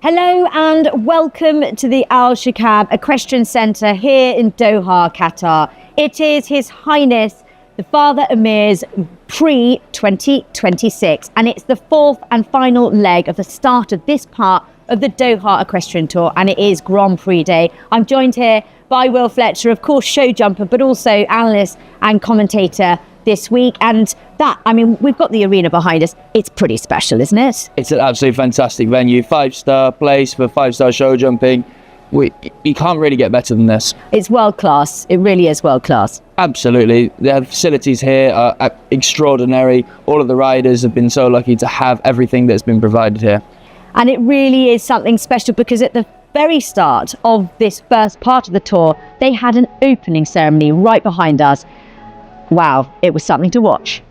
Hello and welcome to the Alshaqab Equestrian Centre here in Doha, Qatar. It is His Highness the Father Amir's Prix 2026, and it's the fourth and final leg of the start of this part of the Doha Equestrian Tour, and it is Grand Prix Day. I'm joined here by Will Fletcher, of course show jumper, but also analyst and commentator this week. And that, I mean, we've got the arena behind us. It's pretty special, isn't it? It's an absolutely fantastic venue. 5-star place for 5-star show jumping. You can't really get better than this. It's world class. It really is world class. Absolutely. The facilities here are extraordinary. All of the riders have been so lucky to have everything that's been provided here. And it really is something special because at the very start of this first part of the tour, they had an opening ceremony right behind us. Wow, it was something to watch.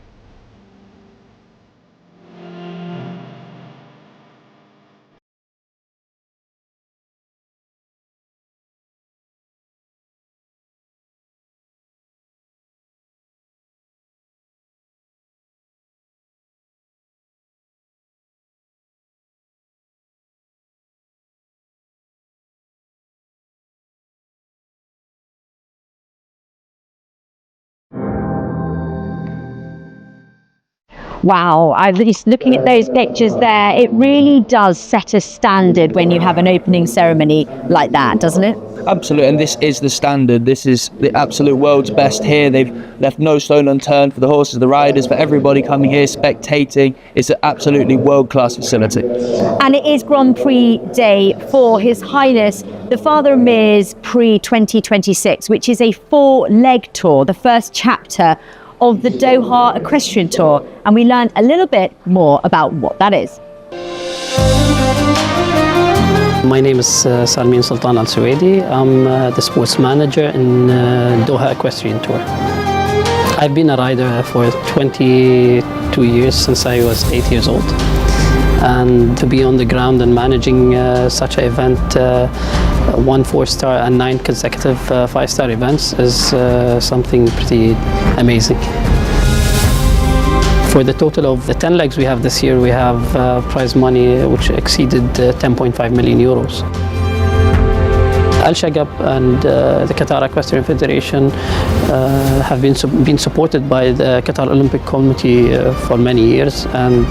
Wow, I was just looking at those pictures there. It really does set a standard when you have an opening ceremony like that, doesn't it? Absolutely, and this is the standard. This is the absolute world's best here. They've left no stone unturned for the horses, the riders, for everybody coming here, spectating. It's an absolutely world-class facility. And it is Grand Prix Day for His Highness the Father Amir's Prix 2026, which is a 4-leg tour, the first chapter of the Doha Equestrian Tour, and we learned a little bit more about what that is. My name is Salmin Sultan Al Suwaidi. I'm the sports manager in Doha Equestrian Tour. I've been a rider for 22 years, since I was 8 years old. And to be on the ground and managing such an event, 1 4-star and 9 consecutive 5-star events, is something pretty amazing. For the total of the 10 legs we have this year, we have prize money which exceeded 10.5 million euros. Alshaqab and the Qatar Equestrian Federation have been supported by the Qatar Olympic Committee for many years, and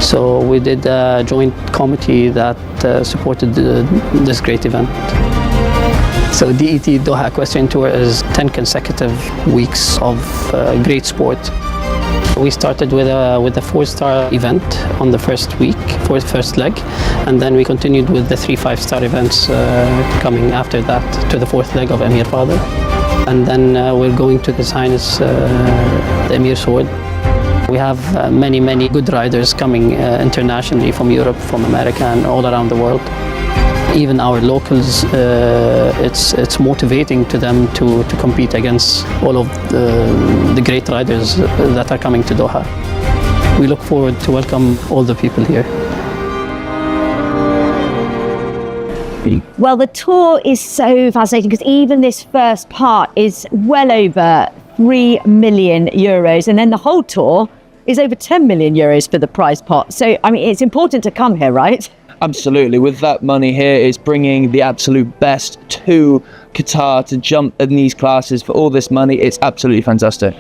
so we did a joint committee that supported this great event. So DET Doha Equestrian Tour is 10 consecutive weeks of great sport. We started with a 4-star event on the first week, for the first leg, and then we continued with the 3 5-star events coming after that to the 4th leg of Amir Father. And then we're going to His Highness the Amir Sword. We have many good riders coming internationally from Europe, from America, and all around the world. Even our locals, it's motivating to them to compete against all of the great riders that are coming to Doha. We look forward to welcome all the people here. Well, the tour is so fascinating because even this first part is well over 3 million euros, and then the whole tour is over 10 million euros for the prize pot. So, I mean, it's important to come here, right? Absolutely. With that money here, is bringing the absolute best to Qatar to jump in these classes for all this money. It's absolutely fantastic.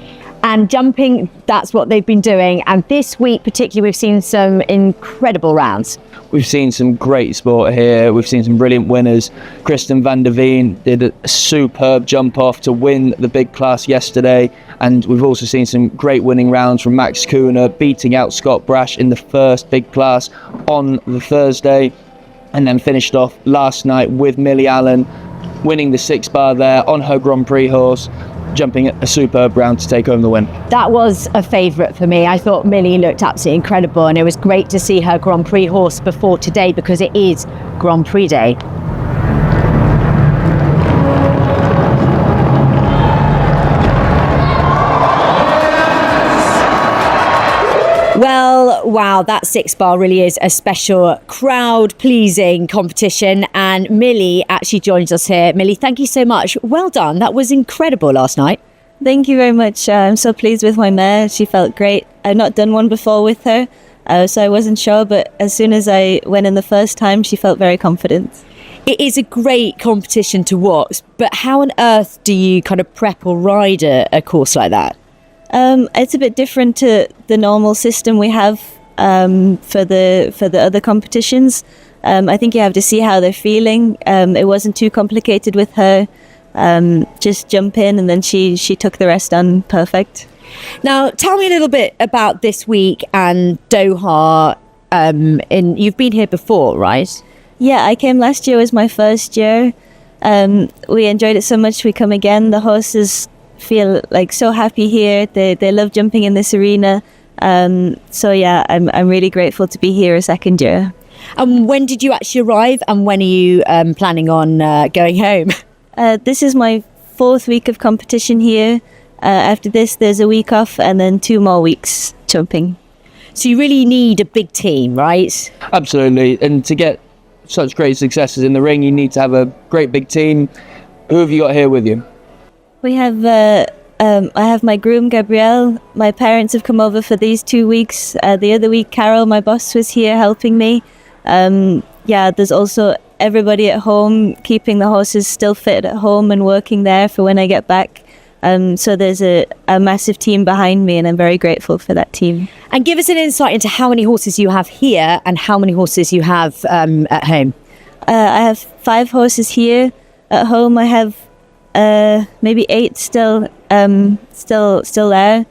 And jumping, that's what they've been doing. And this week particularly, we've seen some incredible rounds. We've seen some great sport here. We've seen some brilliant winners. Kristen van der Veen did a superb jump off to win the big class yesterday. And we've also seen some great winning rounds from Max Kuna, beating out Scott Brash in the first big class on the Thursday. And then finished off last night with Millie Allen, winning the 6-bar there on her Grand Prix horse, jumping a superb round to take home the win. That was a favourite for me. I thought Millie looked absolutely incredible, and it was great to see her Grand Prix horse before today because it is Grand Prix Day. Well, wow, that 6-bar really is a special crowd-pleasing competition, and Millie actually joins us here. Millie, thank you so much. Well done. That was incredible last night. Thank you very much. I'm so pleased with my mare. She felt great. I've not done one before with her, So I wasn't sure, but as soon as I went in the first time, she felt very confident. It is a great competition to watch, but how on earth do you kind of prep or ride a course like that? It's a bit different to the normal system we have for the other competitions. I think you have to see how they're feeling. It wasn't too complicated with her. Just jump in, and then she took the rest on perfect. Now, tell me a little bit about this week and Doha. You've been here before, right? Yeah, I came last year. It was my first year. We enjoyed it so much. We come again. The horses feel like so happy here. They love jumping in this arena. So yeah, I'm really grateful to be here a second year. And when did you actually arrive, and when are you planning on going home? This is my 4th week of competition here. After this, there's a week off and then 2 more weeks jumping. So you really need a big team, right? Absolutely. And to get such great successes in the ring, you need to have a great big team. Who have you got here with you? We have, I have my groom, Gabrielle. My parents have come over for these 2 weeks. The other week, Carol, my boss, was here helping me. There's also everybody at home, keeping the horses still fit at home and working there for when I get back. So there's a massive team behind me, and I'm very grateful for that team. And give us an insight into how many horses you have here and how many horses you have at home. I have 5 horses here. At home, I have maybe 8 still there.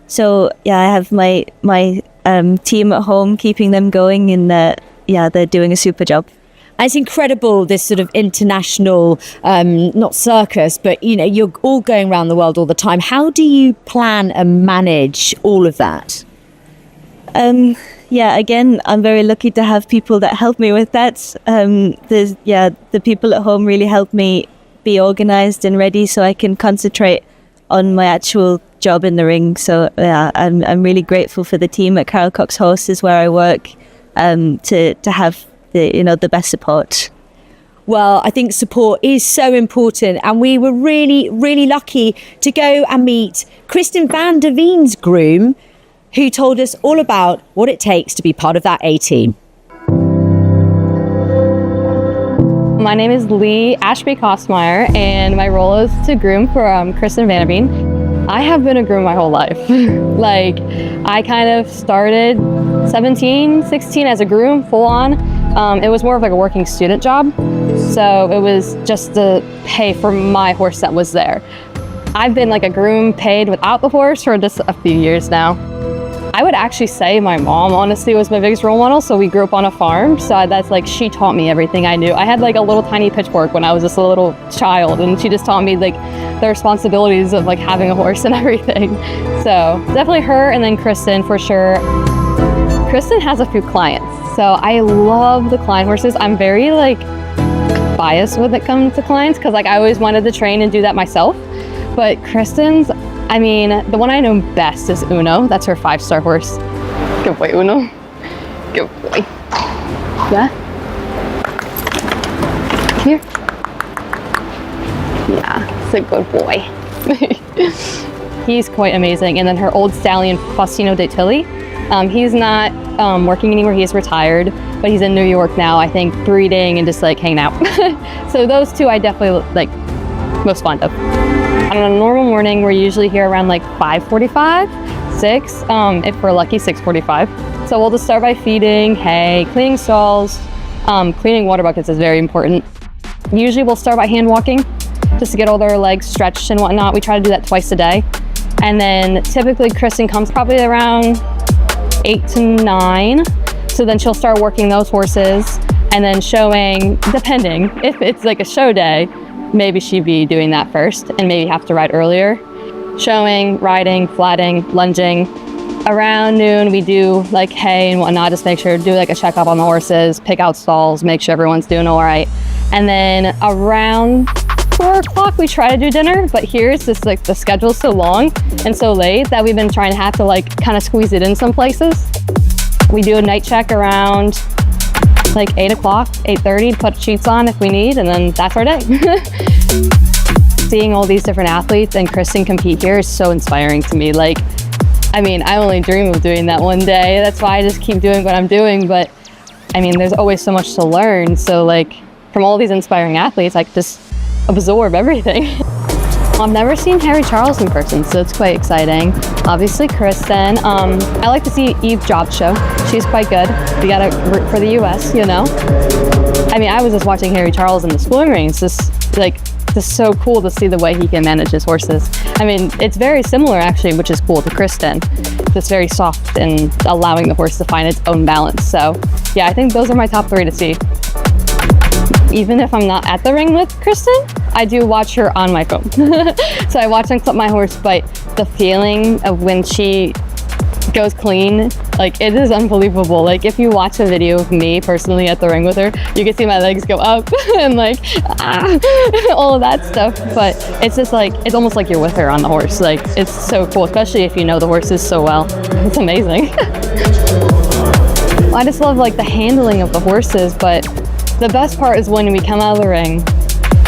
So yeah, I have my team at home, keeping them going, and they're doing a super job. It's incredible, this sort of international, not circus, but you're all going around the world all the time. How do you plan and manage all of that? Again, I'm very lucky to have people that help me with that. The people at home really help me be organized and ready so I can concentrate on my actual job in the ring. So yeah, I'm really grateful for the team at Carol Cox Horses where I work, to have the best support. Well, I think support is so important, and we were really, really lucky to go and meet Kristen van der Veen's groom, who told us all about what it takes to be part of that A-team. My name is Lee Ashby Kostmeyer, and my role is to groom for Kristen van der Veen. I have been a groom my whole life. I kind of started 17, 16 as a groom, full on. It was more of like a working student job. So it was just to pay for my horse that was there. I've been like a groom paid without the horse for just a few years now. I would actually say my mom honestly was my biggest role model. So we grew up on a farm. So that's she taught me everything I knew. I had a little tiny pitchfork when I was just a little child, and she just taught me the responsibilities of having a horse and everything. So definitely her, and then Kristen for sure. Kristen has a few clients. So I love the client horses. I'm very biased when it comes to clients because I always wanted to train and do that myself. But Kristen's, the one I know best is Uno. That's her 5-star horse. Good boy, Uno. Good boy. Yeah? Come here. Yeah, it's a good boy. He's quite amazing. And then her old stallion, Faustino de Tilly. He's not working anymore. He's retired, but he's in New York now, I think, breeding and just hanging out. So those two I definitely most fond of. On a normal morning, we're usually here around 5:45, 6, if we're lucky, 6:45. So we'll just start by feeding, hay, cleaning stalls, cleaning water buckets is very important. Usually we'll start by hand walking, just to get all their legs stretched and whatnot. We try to do that twice a day. And then typically Kristen comes probably around 8 to 9. So then she'll start working those horses and then showing, depending, if it's a show day, maybe she'd be doing that first and maybe have to ride earlier. Showing, riding, flatting, lunging. Around noon, we do hay and whatnot, just make sure to do a checkup on the horses, pick out stalls, make sure everyone's doing all right. And then around 4 o'clock, we try to do dinner, but here it's just the schedule's so long and so late that we've been trying to have to kind of squeeze it in some places. We do a night check around 8 o'clock, 8:30, put sheets on if we need, and then that's our day. Seeing all these different athletes and Kristen compete here is so inspiring to me. I mean, I only dream of doing that one day. That's why I just keep doing what I'm doing. But I mean, there's always so much to learn. So like from all these inspiring athletes, I could just absorb everything. I've never seen Harry Charles in person, so it's quite exciting. Obviously, Kristen. I like to see Eve Jobs' show. She's quite good. We gotta root for the US, you know? I mean, I was just watching Harry Charles in the schooling ring. It's just so cool to see the way he can manage his horses. I mean, it's very similar actually, which is cool, to Kristen. It's very soft and allowing the horse to find its own balance. So yeah, I think those are my top 3 to see. Even if I'm not at the ring with Kristen, I do watch her on my phone. So I watch and clip my horse, but the feeling of when she goes clean, like it is unbelievable. Like if you watch a video of me personally at the ring with her, you can see my legs go up and like all of that stuff. But it's just like, it's almost like you're with her on the horse. Like it's so cool, especially if you know the horses so well. It's amazing. I just love like the handling of the horses, but the best part is when we come out of the ring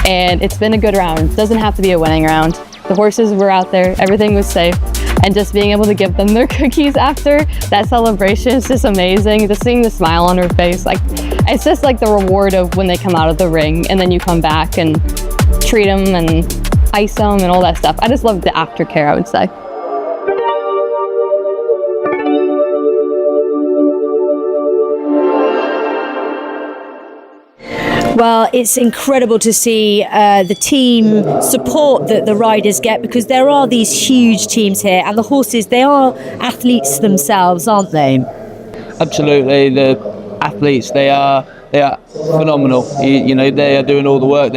and it's been a good round. It doesn't have to be a winning round. The horses were out there, everything was safe, and just being able to give them their cookies after that celebration is just amazing. Just seeing the smile on her face, like it's just like the reward of when they come out of the ring and then you come back and treat them and ice them and all that stuff. I just love the aftercare, I would say. Well, it's incredible to see the team support that the riders get, because there are these huge teams here, and the horses, they are athletes themselves, aren't they? Absolutely, the athletes, they are phenomenal. You know, they are doing all the work.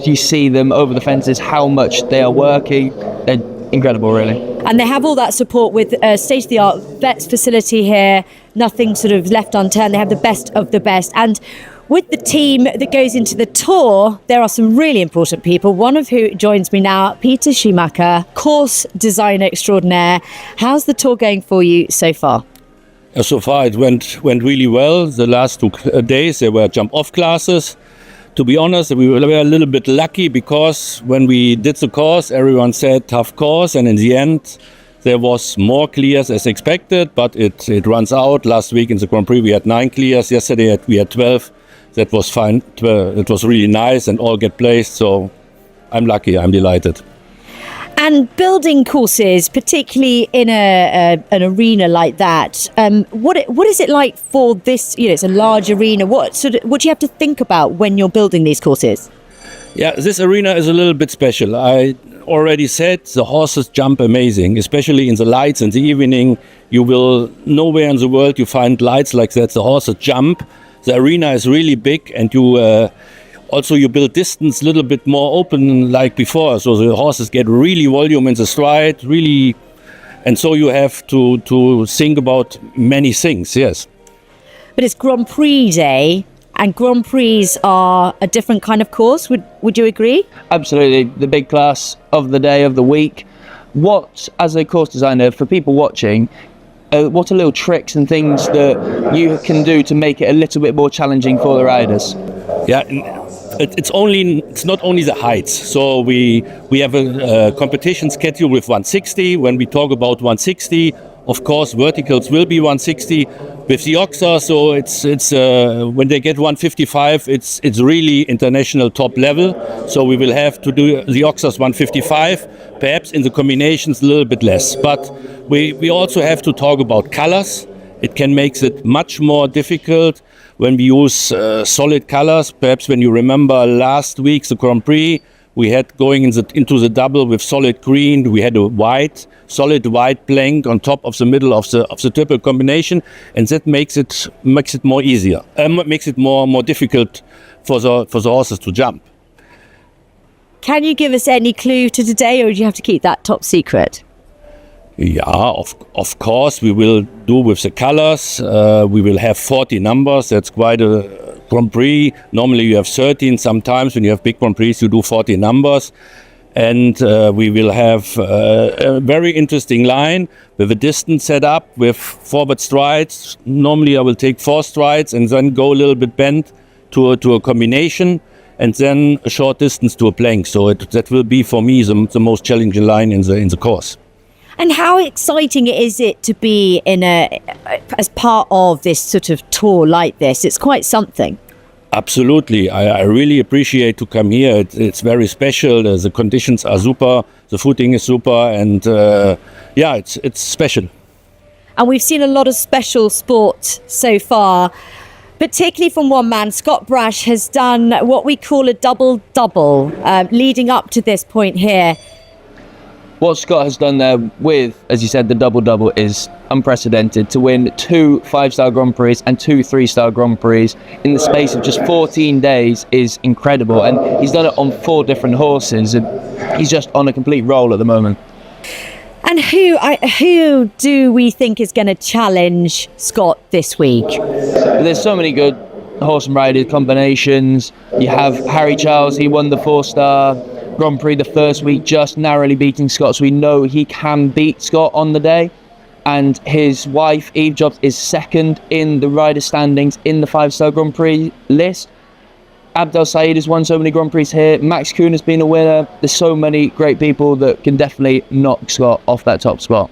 You see them over the fences, how much they are working. They're incredible, really. And they have all that support with a state-of-the-art vets facility here, nothing sort of left unturned. They have the best of the best. And with the team that goes into the tour, there are some really important people, one of who joins me now, Peter Schumacher, course designer extraordinaire. How's the tour going for you so far? So far it went really well. The last 2 days there were jump-off classes. To be honest, we were a little bit lucky, because when we did the course, everyone said tough course, and in the end there was more clears as expected, but it runs out. Last week in the Grand Prix we had 9 clears, yesterday we had 12. That was fine. It was really nice and all get placed, so I'm lucky, I'm delighted. And building courses, particularly in an arena like that, what is it like for this? You know, it's a large arena. What do you have to think about when you're building these courses? Yeah, this arena is a little bit special. I already said the horses jump amazing, especially in the lights in the evening. You will nowhere in the world you find lights like that. The horses jump. The arena is really big, and you build distance a little bit more open like before. So the horses get really volume in the stride, really, and so you have to think about many things, yes. But it's Grand Prix day, and Grand Prix are a different kind of course. Would you agree? Absolutely, the big class of the day, of the week. What, as a course designer, for people watching, what are little tricks and things that you can do to make it a little bit more challenging for the riders? Yeah, it's not only the heights. So we have a competition schedule with 160. When we talk about 160, of course, verticals will be 160 with the Oxa. So it's when they get 155, it's really international top level. So we will have to do the Oxas 155, perhaps in the combinations a little bit less. But we also have to talk about colors. It can make it much more difficult when we use solid colors. Perhaps when you remember last week's Grand Prix, we had going into the double with solid green. We had a solid white blank on top of the middle of the triple combination, and that makes it more easier. Makes it more difficult for the horses to jump. Can you give us any clue to today, or do you have to keep that top secret? Yeah, of course we will do with the colors. We will have 40 numbers. That's quite a Grand Prix. Normally you have 13. Sometimes when you have big Grand Prix you do 40 numbers. And we will have a very interesting line with a distance set up with forward strides. Normally I will take 4 strides and then go a little bit bent to a combination, and then a short distance to a plank. So that will be for me the most challenging line in the course. And how exciting is it to be as part of this sort of tour like this? It's quite something. Absolutely. I really appreciate to come here. It's very special. The conditions are super. The footing is super. And it's special. And we've seen a lot of special sport so far, particularly from one man. Scott Brash has done what we call a double-double leading up to this point here. What Scott has done there with, as you said, the double-double is unprecedented. To win 2 5-star Grand Prix and 2 3-star Grand Prix in the space of just 14 days is incredible. And he's done it on 4 different horses. And he's just on a complete roll at the moment. And who do we think is going to challenge Scott this week? There's so many good horse and rider combinations. You have Harry Charles, he won the 4-star Grand Prix the first week, just narrowly beating Scott, so we know he can beat Scott on the day. And his wife, Eve Jobs, is second in the rider standings in the 5-star Grand Prix list. Abdel Saeed has won so many Grand Prix here. Max Kuhn has been a winner. There's so many great people that can definitely knock Scott off that top spot.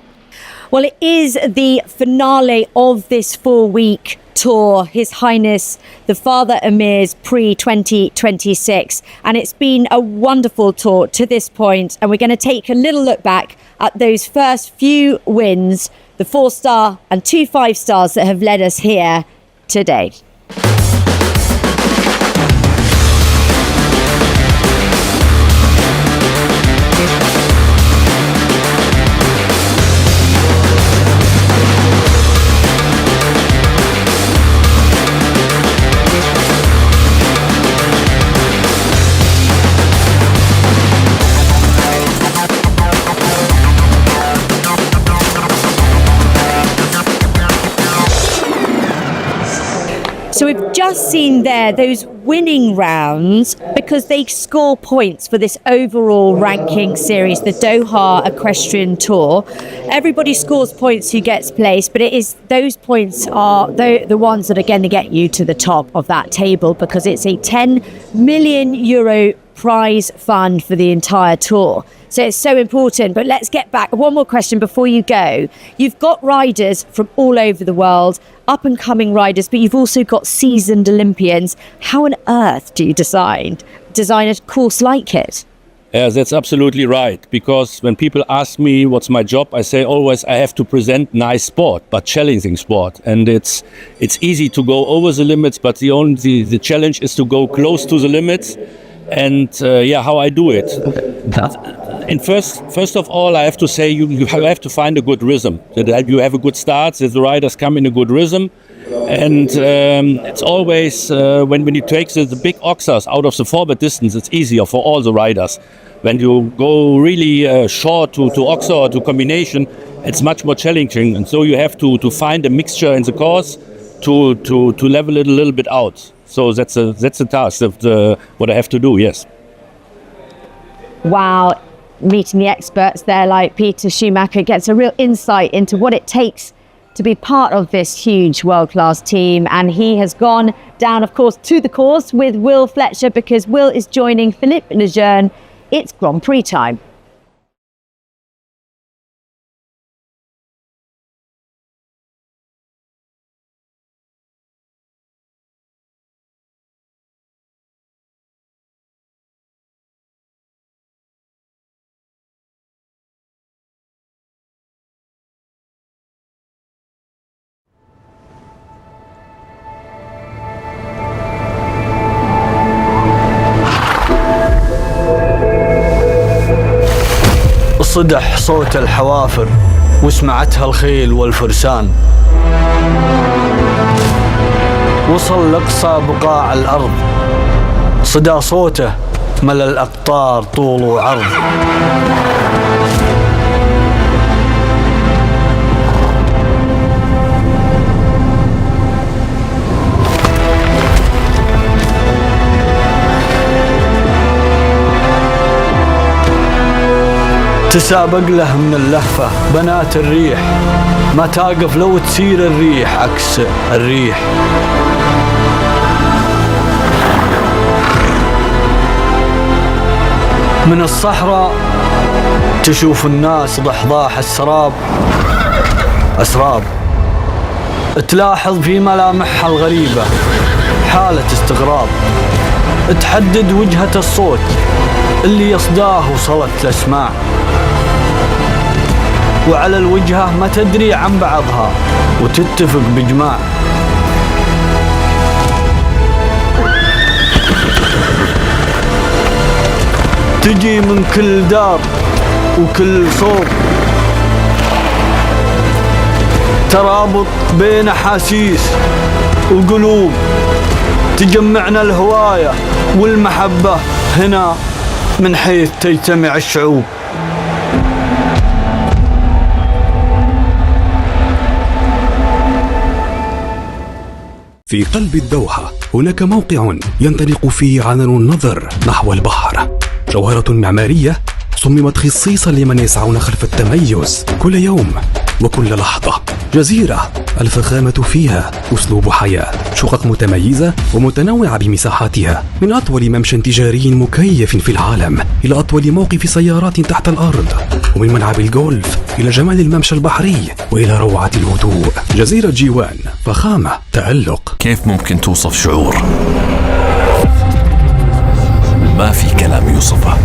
Well, it is the finale of this 4-week tour, His Highness the Father Amir's Prix 2026, and it's been a wonderful tour to this point, and we're going to take a little look back at those first few wins, the 4-star and 2 5-stars that have led us here today. So we've just seen there those winning rounds because they score points for this overall ranking series, the Doha Equestrian Tour. Everybody scores points who gets placed, but it is those points are the ones that are going to get you to the top of that table because it's a €10 million prize fund for the entire tour. So it's so important. But let's get back. One more question before you go. You've got riders from all over the world, up and coming riders, but you've also got seasoned Olympians. How on earth do you design a course like it? Yeah, that's absolutely right. Because when people ask me what's my job, I say always I have to present nice sport, but challenging sport. And it's easy to go over the limits, but the challenge is to go close to the limits. And how I do it. And first of all, I have to say you have to find a good rhythm. That you have a good start, that the riders come in a good rhythm. And it's always, when you take the big oxers out of the forward distance, it's easier for all the riders. When you go really short to oxer or to combination, it's much more challenging. And so you have to find a mixture in the course to level it a little bit out. So that's a task of what I have to do, yes. Wow, meeting the experts there like Peter Schumacher gets a real insight into what it takes to be part of this huge world-class team. And he has gone down, of course, to the course with Will Fletcher because Will is joining Philippe Lejeune. It's Grand Prix time. صدح صوت الحوافر وسمعتها الخيل والفرسان، وصل لأقصى بقاع الأرض، صدى صوته ملا الأقطار طول وعرض. تسابق له من اللهفة بنات الريح، ما تقف لو تسير الريح عكس الريح. من الصحراء تشوف الناس ضحضاح السراب أسراب، تلاحظ في ملامحها الغريبة حالة استغراب، تحدد وجهة الصوت اللي يصداه وصلت الأسماع، وعلى الوجهة ما تدري عن بعضها وتتفق بإجماع. تجي من كل دار وكل صوب، ترابط بين أحاسيس وقلوب، تجمعنا الهواية والمحبة هنا من حيث تجتمع الشعوب. في قلب الدوحة هناك موقع ينطلق فيه علن النظر نحو البحر، جوهرة معمارية صممت خصيصا لمن يسعون خلف التميز كل يوم وكل لحظة. جزيرة الفخامة فيها أسلوب حياة، شقق متميزة ومتنوعة بمساحاتها، من أطول ممشى تجاري مكيف في العالم إلى أطول موقف سيارات تحت الأرض، ومن ملعب الجولف إلى جمال الممشى البحري وإلى روعة الهدوء. جزيرة جيوان، فخامة، تألق. كيف ممكن توصف شعور؟ ما في كلام يوصفه.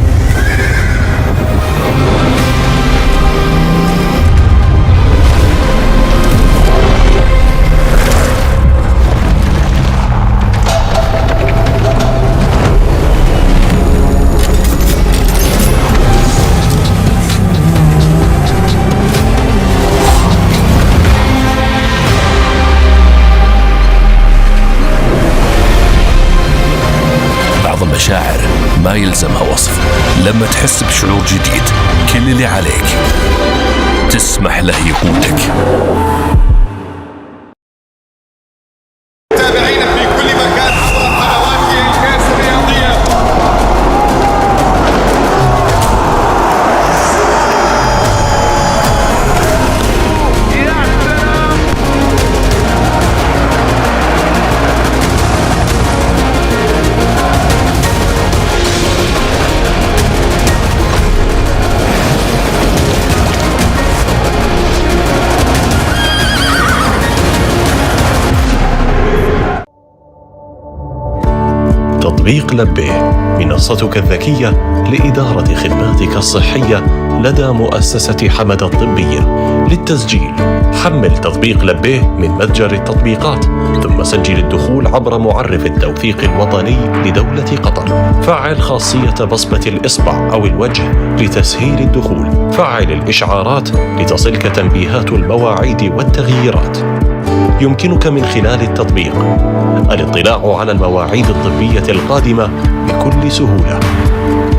مشاعر ما يلزمها وصف. لما تحس بشعور جديد كل اللي عليك تسمح له يقودك. تابعينا في كل مكان عبر قنوات الكاس الرياضية. تطبيق لبيه، منصتك الذكية لإدارة خدماتك الصحية لدى مؤسسة حمد الطبية. للتسجيل حمل تطبيق لبيه من متجر التطبيقات، ثم سجل الدخول عبر معرف التوثيق الوطني لدولة قطر. فعل خاصية بصمة الإصبع أو الوجه لتسهيل الدخول. فعل الإشعارات لتصلك تنبيهات المواعيد والتغييرات. يمكنك من خلال التطبيق الاطلاع على المواعيد الطبية القادمة بكل سهولة،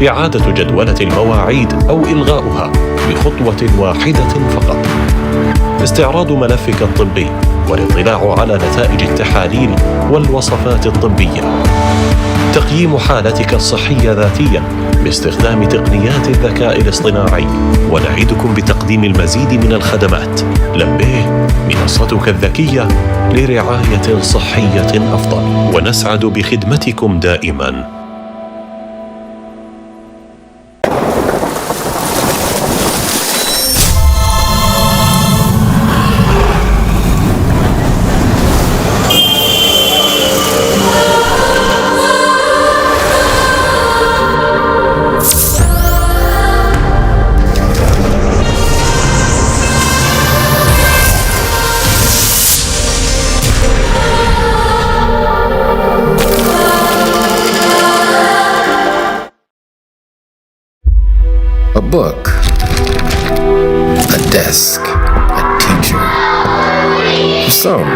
إعادة جدولة المواعيد أو إلغاؤها بخطوة واحدة فقط، استعراض ملفك الطبي والاطلاع على نتائج التحاليل والوصفات الطبية، تقييم حالتك الصحية ذاتياً باستخدام تقنيات الذكاء الاصطناعي. ونعدكم بتقديم المزيد من الخدمات. لبيه، منصتك الذكية لرعاية صحية أفضل، ونسعد بخدمتكم دائماً. A book, a desk, a teacher. For some,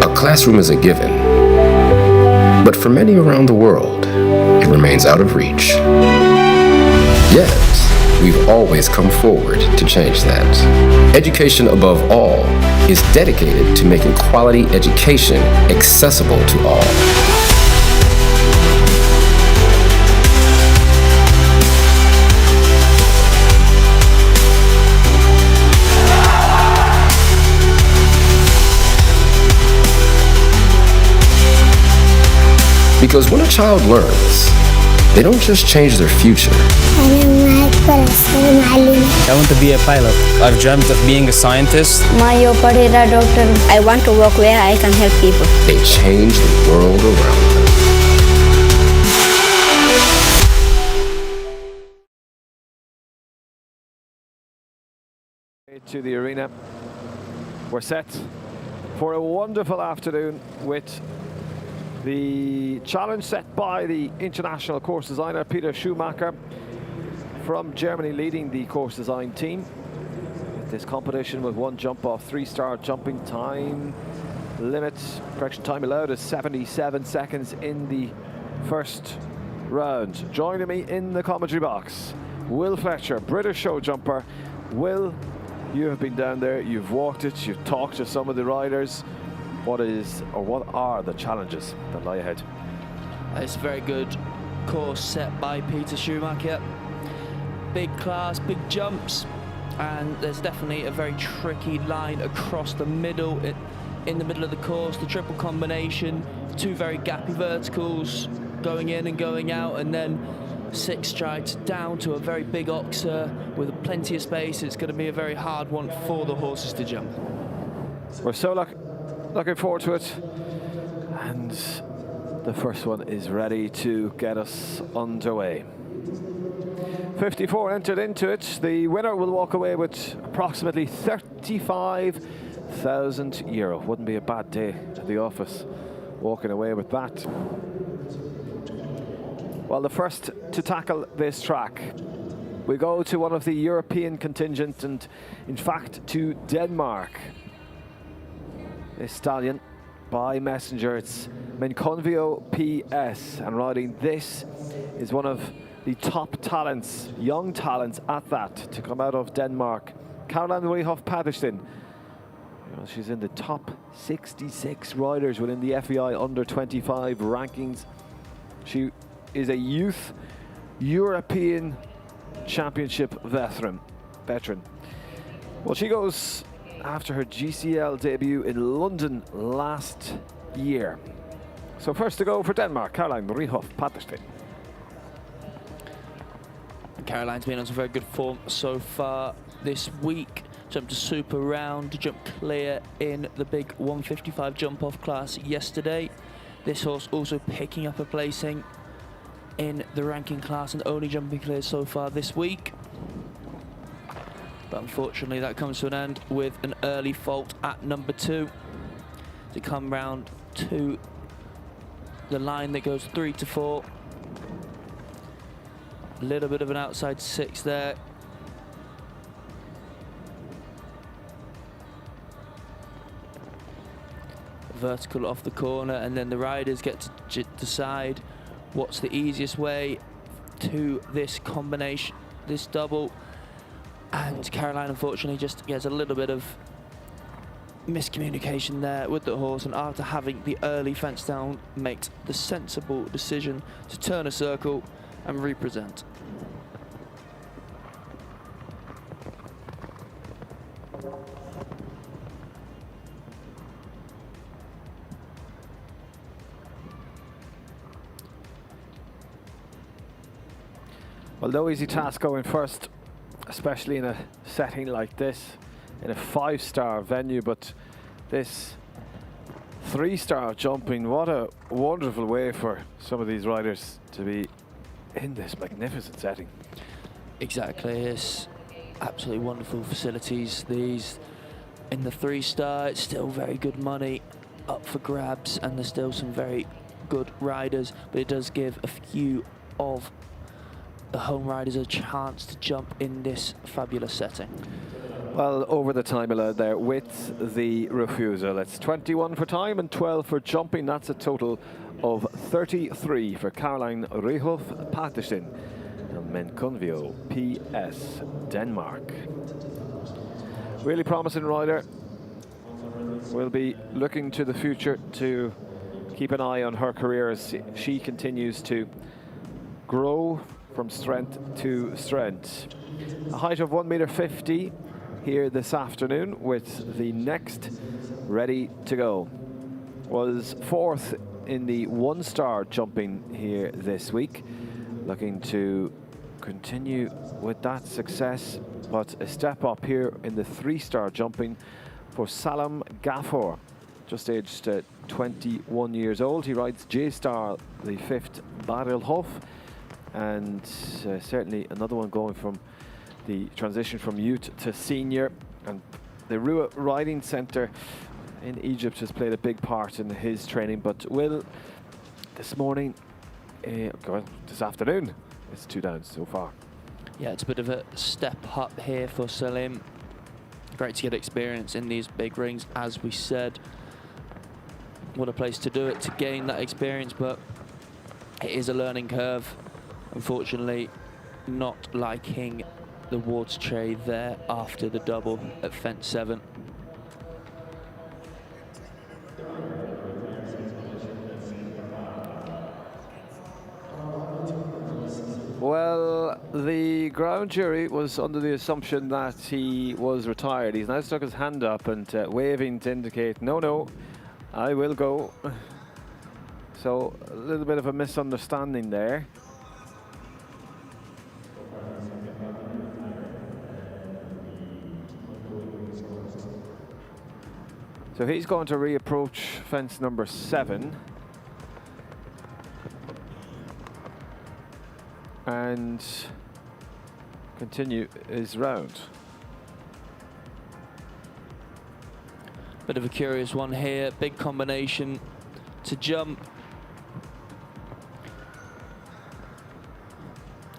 a classroom is a given. But for many around the world, it remains out of reach. Yet, we've always come forward to change that. Education above all is dedicated to making quality education accessible to all. Because when a child learns, they don't just change their future. I want to be a pilot. I've dreamt of being a scientist. I want to work where I can help people. They change the world around them. To the arena. We're set for a wonderful afternoon with the challenge set by the international course designer Peter Schumacher from Germany, leading the course design team. This competition with one jump off, 3-star jumping time limit. Correction, time allowed is 77 seconds in the first round. Joining me in the commentary box, Will Fletcher, British show jumper. Will, you have been down there, you've walked it, you've talked to some of the riders. What are the challenges that lie ahead? It's a very good course set by Peter Schumacher. Big class, big jumps, and there's definitely a very tricky line across the middle, in the middle of the course. The triple combination, 2 very gappy verticals going in and going out, and then 6 strides down to a very big oxer with plenty of space. It's going to be a very hard one for the horses to jump. We're so looking forward to it, and the first one is ready to get us underway. 54 entered into it. The winner will walk away with approximately €35,000. Wouldn't be a bad day at the office walking away with that. Well, the first to tackle this track, we go to one of the European contingent, and in fact to Denmark. This stallion by messenger, it's Menconvio PS, and riding this is one of the top talents, young talents at that, to come out of Denmark. Caroline Riehoff Patterson. She's in the top 66 riders within the FEI under 25 rankings. She is a youth European Championship veteran. Well, she goes after her GCL debut in London last year. So first to go for Denmark, Caroline Riehoff Patterson. Caroline's been on some very good form so far this week. Jumped a super round, jumped clear in the big 155 jump off class yesterday. This horse also picking up a placing in the ranking class and only jumping clear so far this week. But unfortunately that comes to an end with an early fault at number 2 to come round to the line that goes 3 to 4. A little bit of an outside 6 there. Vertical off the corner, and then the riders get to decide what's the easiest way to this combination, this double. And Caroline unfortunately just gets a little bit of miscommunication there with the horse, and after having the early fence down, makes the sensible decision to turn a circle and represent. Well, no easy task going first, especially in a setting like this, in a 5-star venue, but this 3-star jumping, what a wonderful way for some of these riders to be in this magnificent setting. Exactly, it's absolutely wonderful facilities. These in the 3-star, it's still very good money up for grabs, and there's still some very good riders, but it does give a few of the home riders a chance to jump in this fabulous setting. Well, over the time allowed there with the refusal. It's 21 for time and 12 for jumping. That's a total of 33 for Caroline Riehoff Patterson and Menconvio PS, Denmark. Really promising rider. We'll be looking to the future to keep an eye on her career as she continues to grow from strength to strength. A height of 1.50 meters here this afternoon, with the next ready to go. Was 4th in the 1-star jumping here this week, looking to continue with that success, but a step up here in the 3-star jumping for Salam Ghafour, just aged 21 years old. He rides J-Star, the 5th Barrel Hof, and certainly another one going from the transition from youth to senior. And the Ruwa Riding Centre in Egypt has played a big part in his training, but Will, this morning, well, this afternoon, it's 2 down so far. Yeah, it's a bit of a step up here for Salim. Great to get experience in these big rings, as we said. What a place to do it, to gain that experience, but it is a learning curve. Unfortunately, not liking the water tray there after the double at fence 7. Well, the ground jury was under the assumption that he was retired. He's now stuck his hand up and waving to indicate, no, I will go. So a little bit of a misunderstanding there. So he's going to reapproach fence number 7. And continue his round. Bit of a curious one here, big combination to jump.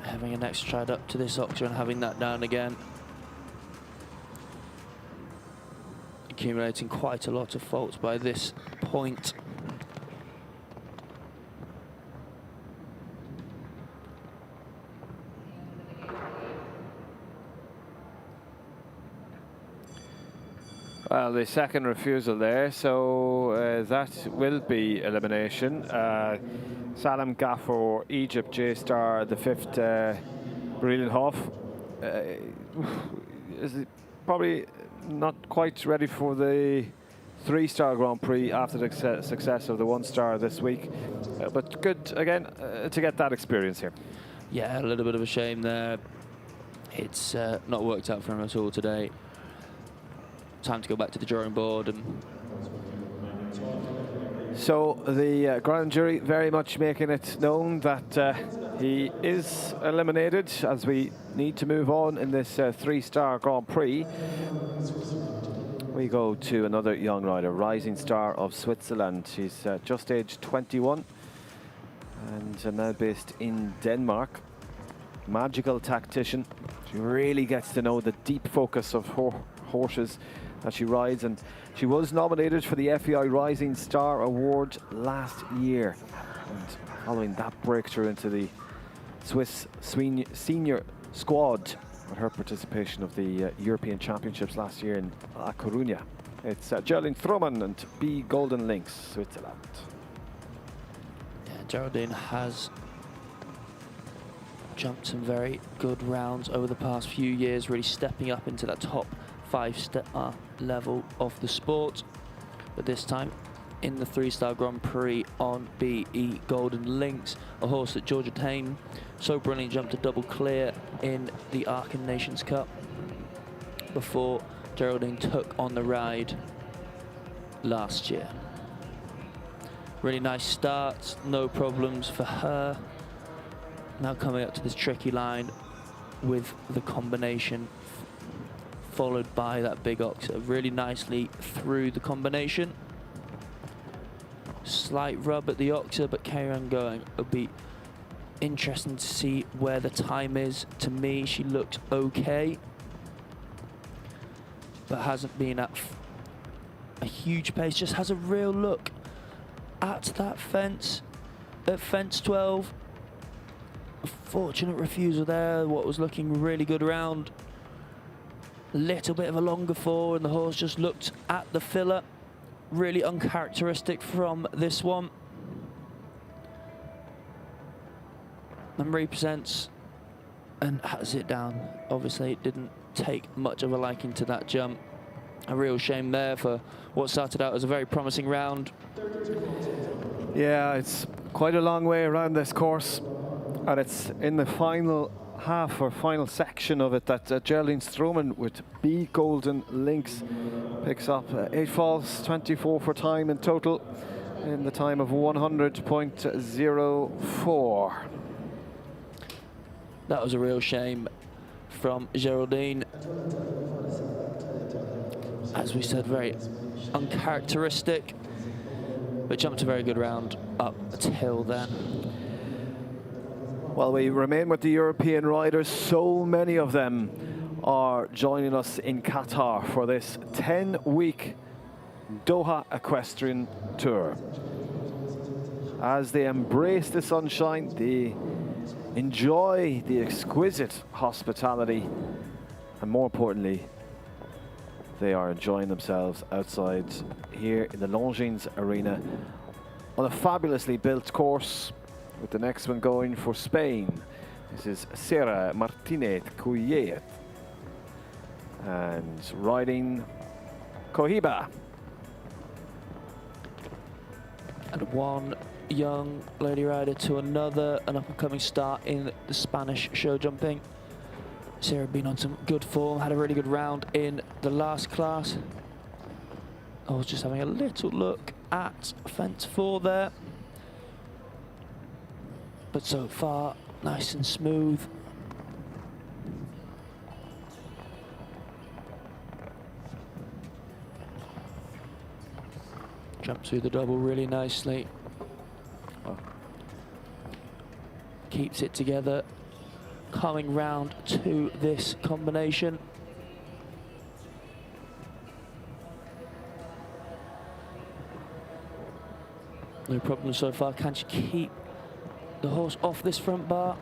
Having an extra stride up to this octa and having that down again. Accumulating quite a lot of faults by this point. Well, the second refusal there, so that will be elimination. Salam Ghafour, Egypt, J-Star, the 5th Brilliant Hof. Is probably not quite ready for the 3-star Grand Prix after the success of the 1-star this week. But good, again, to get that experience here. Yeah, a little bit of a shame there. It's not worked out for him at all today. Time to go back to the drawing board. And so the grand jury very much making it known that he is eliminated, as we need to move on in this 3-star Grand Prix. We go to another young rider, rising star of Switzerland. She's just aged 21 and now based in Denmark. Magical tactician. She really gets to know the deep focus of horses that she rides, and she was nominated for the FEI Rising Star Award last year. And following that breakthrough into the Swiss senior squad with her participation of the European Championships last year in La Coruña. It's Geraldine Throman and B Golden Lynx, Switzerland. Yeah, Geraldine has jumped some very good rounds over the past few years, really stepping up into that top 5-star level of the sport, but this time in the 3-star Grand Prix on BE Golden Lynx, a horse that Georgia Tane so brilliantly jumped a double clear in the Aachen Nations Cup before Geraldine took on the ride last year. Really nice start, no problems for her. Now coming up to this tricky line with the combination, followed by that big octa, really nicely through the combination. Slight rub at the octa, but carry on going. It'll be interesting to see where the time is. To me, she looks okay, but hasn't been at a huge pace. Just has a real look at that fence, at fence 12. A fortunate refusal there, what was looking really good round. A little bit of a longer fall, and the horse just looked at the filler. Really uncharacteristic from this one. And represents and has it down. Obviously it didn't take much of a liking to that jump. A real shame there for what started out as a very promising round. Yeah, it's quite a long way around this course, and it's in the final half or final section of it that Geraldine Stroman with B Golden Links picks up 8 falls, 24 for time in total, in the time of 100.04. That was a real shame from Geraldine. As we said, very uncharacteristic, but jumped a very good round up till then. Well, we remain with the European riders. So many of them are joining us in Qatar for this 10-week Doha Equestrian Tour. As they embrace the sunshine, they enjoy the exquisite hospitality, and more importantly, they are enjoying themselves outside here in the Longines Arena on a fabulously built course, with the next one going for Spain. This is Sierra Martinez Cuyet and riding Cohiba. And one young lady rider to another, an up-and-coming star in the Spanish show jumping. Sarah been on some good form, had a really good round in the last class. I was just having a little look at fence 4 there. But so far, nice and smooth. Jumps through the double really nicely. Keeps it together. Coming round to this combination. No problem so far. Can she keep the horse off this front bar?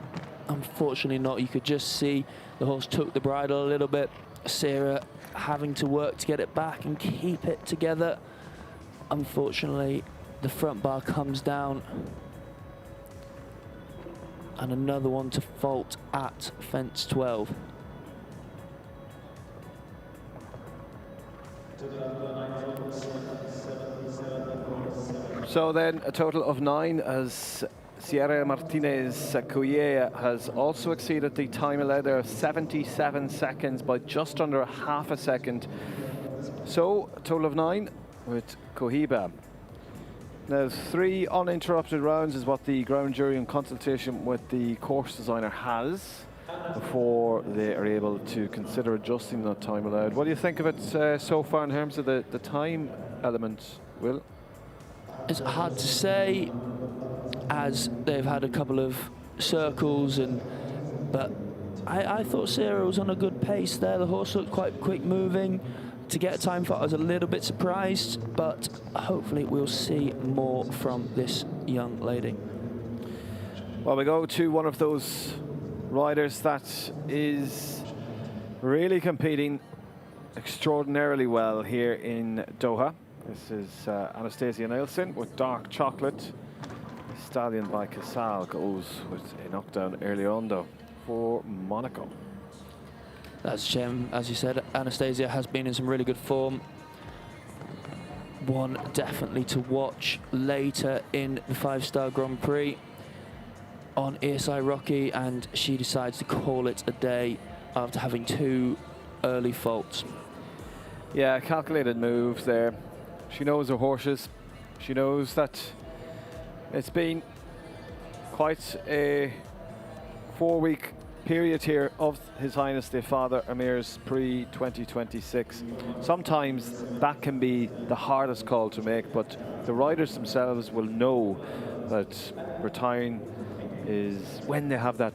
Unfortunately not. You could just see the horse took the bridle a little bit. Sarah having to work to get it back and keep it together. Unfortunately, the front bar comes down. And another one to fault at fence 12. So then a total of 9 as Sierra Martinez Cuyet has also exceeded the time allowed there of 77 seconds by just under a half a second. So a total of 9 with Cohiba. Now 3 uninterrupted rounds is what the ground jury in consultation with the course designer has before they are able to consider adjusting that time allowed. What do you think of it so far in terms of the time element, Will? It's hard to say, as they've had a couple of circles, but I thought Sarah was on a good pace there. The horse looked quite quick moving. To get a time for it, I was a little bit surprised, but hopefully we'll see more from this young lady. Well, we go to one of those riders that is really competing extraordinarily well here in Doha. This is Anastasia Nielsen with Dark Chocolate. Stallion by Casal goes with a knockdown earlier on though for Monaco. That's a shame. As you said, Anastasia has been in some really good form. One definitely to watch later in the 5-star Grand Prix on ESI Rocky, and she decides to call it a day after having 2 early faults. Yeah, calculated move there. She knows her horses. She knows that it's been quite a 4-week period here of His Highness the Father Amir's Prix 2026. Sometimes that can be the hardest call to make, but the riders themselves will know that retiring is when they have that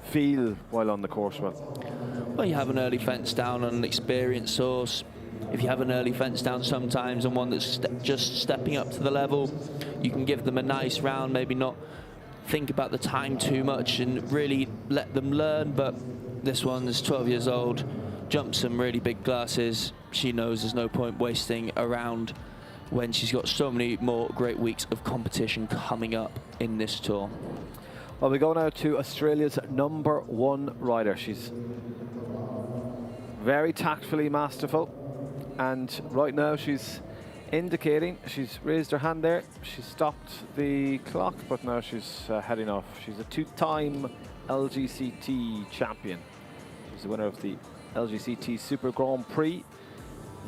feel while on the course. Well, you have an early fence down on an experienced horse. If you have an early fence down sometimes on one that's just stepping up to the level, you can give them a nice round, maybe not think about the time too much and really let them learn. But this one is 12 years old, jumped some really big classes. She knows there's no point wasting around when she's got so many more great weeks of competition coming up in this tour. Well, we go now to Australia's #1 rider. She's very tactfully masterful, and right now she's indicating, she's raised her hand there, she stopped the clock, but now she's heading off. She's a 2-time LGCT champion. He's the winner of the LGCT Super Grand Prix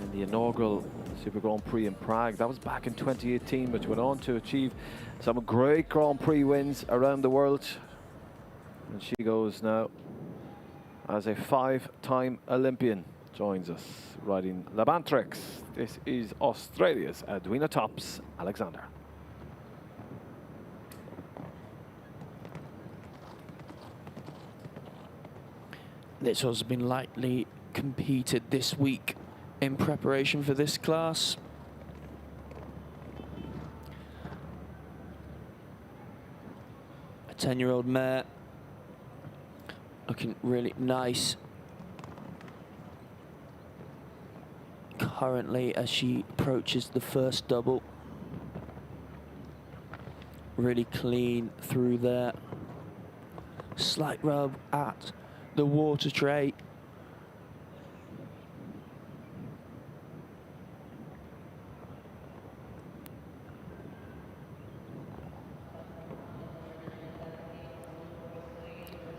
in the inaugural Super Grand Prix in Prague. That was back in 2018, which went on to achieve some great Grand Prix wins around the world. And she goes now as a 5-time Olympian. Joins us riding Labantrix. This is Australia's Edwina Tops Alexander. This has been lightly competed this week in preparation for this class. A 10-year-old mare looking really nice currently as she approaches the first double. Really clean through there. Slight rub at the water tray.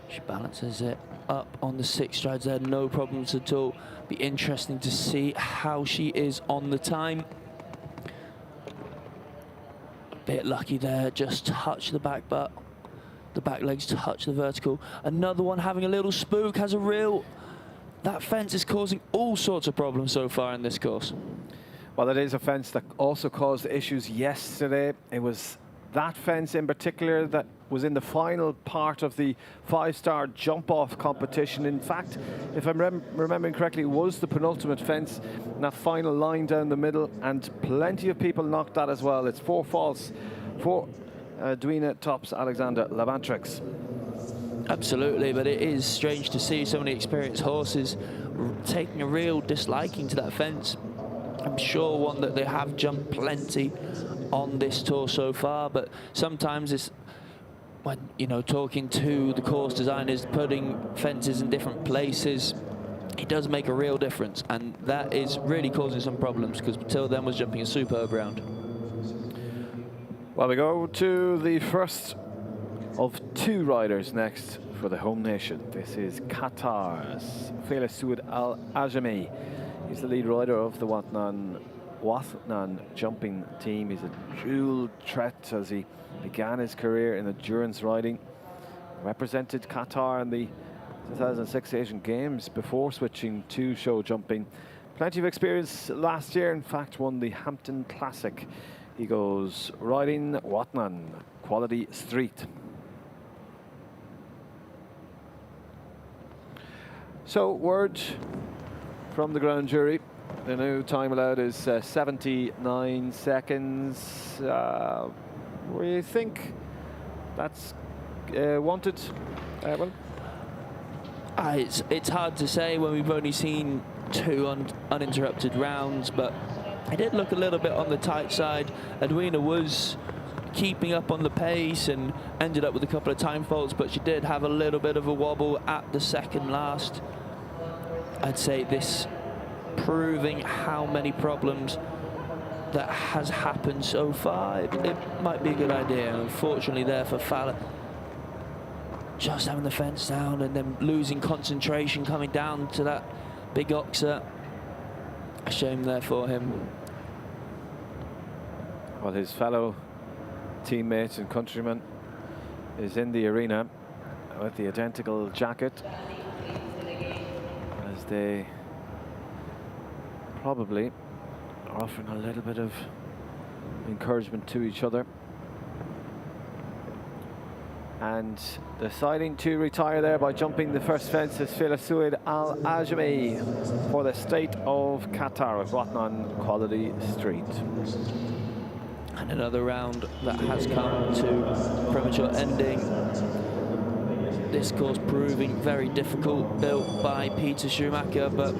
She balances it up on the 6 strides there, no problems at all. Be interesting to see how she is on the time. A bit lucky there, just touch the back butt. The back legs touch the vertical. Another one having a little spook, has a reel. That fence is causing all sorts of problems so far in this course. Well, it is a fence that also caused issues yesterday. It was that fence in particular that was in the final part of the 5-star jump-off competition. In fact, if I'm remembering correctly, it was the penultimate fence in that final line down the middle, and plenty of people knocked that as well. It's 4 faults for Edwina Tops Alexander Labantrix. Absolutely, but it is strange to see so many experienced horses taking a real disliking to that fence. I'm sure one that they have jumped plenty on this tour so far, but sometimes it's when, you know, talking to the course designers, putting fences in different places, it does make a real difference, and that is really causing some problems because Till then was jumping a superb round. Well, we go to the first of 2 riders next for the home nation. This is Qatar's Suud Al Ajami. He's the lead rider of the Watnan jumping team. He's a dual threat as he began his career in endurance riding. Represented Qatar in the 2006 Asian Games before switching to show jumping. Plenty of experience last year, in fact won the Hampton Classic. He goes riding Watnan Quality Street. So, word from the grand jury. The new time allowed is 79 seconds. We think that's wanted, Evan? It's hard to say when we've only seen 2 uninterrupted rounds, but it did look a little bit on the tight side. Edwina was keeping up on the pace and ended up with a couple of time faults, but she did have a little bit of a wobble at the second last. I'd say this proving how many problems that has happened so far. It might be a good idea. And unfortunately there for Fowler, just having the fence down and then losing concentration coming down to that big oxer. A shame there for him. Well, his fellow teammate and countryman is in the arena with the identical jacket, as they probably are offering a little bit of encouragement to each other. And deciding to retire there by jumping the first fence is Suud Al Ajami for the state of Qatar at Watnan Quality Street. And another round that has come to premature ending. This course proving very difficult, built by Peter Schumacher, but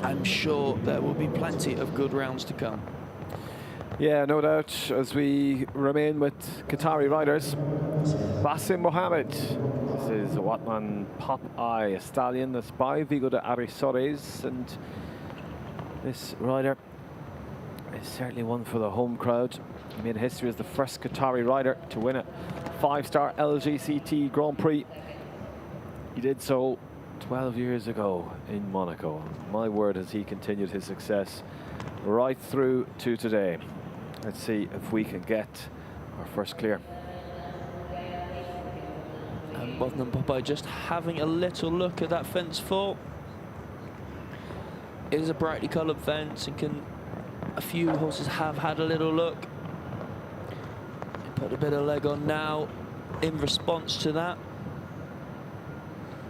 I'm sure there will be plenty of good rounds to come. Yeah, no doubt. As we remain with Qatari riders, Basim Mohammed. This is Watnan Pop Eye, a stallion that's by Vigo de Arisores, and this rider is It's certainly one for the home crowd. He made history as the first Qatari rider to win a 5-star LGCT Grand Prix. He did so 12 years ago in Monaco. My word, has he continued his success right through to today. Let's see if we can get our first clear. And Bottom Popeye just having a little look at that fence 4. It is a brightly coloured fence, and a few horses have had a little look. Put a bit of leg on now in response to that.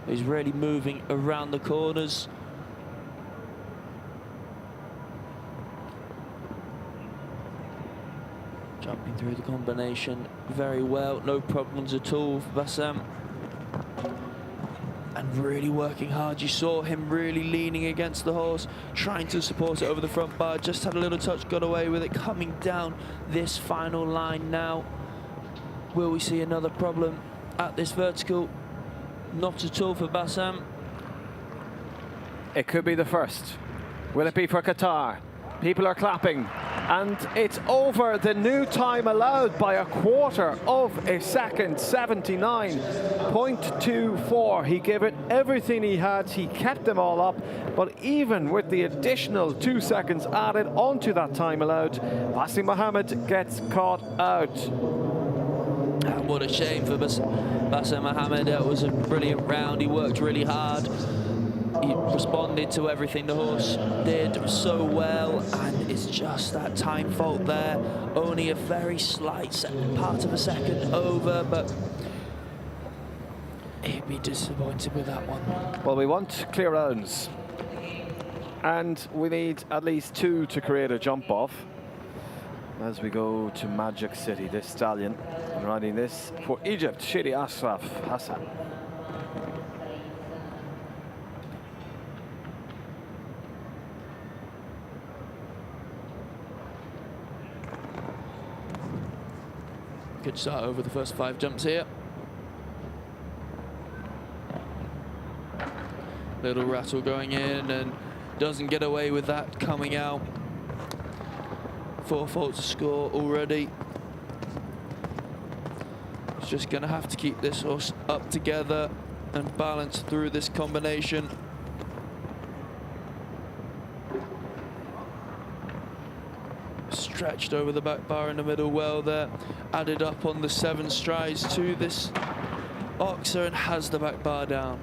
He's really moving around the corners. Jumping through the combination very well, no problems at all for Bassam. And really working hard. You saw him really leaning against the horse, trying to support it over the front bar. Just had a little touch, got away with it. Coming down this final line now. Will we see another problem at this vertical? Not at all for Bassam. It could be the first. Will it be for Qatar? People are clapping. And it's over the new time allowed by a quarter of a second, 79.24. He gave it everything he had. He kept them all up. But even with the additional 2 seconds added onto that time allowed, Bassam Mohammed gets caught out. And what a shame for Bassam Mohammed. It was a brilliant round. He worked really hard. He responded to everything the horse did so well, and it's just that time fault there. Only a very slight part of a second over, but he'd be disappointed with that one. Well, we want clear rounds, and we need at least 2 to create a jump off. As we go to Magic City, this stallion riding this for Egypt, Shady Ashraf Hassan. Good start over the first 5 jumps here. Little rattle going in and doesn't get away with that coming out. 4 faults to score already. He's just going to have to keep this horse up together and balance through this combination. Stretched over the back bar in the middle well there. Added up on the 7 strides to this Oxer and has the back bar down.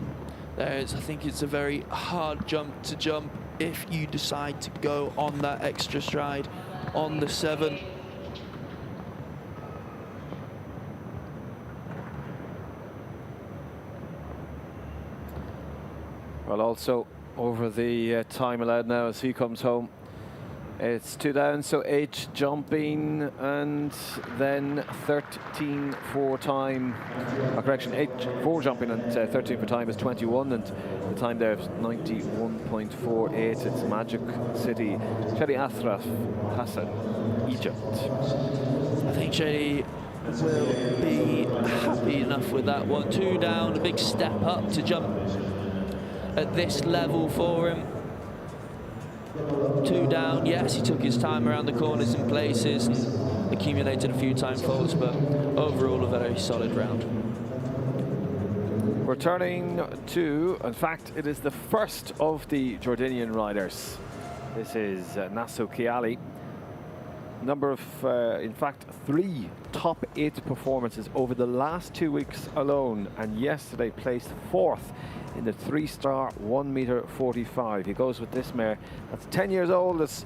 I think it's a very hard jump to jump if you decide to go on that extra stride on the 7. Well, also over the time allowed now as he comes home. It's 2 down, so 8 jumping, and then 13 for time. Correction, 4 jumping and 13 for time is 21, and the time there is 91.48. It's Magic City. Shady Ashraf Hassan, Egypt. I think Shady will be happy enough with that one. 2 down, a big step up to jump at this level for him. 2 down, yes, he took his time around the corners in places and accumulated a few time faults, but overall a very solid round. We're turning to, in fact, it is the first of the Jordanian riders. This is Nasso Kiali. Number of, in fact, 3 top 8 performances over the last 2 weeks alone, and yesterday placed 4th in the 3-star 1m45. He goes with this mare that's 10 years old. It's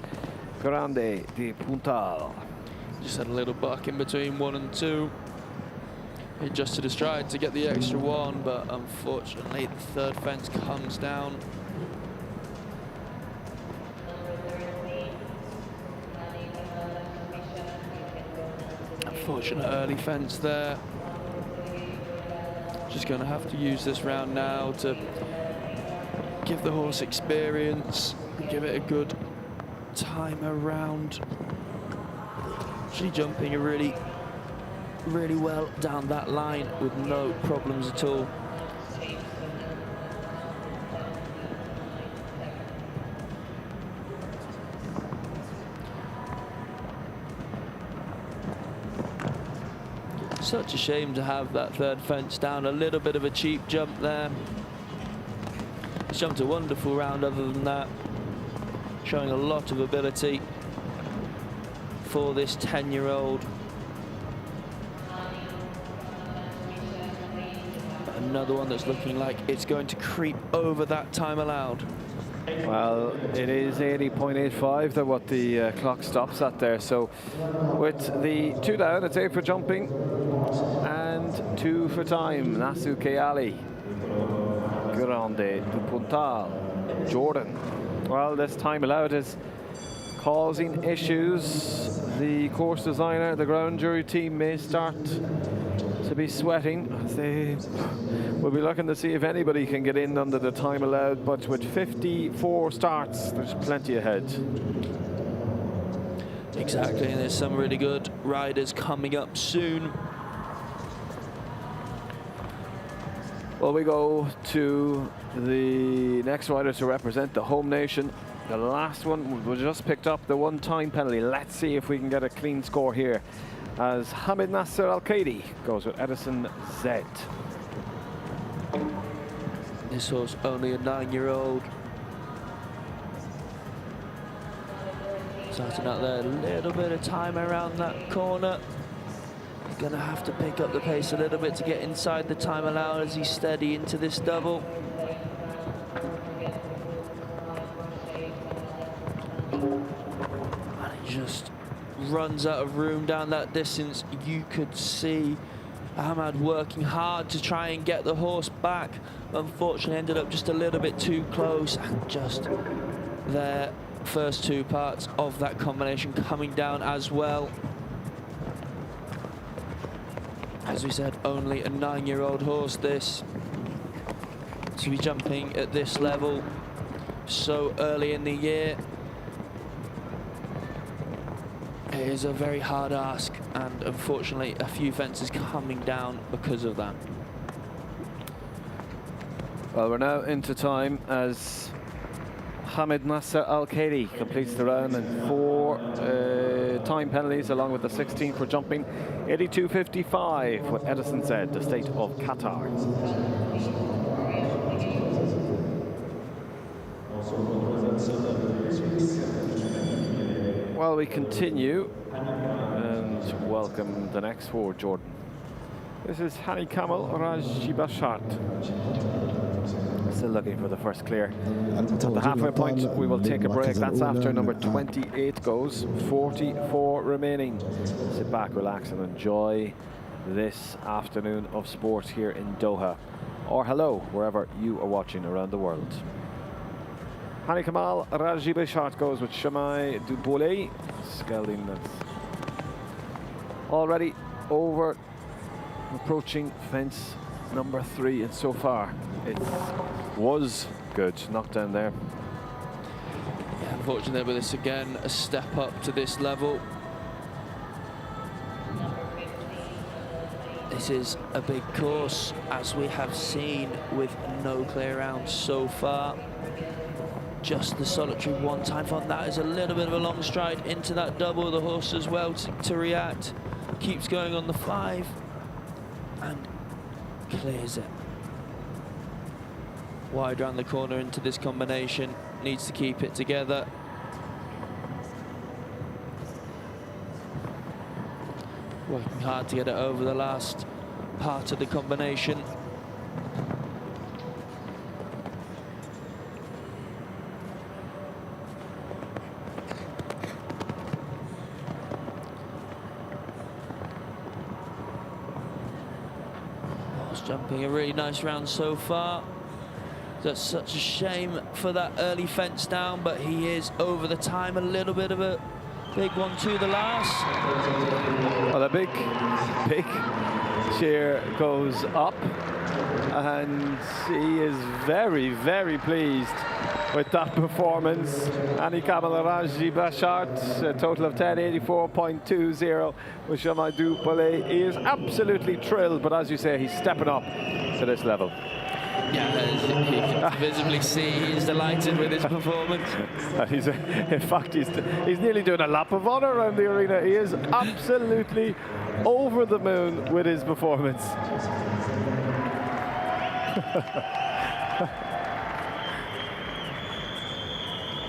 Grande de Puntal. Just had a little buck in between 1 and 2. He adjusted his stride to get the extra 1, but unfortunately the 3rd fence comes down. Unfortunate early fence there. Just going to have to use this round now to give the horse experience and give it a good time around. Actually jumping a really well down that line with no problems at all. Such a shame to have that third fence down. A little bit of a cheap jump there. He's jumped a wonderful round other than that. Showing a lot of ability for this 10-year-old. Another one that's looking like it's going to creep over that time allowed. Well, it is 80.85 that what the clock stops at there. So with the 2 down, it's 8 for jumping and 2 for time. Nasu Keali, Grande du Puntal, Jordan. Well, this time allowed is causing issues. The course designer, the ground jury team may start to be sweating. They will be looking to see if anybody can get in under the time allowed, but with 54 starts, there's plenty ahead. Exactly, and there's some really good riders coming up soon. Well, we go to the next rider to represent the home nation. The last one, we just picked up the 1 time penalty. Let's see if we can get a clean score here, as Hamid Nasser Al-Qaidi goes with Edison Z. This horse only a 9-year-old. Starting out there, a little bit of time around that corner. He's going to have to pick up the pace a little bit to get inside the time allowed as he's steady into this double. And he just runs out of room down that distance. You could see HAMAD working hard to try and get the horse back. Unfortunately ended up just a little bit too close, and just their first 2 parts of that combination coming down as well. As we said, only a 9-year-old horse this, to be jumping at this level so early in the year. It is a very hard ask, and unfortunately a few fences coming down because of that. Well, we're now into time as Hamid Nasser Al-Qaidi completes the round, and 4 time penalties along with the 16 for jumping. 82.55 with Edison Z, the state of Qatar. Well, we continue and welcome the next 4, Jordan. This is Hani Kamal Rajibashat. Still looking for the first clear. At the halfway point, we will take a break. That's after number 28 goes. 44 remaining. Sit back, relax, and enjoy this afternoon of sport here in Doha. Or hello, wherever you are watching around the world. Hani Kamal Rajibashat goes with Shamai Duboulay. Scaling that's already over, approaching fence number 3, and so far it was good. Knocked down there. Yeah, unfortunately with this again, a step up to this level. This is a big course, as we have seen, with no clear rounds so far. Just the solitary 1 time fun. That is a little bit of a long stride into that double. The horse as well to react. Keeps going on the 5 and clears it. Wide round the corner into this combination. Needs to keep it together. Working hard to get it over the last part of the combination. Jumping a really nice round so far. That's such a shame for that early fence down, but he is over the time. A little bit of a big one to the last. Well, a big cheer goes up, and he is very, very pleased with that performance. Hani Kamal Rajibashat, a total of 1084.20 with Shamadou Palais. He is absolutely thrilled, but as you say, he's stepping up to this level. Yeah, you can visibly see he's delighted with his performance. In fact, he's nearly doing a lap of honour around the arena. He is absolutely over the moon with his performance.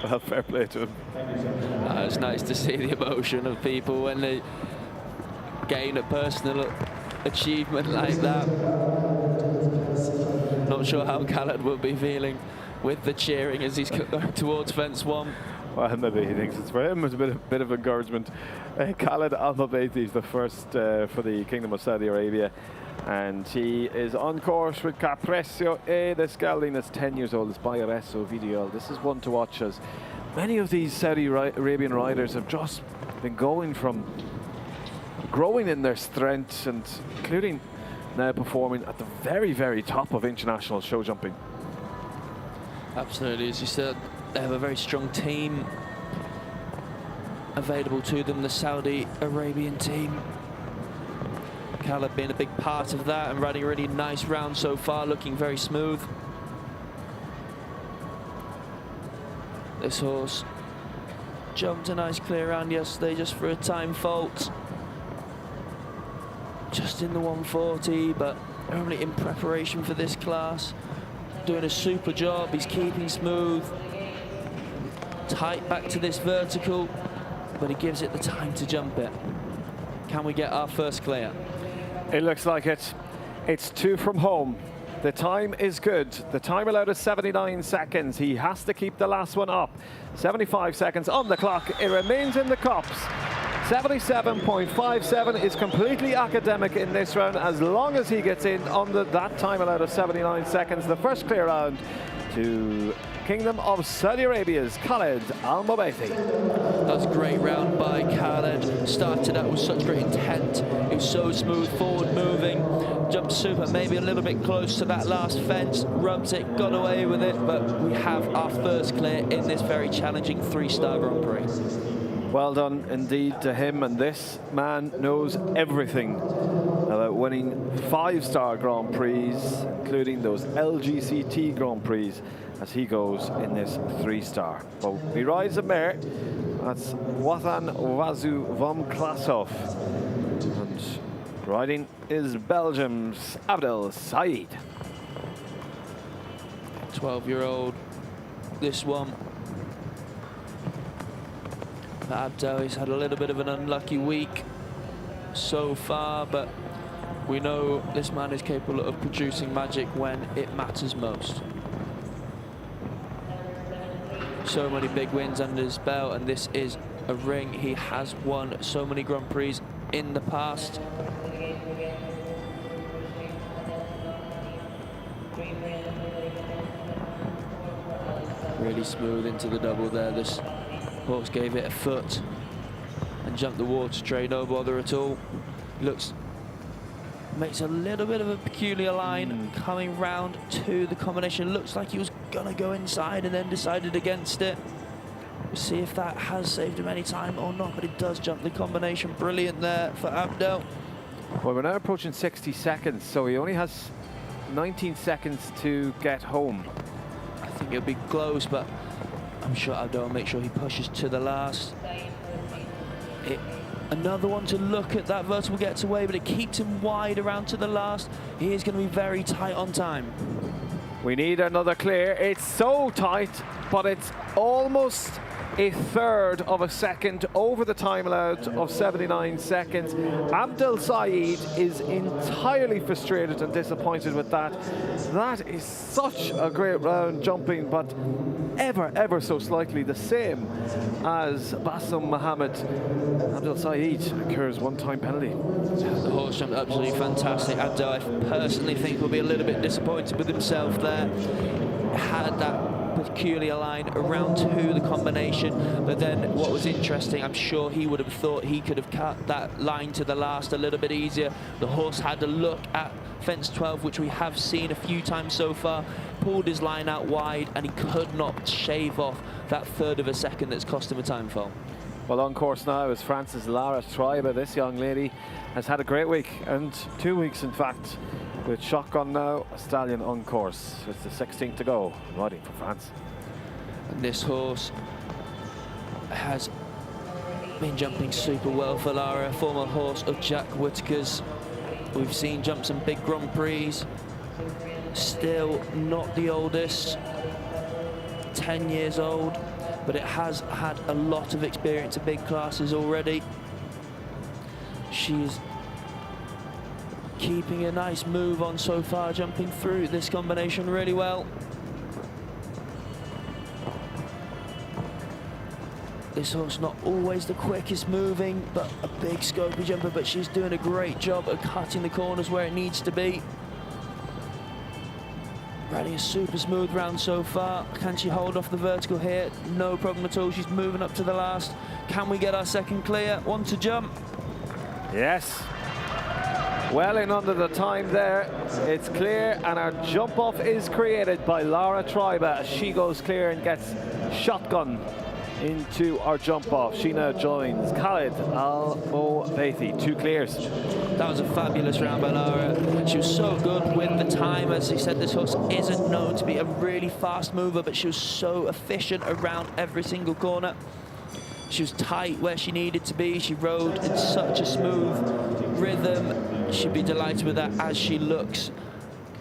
Well, fair play to him. It's nice to see the emotion of people when they gain a personal achievement like that. Not sure how Khaled will be feeling with the cheering as he's going towards fence one. Well, maybe he thinks it's for him. It's a bit of encouragement. Khaled Al-Mabaiti is the first for the Kingdom of Saudi Arabia, and he is on course with Capriccio E. The Scalding is 10 years old. It's by Arreso VDL. This is one to watch, as many of these Saudi Arabian riders have just been growing in their strength, and including now performing at the very, very top of international show jumping. Absolutely, as you said, they have a very strong team available to them, the Saudi Arabian team. Khaled being a big part of that and riding a really nice round so far, looking very smooth. This horse jumped a nice clear round yesterday just for a time fault. Just in the 140, but only in preparation for this class. Doing a super job, he's keeping smooth. Tight back to this vertical, but he gives it the time to jump it. Can we get our first clear? It looks like it. It's 2 from home. The time is good. The time allowed is 79 seconds. He has to keep the last one up. 75 seconds on the clock. It remains in the cups. 77.57 is completely academic in this round, as long as he gets in on that time allowed of 79 seconds. The first clear round to Kingdom of Saudi Arabia's Khaled Al-Mabaiti. That was a great round by Khaled. Started out with such great intent. It was so smooth, forward moving. Jumped super, maybe a little bit close to that last fence. Rubbed it, got away with it, but we have our first clear in this very challenging 3-star Grand Prix. Well done indeed to him, and this man knows everything about winning 5-star Grand Prix, including those LGCT Grand Prix, as he goes in this 3-star. But he rides Amir. That's Watan Wazu Vom Klasov. And riding is Belgium's Abdel Said. 12-year-old, this one. Abdel, he's had a little bit of an unlucky week so far, but we know this man is capable of producing magic when it matters most. So many big wins under his belt, and this is a ring. He has won so many Grand Prix in the past. Really smooth into the double there. This horse gave it a foot and jumped the water tray, no bother at all. Makes a little bit of a peculiar line coming round to the combination. Looks like he was gonna go inside and then decided against it. We'll see if that has saved him any time or not, but it does jump the combination. Brilliant there for Abdel. Well, we're now approaching 60 seconds, so he only has 19 seconds to get home. I think it'll be close, but I'm sure Abdel will make sure he pushes to the last. Another one to look at that vertical gets away, but it keeps him wide around to the last. He is going to be very tight on time. We need another clear. It's so tight, but it's almost a third of a second over the time allowed of 79 seconds. Abdel Said is entirely frustrated and disappointed with that. That is such a great round jumping, but ever so slightly the same as Bassam Mohammed. Abdel Said incurs one-time penalty. The horse jumped absolutely fantastic. Abdel, I personally think, will be a little bit disappointed with himself there. Had that peculiar line around to the combination, but then what was interesting, I'm sure he would have thought he could have cut that line to the last a little bit easier. The horse had a look at fence 12, which we have seen a few times so far, pulled his line out wide, and he could not shave off that third of a second that's cost him a time fall. Well, on course now is Frances Lara Tribe. This young lady has had a great week, and 2 weeks in fact, With shotgun now, Stallion on course. It's the 16th to go, riding for France. And this horse has been jumping super well for Lara, former horse of Jack Whittaker's. We've seen jump some big Grand Prix. Still not the oldest, 10 years old, but it has had a lot of experience in big classes already. She's keeping a nice move on so far, jumping through this combination really well. This horse not always the quickest moving, but a big scopy jumper, but she's doing a great job of cutting the corners where it needs to be. Riding a super smooth round so far. Can she hold off the vertical here? No problem at all. She's moving up to the last. Can we get our second clear? One to jump. Yes. Well in under the time there. It's clear, and our jump off is created by Lara Treiber as she goes clear and gets shotgun into our jump off. She now joins Khalid Al-Mobaithi. 2 clears. That was a fabulous round by Lara. She was so good with the time. As he said, this horse isn't known to be a really fast mover, but she was so efficient around every single corner. She was tight where she needed to be. She rode in such a smooth rhythm. She'd be delighted with that as she looks.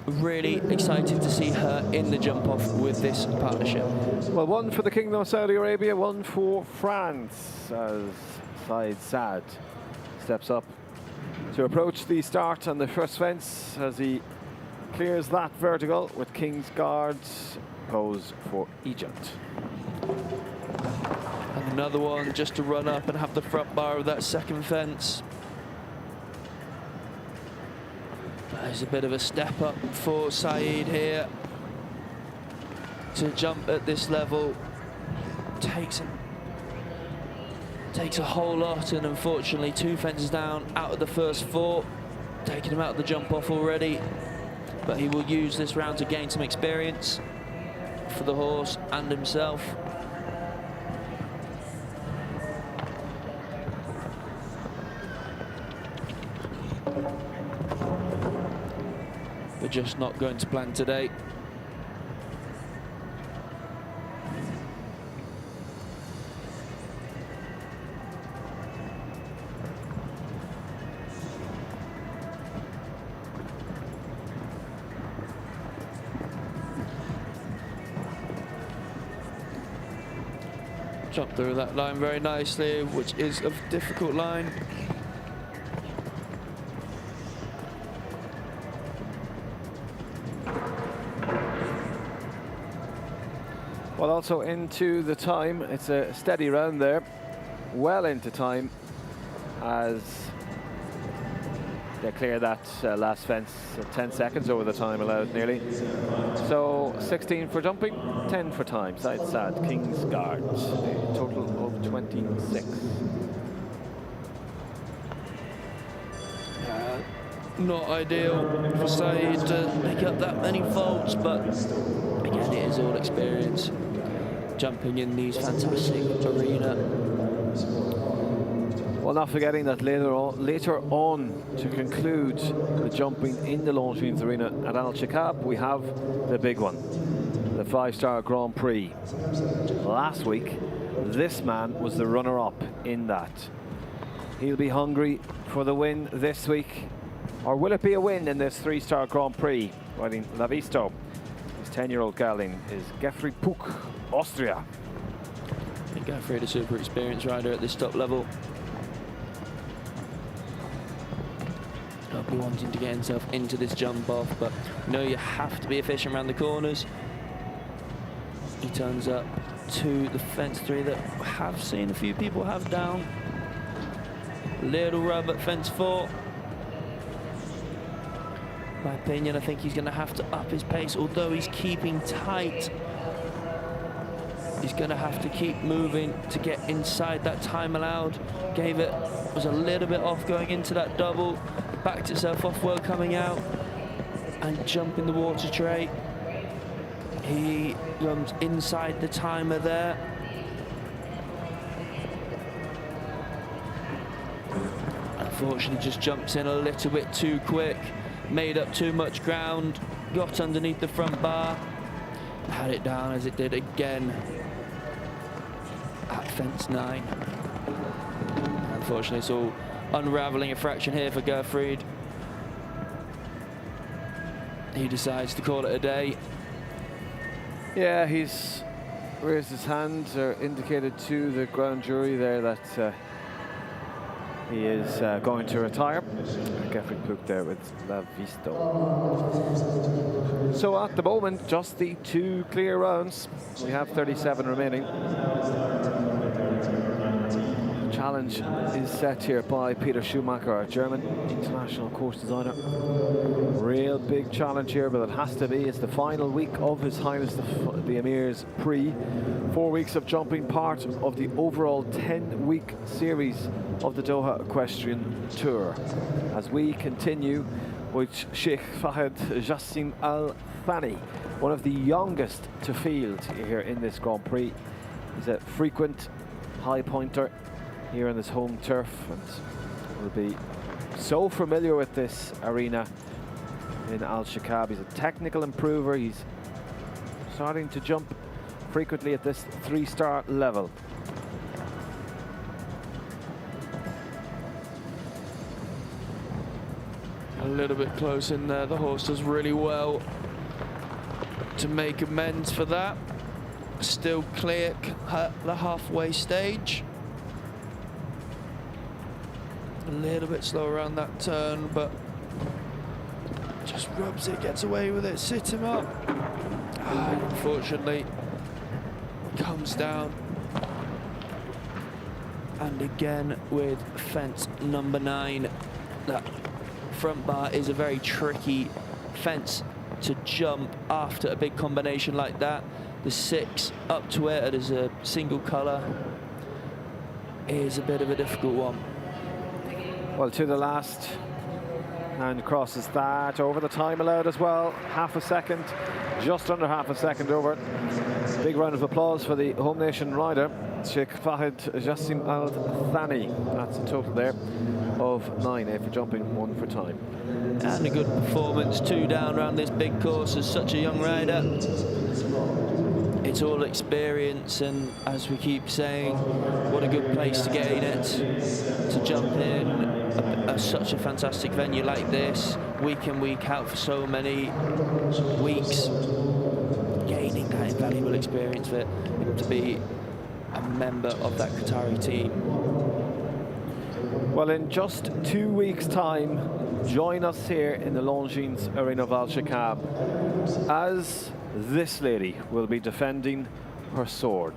Really excited to see her in the jump off with this partnership. Well, 1 for the Kingdom of Saudi Arabia, 1 for France as Said Saad steps up to approach the start on the first fence as he clears that vertical with King's Guards, goes for Egypt. And another one just to run up and have the front bar of that second fence. There's a bit of a step up for Saeed here. To jump at this level takes a whole lot, and unfortunately 2 fences down out of the first 4, taking him out of the jump off already. But he will use this round to gain some experience for the horse and himself. But just not going to plan today. Jump through that line very nicely, which is a difficult line. Well, also into the time. It's a steady round there, well into time as they clear that last fence. 10 seconds over the time allowed nearly. So 16 for jumping, 10 for time. Said Saad, King's Guard, a total of 26. Not ideal for Saeed to pick up that many faults, but again, it is all experience. Jumping in these fantastic arena. Well, not forgetting that later on to conclude the jumping in the Longines Arena at Alshaqab, we have the big one, the 5-star Grand Prix. Last week, this man was the runner-up in that. He'll be hungry for the win this week. Or will it be a win in this 3-star Grand Prix? Riding Lavisto. His 10-year-old gelding is Geoffrey Puck, Austria. Geoffrey, a super experienced rider at this top level. He'll be wanting to get himself into this jump off, but you know you have to be efficient around the corners. He turns up to the fence 3 that I have seen a few people have down. Little rub at fence 4. My opinion, I think he's going to have to up his pace, although he's keeping tight. He's going to have to keep moving to get inside that time allowed. Was a little bit off going into that double, backed itself off well coming out, and jumping the water tray. He runs inside the timer there. Unfortunately, just jumps in a little bit too quick. made up too much ground, got underneath the front bar, had it down as it did again at fence 9. Unfortunately, it's all unravelling a fraction here for Gerfried. He decides to call it a day. Yeah, he's raised his hand or indicated to the grand jury there that he is going to retire. Gerfried Puch there with La Visto. So at the moment, just the 2 clear rounds. We have 37 remaining. Challenge is set here by Peter Schumacher, our German international course designer. Real big challenge here, but it has to be. It's the final week of His Highness the Emir's Prix. 4 weeks of jumping, part of the overall 10-week series of the Doha Equestrian Tour. As we continue with Sheikh Fahd Jassim Al Thani, one of the youngest to field here in this Grand Prix. He's a frequent high pointer here on this home turf and will be so familiar with this arena in Alshaqab. He's a technical improver. He's starting to jump frequently at this 3-star level. A little bit close in there. The horse does really well to make amends for that. Still clear at the halfway stage. A little bit slow around that turn, but just rubs it, gets away with it, sit him up. Unfortunately, comes down. And again with fence number 9. That front bar is a very tricky fence to jump after a big combination like that. The 6 up to it as a single colour is a bit of a difficult one. Well, to the last, and crosses that over the time allowed as well. Half a second, just under half a second over. Big round of applause for the home nation rider, Sheikh Fahd Jassim Al Thani. That's a total there of 9, 8 for jumping, 1 for time. And a good performance, 2 down around this big course as such a young rider. It's all experience, and as we keep saying, what a good place to gain it, to jump in such a fantastic venue like this, week in, week out for so many weeks, gaining that invaluable experience for him to be a member of that Qatari team. Well, in just 2 weeks' time, join us here in the Longines Arena of Alshaqab as this lady will be defending her sword.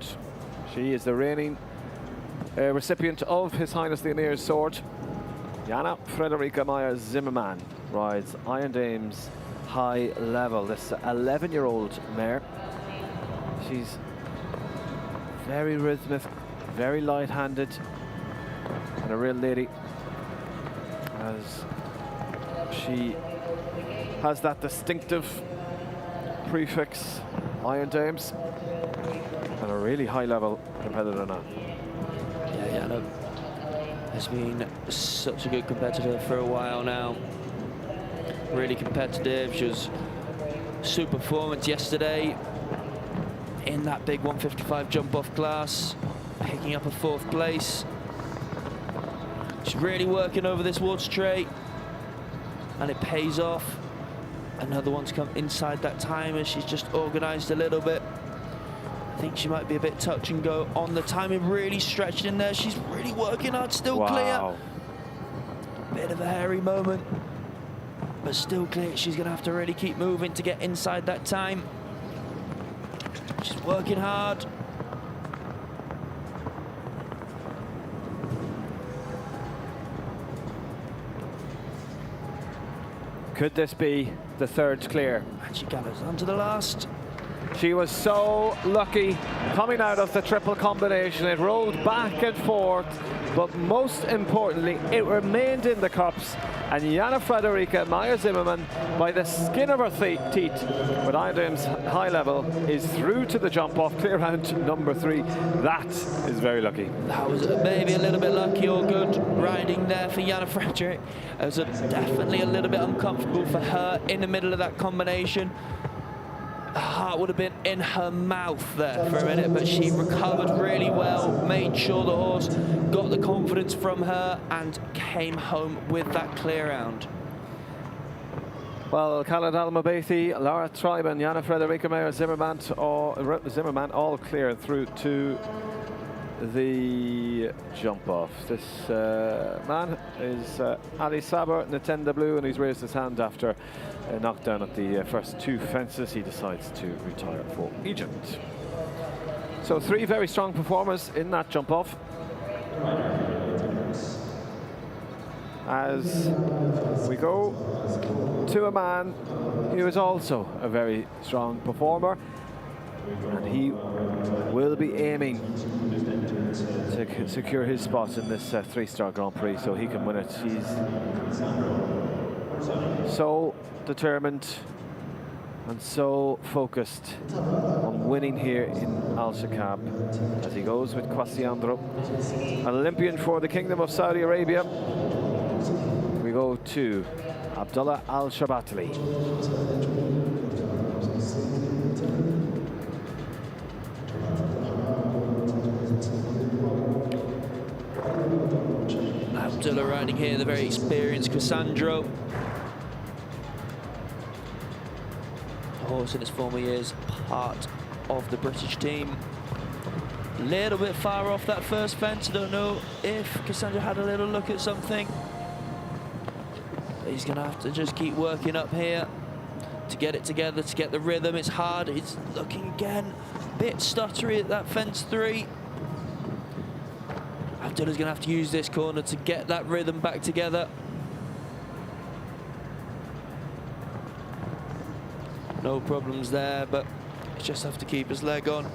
She is the reigning recipient of His Highness the Emir's sword. Jana Frederica Meyer Zimmermann rides Iron Dame's high level. This 11-year-old mare. She's very rhythmic, very light-handed, and a real lady, as she has that distinctive prefix Iron Dames and a really high-level competitor now. Yeah, no, has been such a good competitor for a while now. Really competitive. She was super performance yesterday in that big 155 jump-off class, picking up a 4th place. She's really working over this water straight, and it pays off. Another one's come inside that time as she's just organised a little bit. I think she might be a bit touch and go on the timing, really stretched in there. She's really working hard, still clear. Bit of a hairy moment, but still clear. She's going to have to really keep moving to get inside that time. She's working hard. Could this be the 3rd clear? And she gathers onto the last. She was so lucky coming out of the triple combination. It rolled back and forth, but most importantly, it remained in the cups. And Jana Frederica Meyer-Zimmermann, by the skin of her teeth, with Eindham's high level, is through to the jump off, clear round number 3. That is very lucky. That was maybe a little bit lucky or good riding there for Jana Frederic. It was definitely a little bit uncomfortable for her in the middle of that combination. Her heart would have been in her mouth there for a minute, but she recovered really well, made sure the horse got the confidence from her and came home with that clear round. Well, Khaled Al-Mabathi, Lara Tribe and Jana Frederica Meyer-Zimmermann all clear through to the jump off. This man is Ali Saber, Nintendo Blue, and he's raised his hand after a knockdown at the first 2 fences. He decides to retire for Egypt. So 3 very strong performers in that jump off. As we go to a man who is also a very strong performer, and he will be aiming to secure his spot in this 3-star Grand Prix so he can win it. He's so determined and so focused on winning here in Alshaqab as he goes with Quasiandro, an Olympian for the Kingdom of Saudi Arabia. We go to Abdullah Al-Shabatli. Abdullah riding here, the very experienced Cassandro. A horse in his former years, part of the British team. A little bit far off that first fence. I don't know if Cassandra had a little look at something. He's going to have to just keep working up here to get it together, to get the rhythm. It's hard. It's looking again a bit stuttery at that fence 3. Abdullah's going to have to use this corner to get that rhythm back together. No problems there, but he just have to keep his leg on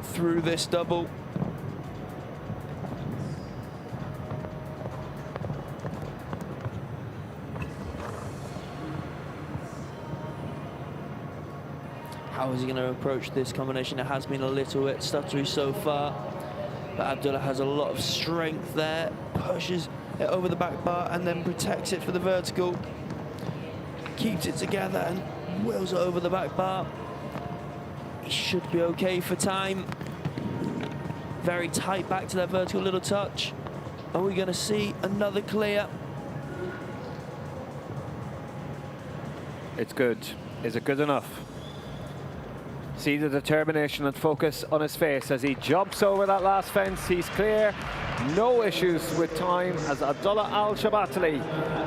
through this double. How is he going to approach this combination? It has been a little bit stuttery so far, but Abdullah has a lot of strength there, pushes it over the back bar and then protects it for the vertical, keeps it together and wheels it over the back bar. He should be okay for time. Very tight back to that vertical, little touch. Are we going to see another clear? It's good. Is it good enough? See the determination and focus on his face as he jumps over that last fence. He's clear. No issues with time as Abdullah Al-Shabatli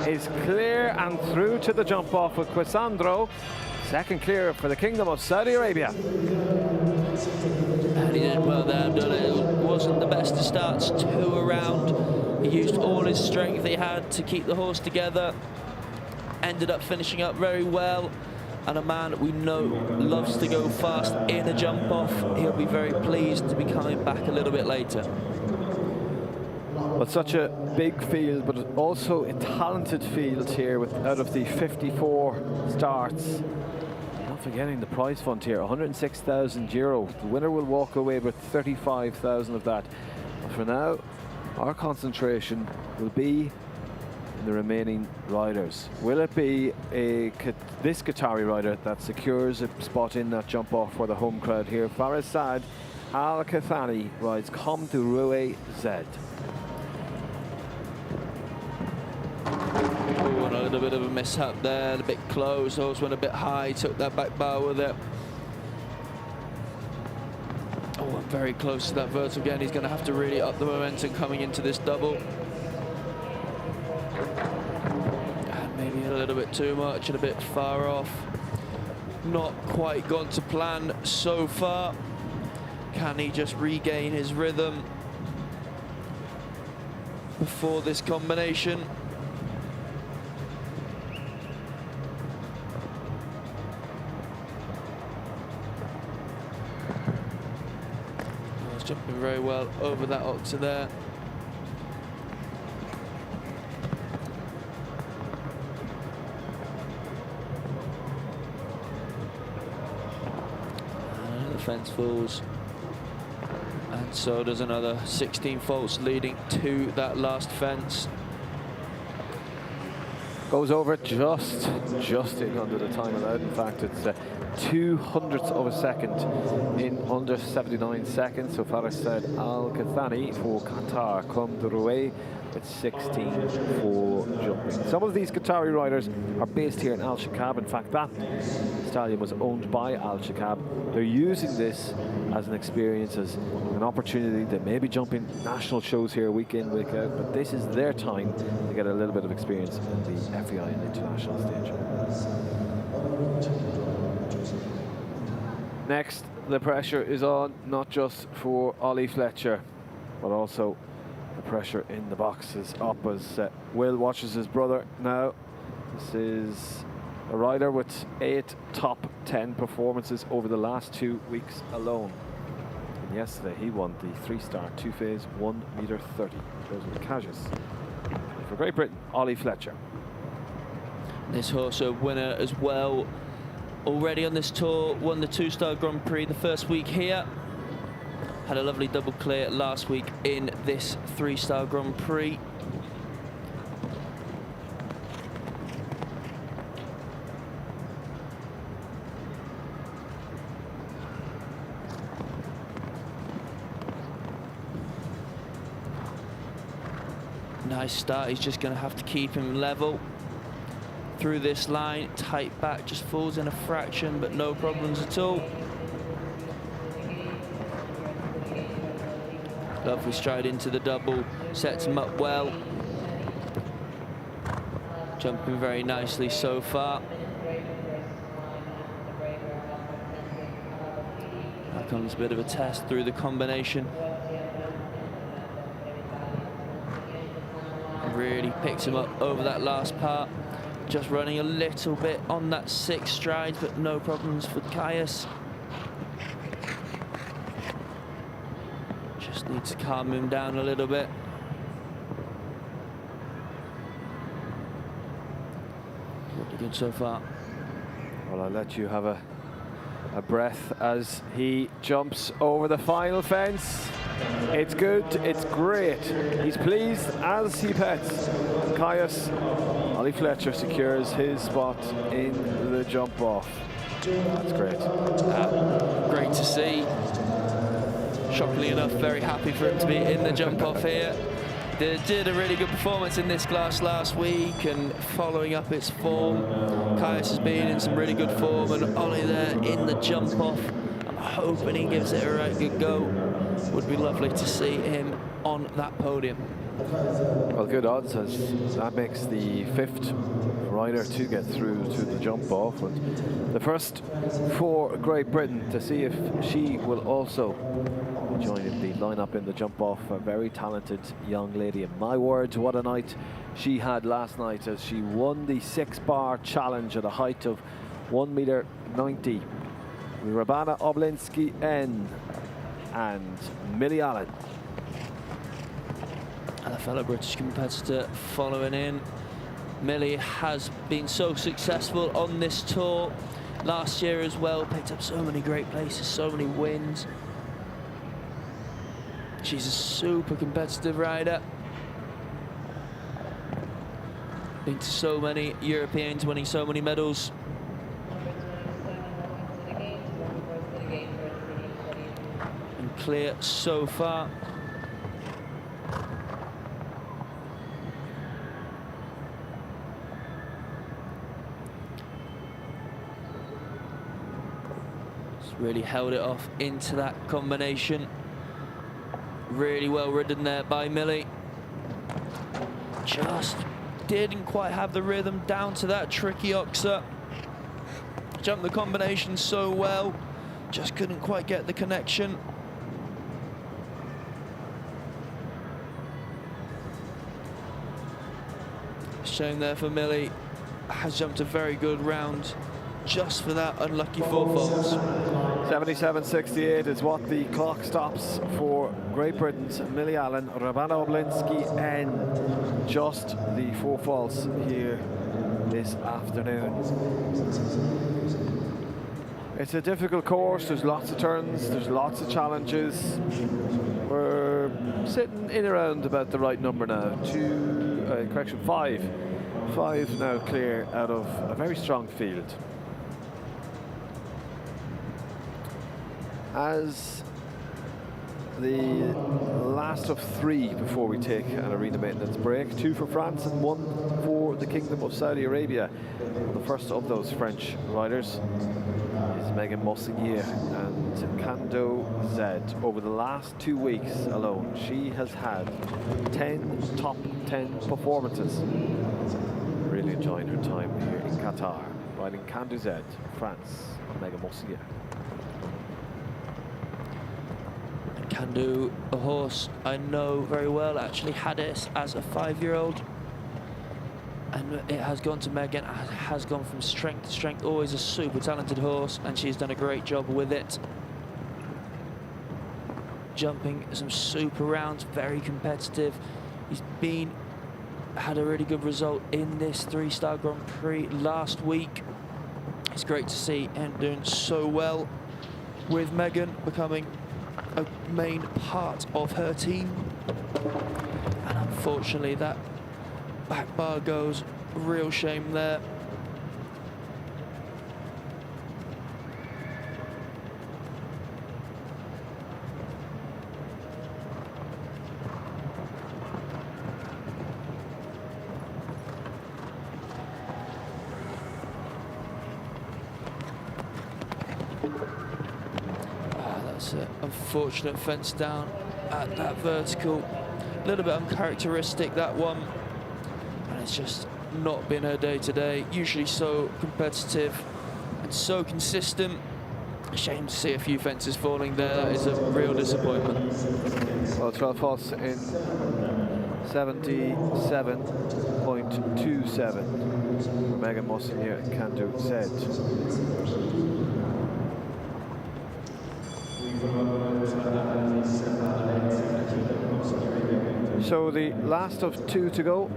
is clear and through to the jump off with Quasandro. Second clear for the Kingdom of Saudi Arabia. And he did well there, Abdullah. It wasn't the best of starts, 2 around. He used all his strength he had to keep the horse together. Ended up finishing up very well. And a man we know loves to go fast in a jump off. He'll be very pleased to be coming back a little bit later. But such a big field, but also a talented field here with out of the 54 starts. Not forgetting the prize fund here, €106,000. The winner will walk away with 35,000 of that. But for now, our concentration will be in the remaining riders. Will it be this Qatari rider that secures a spot in that jump off for the home crowd here? Faraz Saad Al-Kathani rides Comme du Rouet Z. Oh, a little bit of a mishap there, a bit close. Horse went a bit high, took that back bar with it. Oh, I'm very close to that vertical again. He's going to have to really up the momentum coming into this double. And maybe a little bit too much and a bit far off. Not quite gone to plan so far. Can he just regain his rhythm before this combination? Jumping very well over that octa there. And the fence falls. And so does another 16 faults leading to that last fence. Goes over just in under the time allowed. In fact, it's 200th of a second in under 79 seconds. So Farisad Al-Kathani for Qatar come away with 16 for jumping. Some of these Qatari riders are based here in Alshaqab. In fact, that stallion was owned by Alshaqab. They're using this as an experience, as an opportunity. They may be jumping national shows here week in, week out, but this is their time to get a little bit of experience in the FEI and international stage. Next, the pressure is on, not just for Ollie Fletcher, but also the pressure in the box is up as Will watches his brother now. This is a rider with 8 top 10 performances over the last 2 weeks alone. And yesterday he won the 3-star 2-phase 1m30. Goes with KASS. For Great Britain, Ollie Fletcher. This horse a winner as well. Already on this tour, won the 2-star Grand Prix the first week here. Had a lovely double clear last week in this 3-star Grand Prix. Nice start, he's just going to have to keep him level through this line. Tight back, just falls in a fraction, but no problems at all. Lovely stride into the double, sets him up well. Jumping very nicely so far. That comes a bit of a test through the combination. Really picks him up over that last part. Just running a little bit on that 6 strides, but no problems for KASS. Just need to calm him down a little bit. Pretty good so far. Well, I'll let you have a breath as he jumps over the final fence. It's good, it's great. He's pleased as he pets. KASS, Ollie Fletcher secures his spot in the jump off. That's great. Great to see. Shockingly enough, very happy for him to be in the jump off here. They did a really good performance in this class last week, and following up its form. KASS has been in some really good form, and Ollie there in the jump off. I'm hoping he gives it a right good go. Would be lovely to see him on that podium. Well, good odds, as that makes the 5th rider to get through to the jump off, and the first for Great Britain to see if she will also join in the lineup in the jump off. A very talented young lady, and my word, what a night she had last night as she won the 6-bar challenge at a height of 1m90. Rabana Oblinski N and Millie Allen. And a fellow British competitor following in. Millie has been so successful on this tour. Last year as well, picked up so many great places, so many wins. She's a super competitive rider. Been to so many Europeans, winning so many medals. And clear so far. Really held it off into that combination. Really well ridden there by Millie. Just didn't quite have the rhythm down to that tricky oxa. Jumped the combination so well, just couldn't quite get the connection. Shame there for Millie. Has jumped a very good round just for that unlucky 4 faults. 77.68 is what the clock stops for Great Britain's Millie Allen, Rabana Oblinski, and just the 4 faults here this afternoon. It's a difficult course, there's lots of turns, there's lots of challenges. We're sitting in around about the right number now. 5. 5 now clear out of a very strong field. As the last of 3 before we take an arena maintenance break, 2 for France and 1 for the Kingdom of Saudi Arabia. The first of those French riders is Megan Mossinier and Kando Zed. Over the last 2 weeks alone, she has had 10 top 10 performances. Really enjoying her time here in Qatar, riding Kando Zed, France, Megan Mossinier. Kando, a horse I know very well, actually had it as a 5-year-old. And it has gone to Megan, has gone from strength to strength, always a super talented horse, and she's done a great job with it. Jumping some super rounds, very competitive. He's had a really good result in this 3-star Grand Prix last week. It's great to see him doing so well with Megan becoming a main part of her team. And unfortunately that back bar goes, real shame there. That's an unfortunate fence down at that vertical. A little bit uncharacteristic, that one. It's just not been her day today. Usually so competitive and so consistent. A shame to see a few fences falling there. That is a real disappointment. Well, 12 faults in 77.27 for Megan Mossinier and Kando Zed. So the last of 2 to go.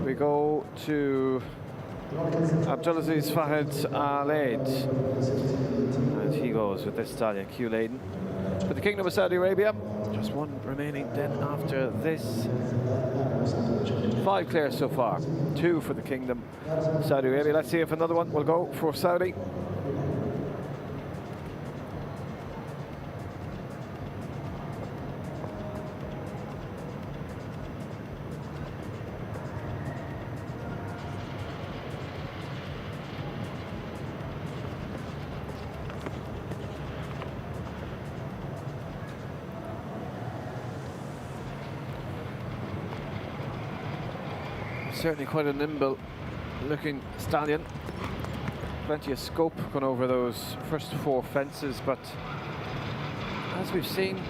We go to Abdulaziz Fahed Al-Aid, and he goes with this stallion, Q-laden. For the Kingdom of Saudi Arabia, just 1 remaining then after this. 5 clear so far, 2 for the Kingdom of Saudi Arabia. Let's see if another one will go for Saudi. Certainly quite a nimble looking stallion. Plenty of scope going over those first 4 fences, but as we've seen,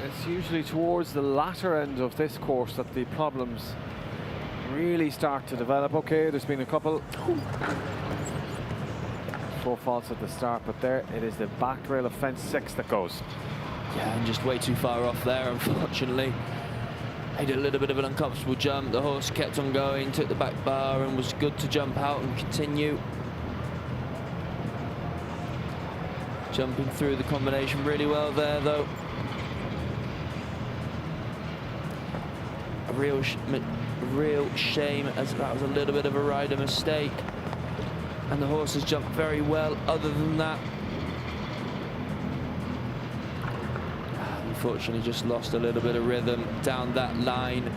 it's usually towards the latter end of this course that the problems really start to develop. Okay, there's been a couple 4 faults at the start, but there it is, the back rail of fence 6 that goes. Yeah, and just way too far off there, unfortunately. He did a little bit of an uncomfortable jump. The horse kept on going, took the back bar, and was good to jump out and continue. Jumping through the combination really well there, though. A real shame, as that was a little bit of a rider mistake. And the horse has jumped very well other than that. Unfortunately just lost a little bit of rhythm down that line.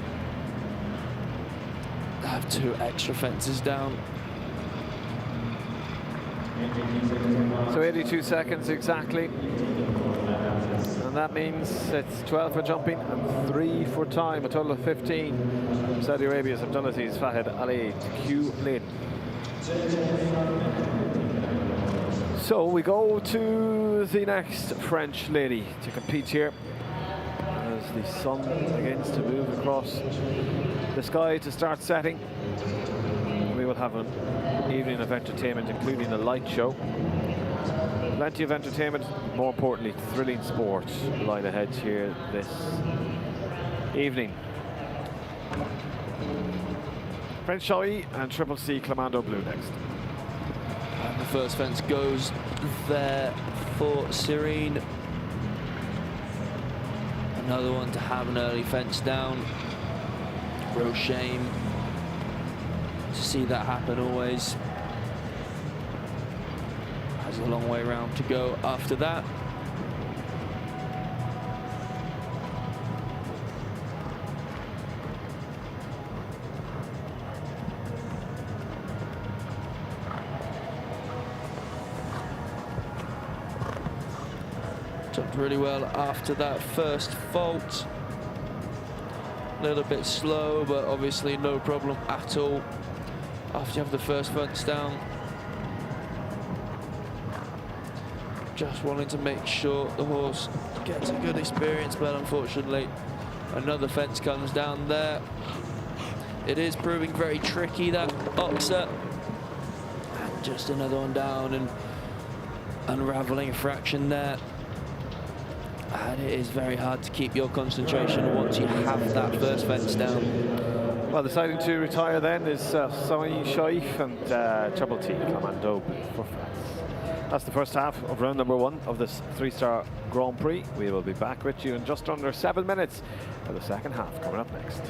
I have 2 extra fences down. So 82 seconds exactly. And that means it's 12 for jumping and 3 for time, a total of 15. Saudi Arabia's Abdulaziz Fahed Al-Aid, Q-laden. So we go to the next French lady to compete here as the sun begins to move across the sky to start setting. We will have an evening of entertainment, including a light show. Plenty of entertainment, more importantly, thrilling sport line ahead here this evening. French Shoei and Triple C Clamando Blue next. And the first fence goes there for Serene. Another one to have an early fence down. Real shame to see that happen always. Has a long way round to go after that. Jumped really well after that first fault. A little bit slow, but obviously no problem at all after you have the first fence down. Just wanting to make sure the horse gets a good experience, but unfortunately another fence comes down there. It is proving very tricky, that boxer. And just another one down and unraveling a fraction there. And it is very hard to keep your concentration once you have that first fence down. Well, deciding to retire then is Soin Shaif and Triple T Commando for France. That's the first half of round number 1 of this 3-star Grand Prix. We will be back with you in just under 7 minutes for the second half coming up next.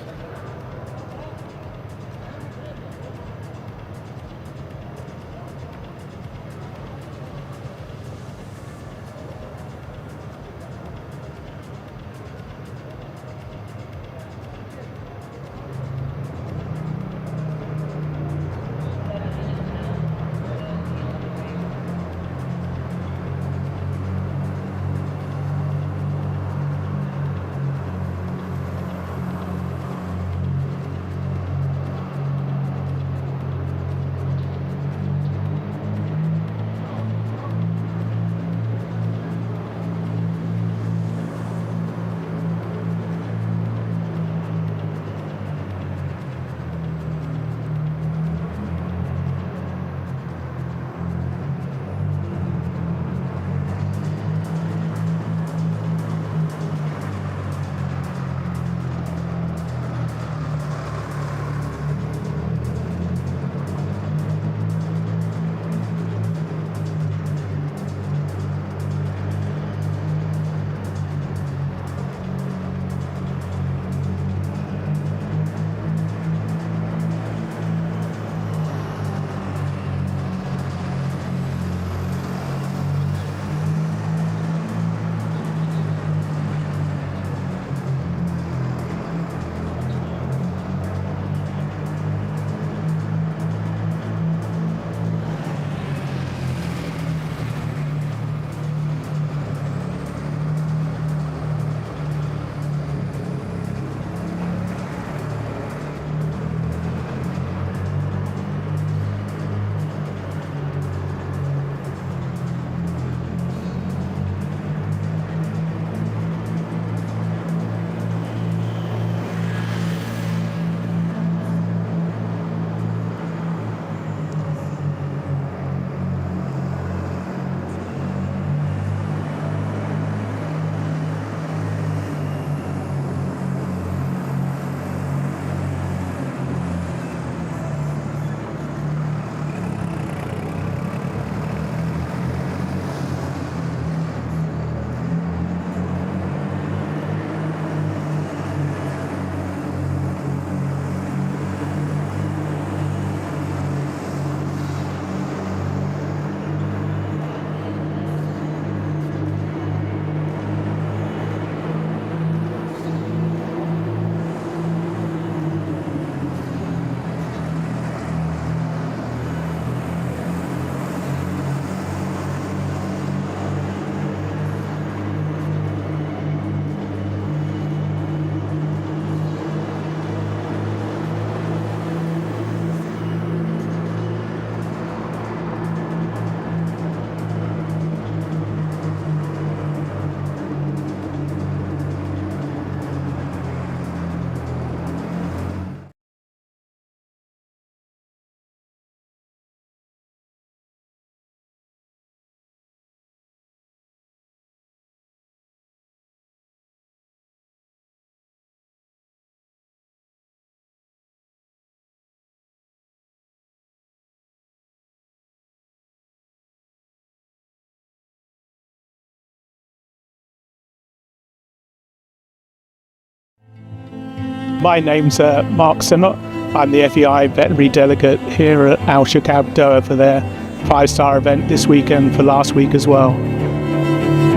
My name's Mark Sinnott. I'm the FEI veterinary delegate here at Alshaqab Doha for their 5-star event this weekend, for last week as well.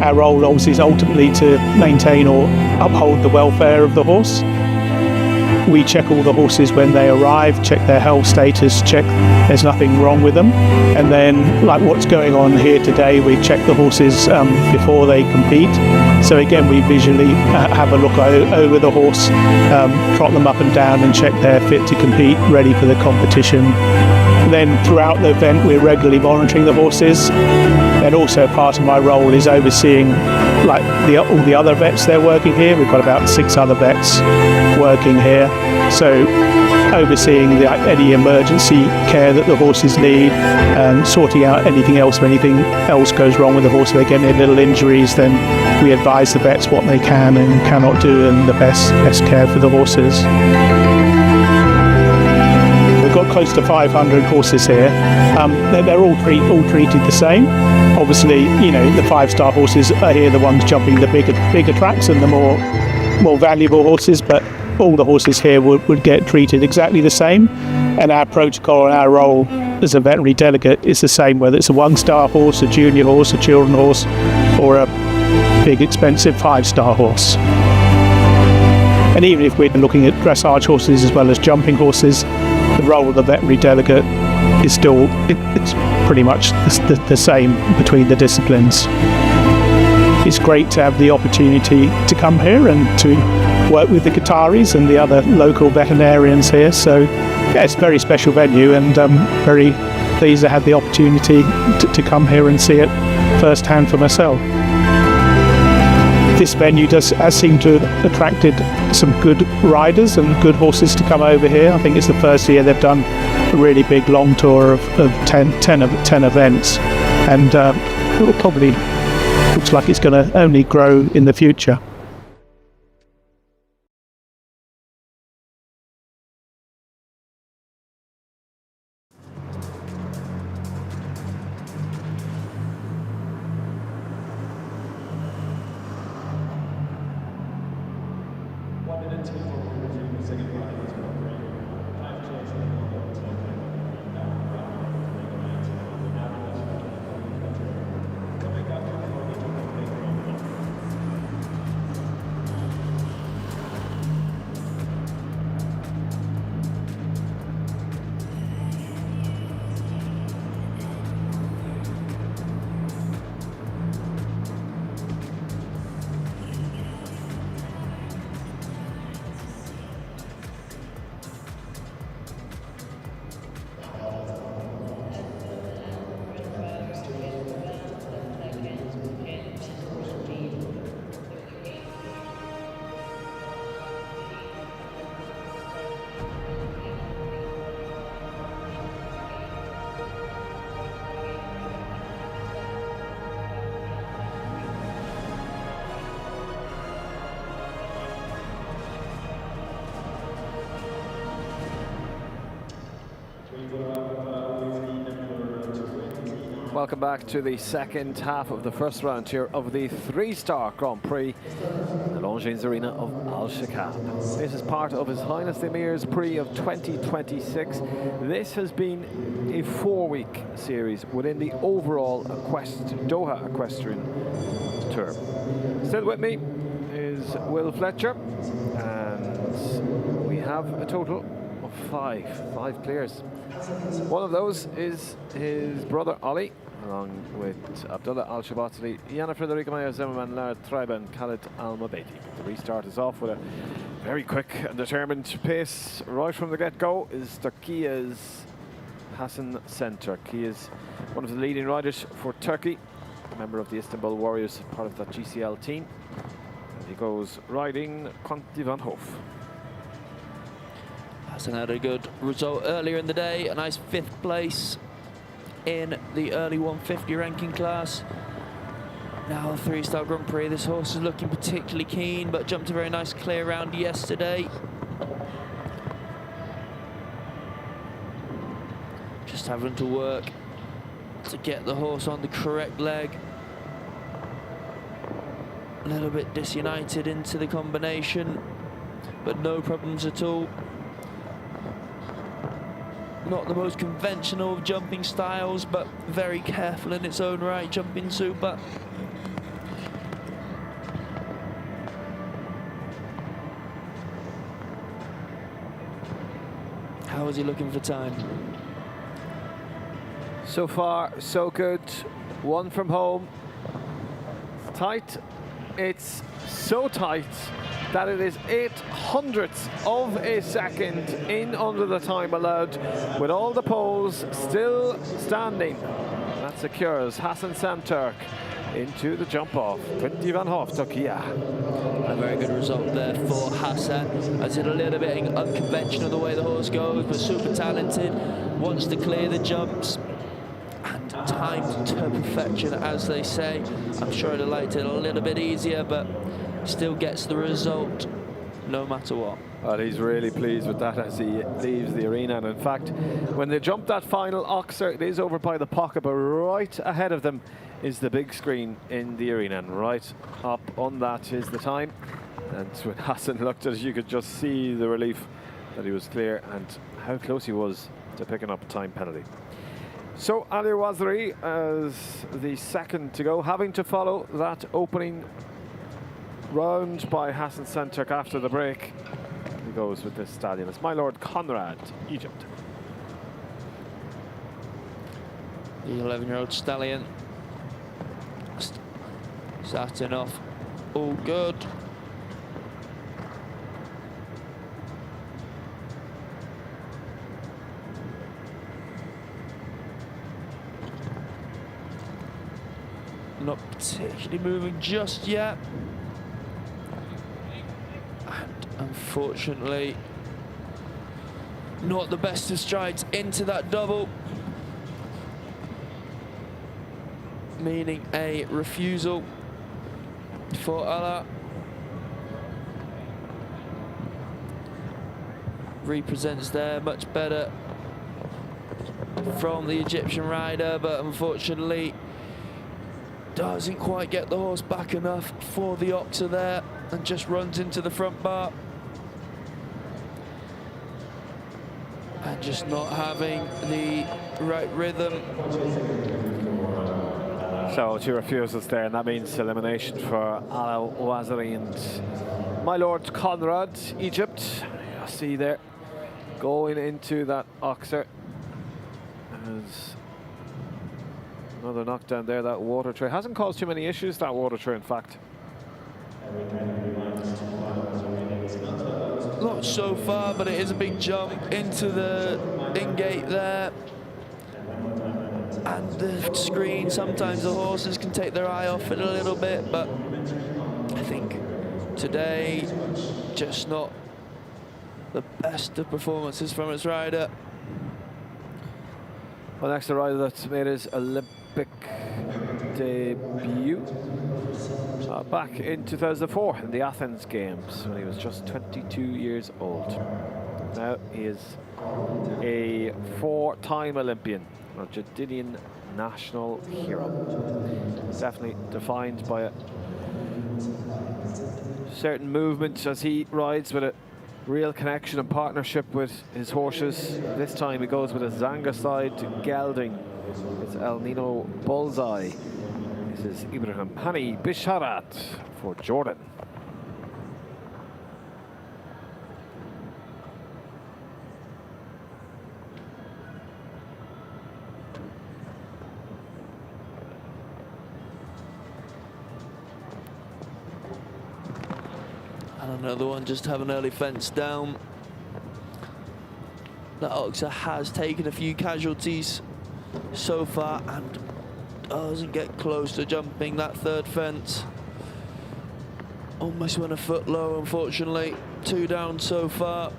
Our role obviously is ultimately to maintain or uphold the welfare of the horse. We check all the horses when they arrive, check their health status, check there's nothing wrong with them. And then, like what's going on here today, we check the horses before they compete. So again, we visually have a look over the horse, trot them up and down and check they're fit to compete, ready for the competition. Then throughout the event, we're regularly monitoring the horses. And also part of my role is overseeing all the other vets they're working here. We've got about 6 other vets working here. So overseeing any emergency care that the horses need, and sorting out anything else. If anything else goes wrong with the horse, if they get any little injuries, then we advise the vets what they can and cannot do and the best care for the horses. We've got close to 500 horses here. They're all treated the same. Obviously, the 5-star horses are here, the ones jumping the bigger tracks and the more valuable horses, but all the horses here would get treated exactly the same. And our protocol and our role as a veterinary delegate is the same, whether it's a 1-star horse, a junior horse, a children horse, or a big expensive 5-star horse. And even if we're looking at dressage horses as well as jumping horses, the role of the veterinary delegate is still, it's pretty much the same between the disciplines. It's great to have the opportunity to come here and to work with the Qataris and the other local veterinarians here. So yeah, it's a very special venue, and I'm very pleased to have the opportunity to come here and see it firsthand for myself. This venue has seemed to have attracted some good riders and good horses to come over here. I think it's the first year they've done a really big long tour of 10 events, and it will probably looks like it's going to only grow in the future. Welcome back to the second half of the first round here of the 3-star Grand Prix, the Longines Arena of Alshaqab. This is part of His Highness the Emir's Prix of 2026. This has been a 4-week series within the overall Doha Equestrian Tour. Still with me is Will Fletcher, and we have a total of five clears. One of those is his brother Ollie, along with Abdullah Al-Shabatli, Yana Frederica Meyer, Zimmerman, Lard Treiber and Khalid Al-Mabeti. The restart is off with a very quick and determined pace right from the get-go. Is Turkey's Hassan Center. He is one of the leading riders for Turkey, a member of the Istanbul Warriors, part of that GCL team. And he goes riding Conti van Hof. Hassan had a good result earlier in the day, a nice 5th place in the early 150 ranking class. Now a 3-star Grand Prix. This horse is looking particularly keen, but jumped a very nice clear round yesterday. Just having to work to get the horse on the correct leg. A little bit disunited into the combination. but no problems at all. Not the most conventional of jumping styles, but very careful in its own right, jumping super. How is he looking for time? So far, so good. One from home. Tight. It's so tight that it is 0.08 of a second in under the time allowed, with all the poles still standing. That secures Hassan Samturk into the jump off. 20 van Hof Tokia. A very good result there for Hassan. As it a little bit unconventional the way the horse goes, but super talented. Wants to clear the jumps and timed to perfection, as they say. I'm sure I'd have liked it a little bit easier, but still gets the result no matter what. Well, he's really pleased with that as he leaves the arena. And in fact, when they jump that final oxer, it is over by the pocket, but right ahead of them is the big screen in the arena, and right up on that is the time. And when Hassan looked at it, you could just see the relief that he was clear and how close he was to picking up a time penalty. So Ali Waziri as the second to go, having to follow that opening round by Hassan Samturk after the break. He goes with this stallion. It's My Lord Conrad, Egypt. The 11-year-old stallion starting off all good. Not particularly moving just yet. And unfortunately, not the best of strides into that double, meaning a refusal for Allah. Represents there much better from the Egyptian rider, but unfortunately doesn't quite get the horse back enough for the oxer there and just runs into the front bar. And just not having the right rhythm. So 2 refusals there, and that means elimination for Al Waziri and My Lord Conrad, Egypt. You see there, going into that oxer. As another knockdown there, that water tray. Hasn't caused too many issues, that water tray, in fact. Not so far, but it is a big jump into the in-gate there. And the screen, sometimes the horses can take their eye off it a little bit, but I think today, just not the best of performances from its rider. Well, next the rider that made his Olympic debut back in 2004 in the Athens Games when he was just 22 years old. Now he is a 4-time Olympian, a Jordanian national hero. Definitely defined by a certain movement as he rides, with a real connection and partnership with his horses. This time he goes with a Zanga side to gelding. It's El Nino Bullseye. This is Ibrahim Hani Bisharat for Jordan. And another one just have an early fence down. That oxer has taken a few casualties so far and doesn't get close to jumping that third fence. Almost went a foot low, unfortunately. 2 down so far.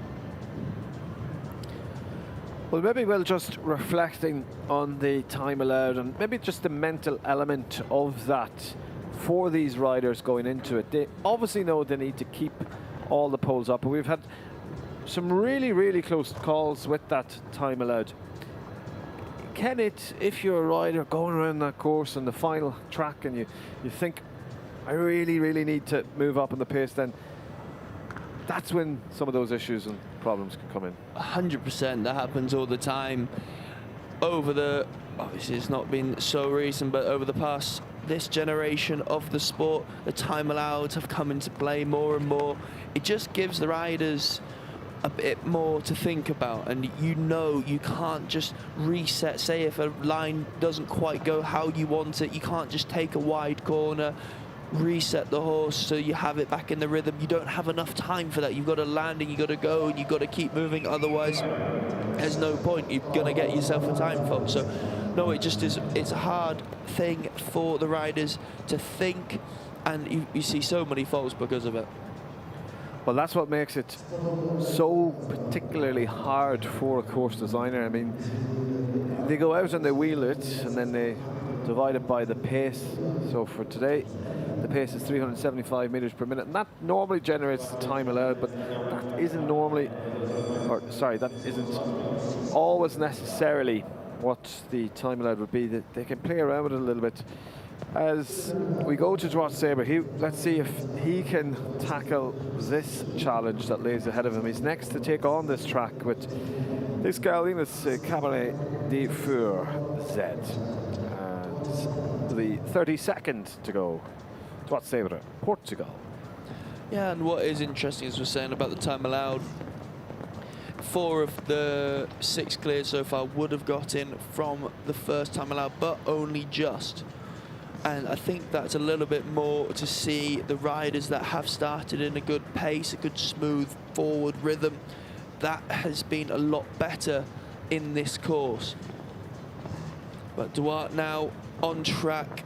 Well, maybe we'll just reflecting on the time allowed and maybe just the mental element of that for these riders going into it. They obviously know they need to keep all the poles up, but we've had some really, really close calls with that time allowed. Can it, if you're a rider going around that course on the final track and you think, I really, really need to move up in the pace, then that's when some of those issues and problems can come in. 100%, that happens all the time. Obviously it's not been so recent, but over the past, this generation of the sport, the time allowed have come into play more and more. It just gives the riders a bit more to think about, and you can't just reset. Say if a line doesn't quite go how you want it, you can't just take a wide corner, reset the horse so you have it back in the rhythm. You don't have enough time for that. You've got to land and you've got to go and you've got to keep moving, otherwise there's no point. You're going to get yourself a time fault. So no, it's a hard thing for the riders to think, and you see so many faults because of it. Well, that's what makes it so particularly hard for a course designer. I mean, they go out and they wheel it and then they divide it by the pace. So for today, the pace is 375 meters per minute, and that normally generates the time allowed, but that isn't always necessarily what the time allowed would be. That they can play around with it a little bit. As we go to Droit Sabre, let's see if he can tackle this challenge that lays ahead of him. He's next to take on this track with this gelding, this Cabernet de Fur Z. And the 32nd to go. Droit Sabre, Portugal. Yeah, and what is interesting, as we're saying about the time allowed, 4 of the 6 cleared so far would have got in from the first time allowed, but only just. And I think that's a little bit more to see the riders that have started in a good pace, a good smooth forward rhythm. That has been a lot better in this course. But Duarte now on track,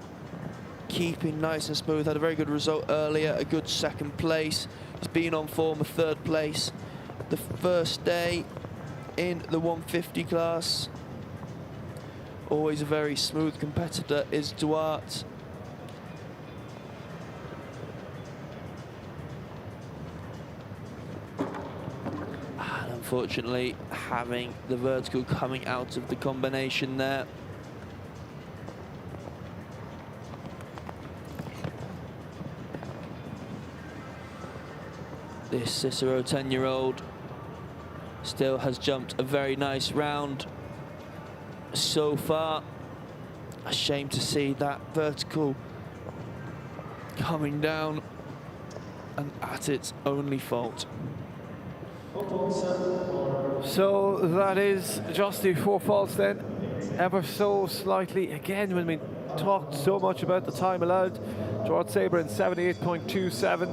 keeping nice and smooth. Had a very good result earlier, a good second place. He's been on form, a 3rd place the first day in the 150 class. Always a very smooth competitor is Duarte. And unfortunately, having the vertical coming out of the combination there. This Cicero 10-year-old still has jumped a very nice round so far. A shame to see that vertical coming down and at its only fault. So that is just the 4 faults then, ever so slightly. Again, when we talked so much about the time allowed, Droit Sabre in 78.27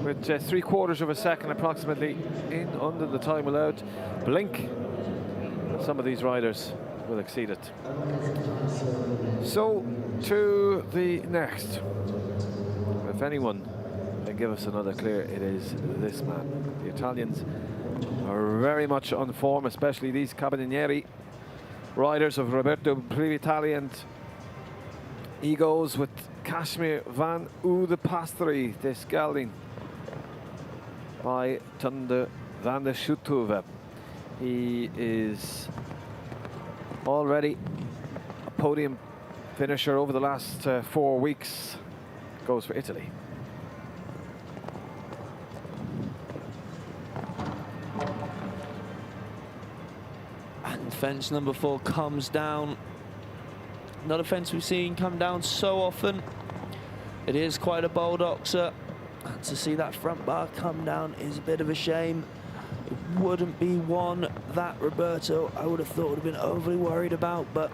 with 3/4 of a second approximately in under the time allowed. Blink, and some of these riders will exceed it. So to the next. If anyone can give us another clear, it is this man. The Italians are very much on form, especially these Cabinieri riders of Roberto Privitali, and he goes with Kashmir van Oude Pastry, this gelding by Tunde van der Schuttove. He is already a podium finisher over the last 4 weeks. Goes for Italy. And fence number 4 comes down. Not a fence we've seen come down so often. It is quite a bold oxer. And to see that front bar come down is a bit of a shame. It wouldn't be one that Roberto, I would have thought, would have been overly worried about, but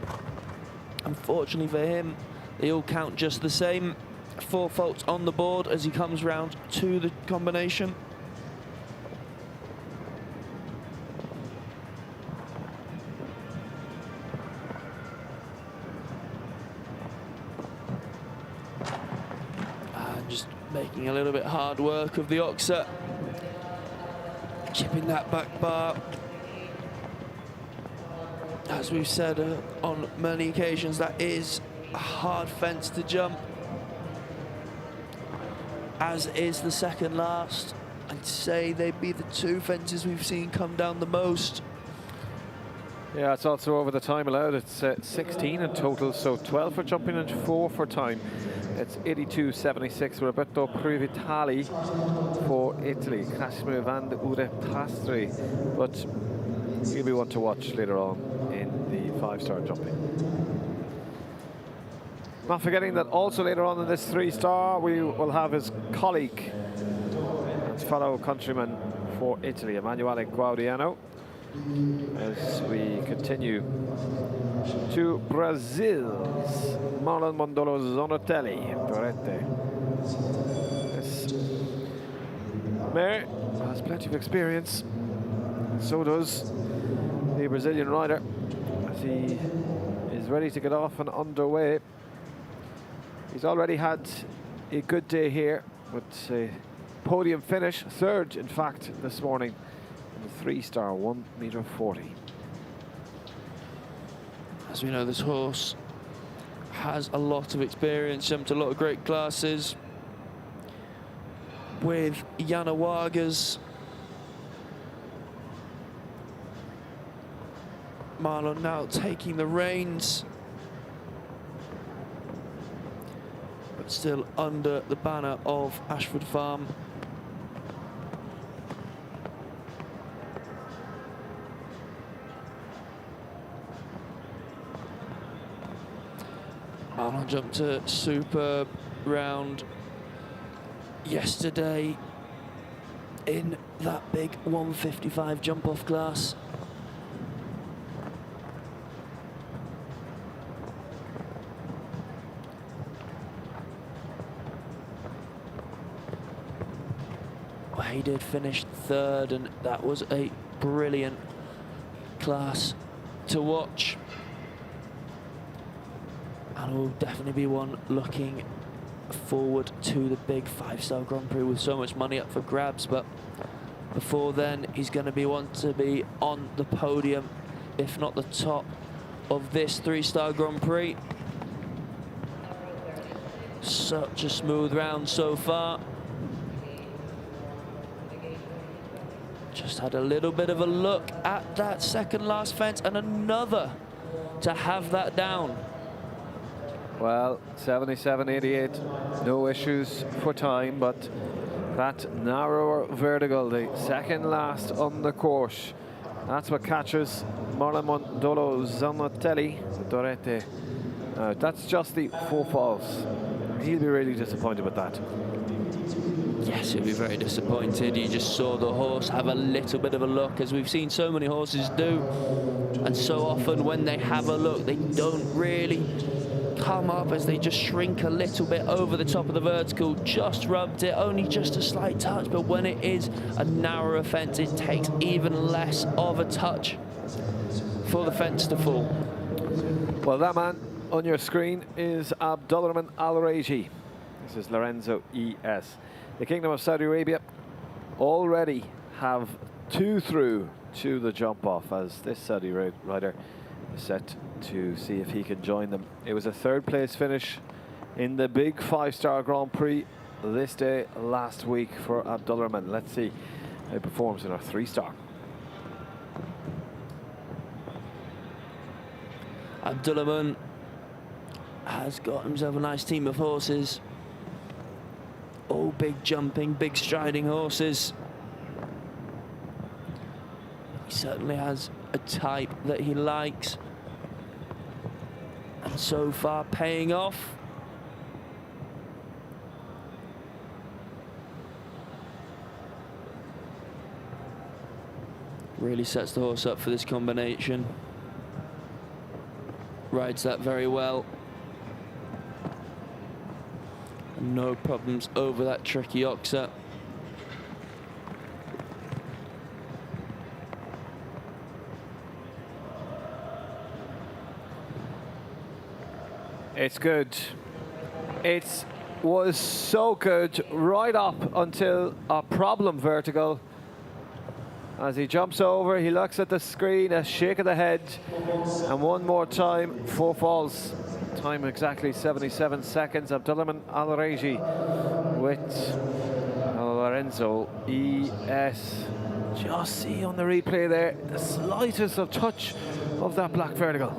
unfortunately for him, they all count just the same. 4 faults on the board as he comes round to the combination. And just making a little bit hard work of the oxer. Chipping that back bar. As we've said on many occasions, that is a hard fence to jump, as is the second last. I'd say they'd be the 2 fences we've seen come down the most. Yeah, it's also over the time allowed. It's 16 in total, so 12 for jumping and 4 for time. It's 82.76. Roberto Privitali for Italy. Casimir van de Ure Pastri. But he'll be one to watch later on in the 5-star jumping. Not forgetting that also later on in this 3-star we will have his colleague and fellow countryman for Italy, Emanuele Guadiano, as we continue to Brazil's Marlon Mondolo Zonotelli Torrete. This mare has plenty of experience, and so does the Brazilian rider, as he is ready to get off and underway. He's already had a good day here with a podium finish, 3rd in fact this morning in the 3-star, 1.40 m. As we know, this horse has a lot of experience, jumped a lot of great classes with Yana Vargas. Marlon now taking the reins, but still under the banner of Ashford Farm. Marlon jumped a superb round yesterday in that big 155 jump-off class. He did finish 3rd, and that was a brilliant class to watch, and will definitely be one looking forward to the big 5-star Grand Prix with so much money up for grabs. But before then, he's going to be one to be on the podium, if not the top of this 3-star Grand Prix. Such a smooth round so far. Just had a little bit of a look at that second last fence, and another to have that down. Well, 77.88, no issues for time, but that narrower vertical, the second last on the course, that's what catches Marlon Mondolo Zonotelli Torrete. That's just the 4 falls. He'll be really disappointed with that. Yes, he'll be very disappointed. You just saw the horse have a little bit of a look, as we've seen so many horses do. And so often when they have a look, they don't really come up, as they just shrink a little bit over the top of the vertical. Just rubbed it, only just a slight touch. But when it is a narrower fence, it takes even less of a touch for the fence to fall. Well, that man on your screen is Abdulrahman Al-Rajhi. This is Lorenzo ES. The Kingdom of Saudi Arabia already have 2 through to the jump off, as this Saudi rider is set to see if he can join them. It was a 3rd place finish in the big 5-star Grand Prix this day last week for Abdulrahman. Let's see how he performs in our 3-star. Abdulrahman has got himself a nice team of horses. All big jumping, big striding horses. He certainly has a type that he likes, and so far paying off. Really sets the horse up for this combination. Rides that very well. No problems over that tricky oxer. It's good. It was so good right up until a problem vertical. As he jumps over, he looks at the screen, a shake of the head, and one more time, 4 falls. Time exactly 77 seconds. Abdulrahman Al-Rajhi with Lorenzo ES. Just see on the replay there, the slightest of touch of that black vertical.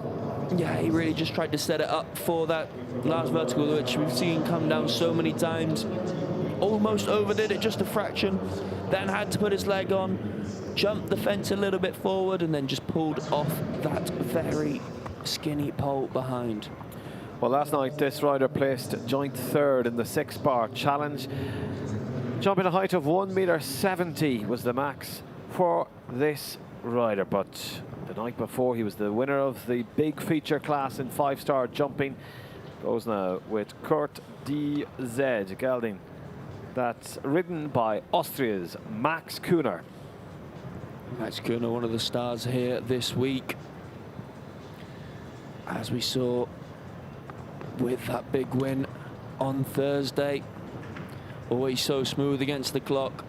Yeah, he really just tried to set it up for that last vertical, which we've seen come down so many times. Almost overdid it, just a fraction. Then had to put his leg on, jumped the fence a little bit forward, and then just pulled off that very skinny pole behind. Well, last night this rider placed joint third in the 6-bar challenge. Jumping a height of 1.70 m was the max for this rider, but the night before he was the winner of the big feature class in 5-star jumping. Goes now with Kurt DZ gelding. That's ridden by Austria's Max Kuhner. Max Kuhner, one of the stars here this week, as we saw with that big win on Thursday. Always so smooth against the clock.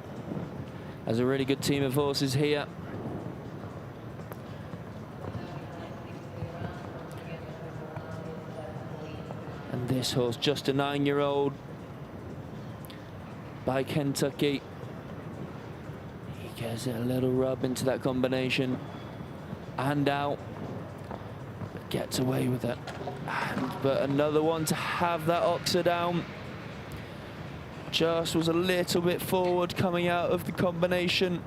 Has a really good team of horses here. And this horse, just a 9-year-old by Kentucky. He gets a little rub into that combination and out, but gets away with it. But another one to have that oxer down. Just was a little bit forward coming out of the combination.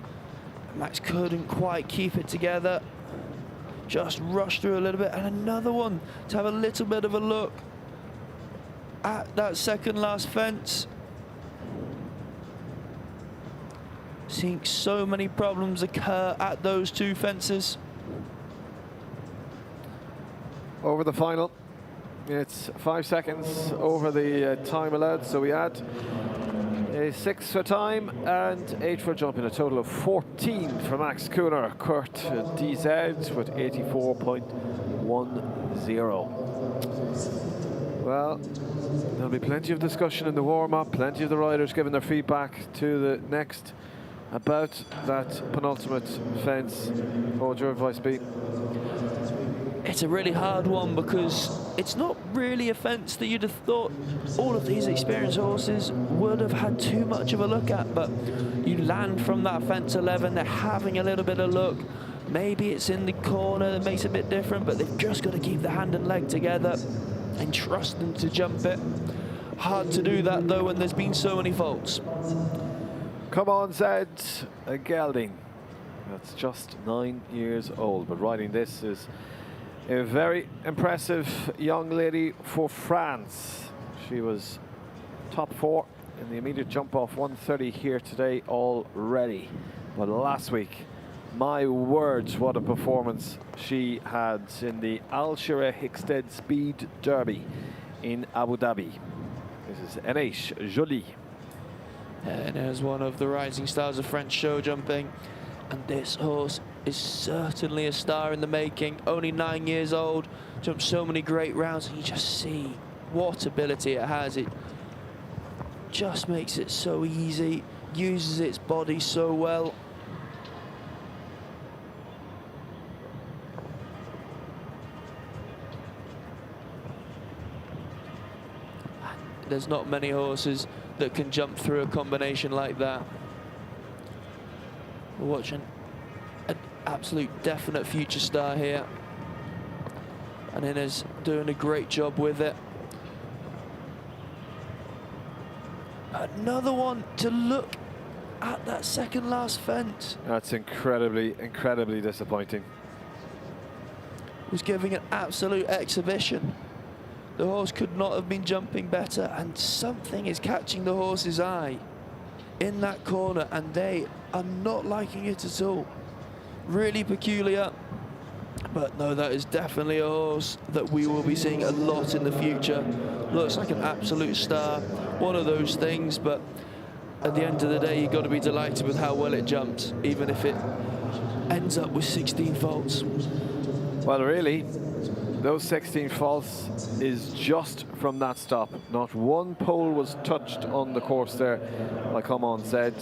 Max couldn't quite keep it together. Just rushed through a little bit, and another one to have a little bit of a look at that second last fence. Seeing so many problems occur at those two fences. Over the final, it's 5 seconds over the time allowed, so we had a 6 for time and 8 for jumping, a total of 14 for Max Kuhner. Kurt DZ with 84.10. Well, there'll be plenty of discussion in the warm-up, plenty of the riders giving their feedback to the next about that penultimate fence. What would your advice be? It's a really hard one because it's not really a fence that you'd have thought all of these experienced horses would have had too much of a look at, but you land from that fence 11, they're having a little bit of look. Maybe it's in the corner that makes it a bit different, but they've just got to keep the hand and leg together and trust them to jump it. Hard to do that though when there's been so many faults. Come on, Zed, a gelding. That's just 9 years old, but riding this is a very impressive young lady for France. She was top 4 in the immediate jump off 130 here today already. But last week, my words, what a performance she had in the Alshaqab Speed Derby in Abu Dhabi. This is Enesh Jolie. And as one of the rising stars of French show jumping, and this horse is certainly a star in the making. Only 9 years old, jumped so many great rounds, and you just see what ability it has. It just makes it so easy, uses its body so well. There's not many horses that can jump through a combination like that. We're watching an absolute definite future star here, and Inez doing a great job with it. Another one to look at that second last fence. That's incredibly disappointing. Was giving an absolute exhibition. The horse could not have been jumping better, and something is catching the horse's eye in that corner, and they are not liking it at all. Really peculiar, but no, that is definitely a horse that we will be seeing a lot in the future. Looks like an absolute star, one of those things, but at the end of the day, you've got to be delighted with how well it jumped, even if it ends up with 16 faults. Well, really, those 16 faults is just from that stop. Not one pole was touched on the course there, like Hamon said.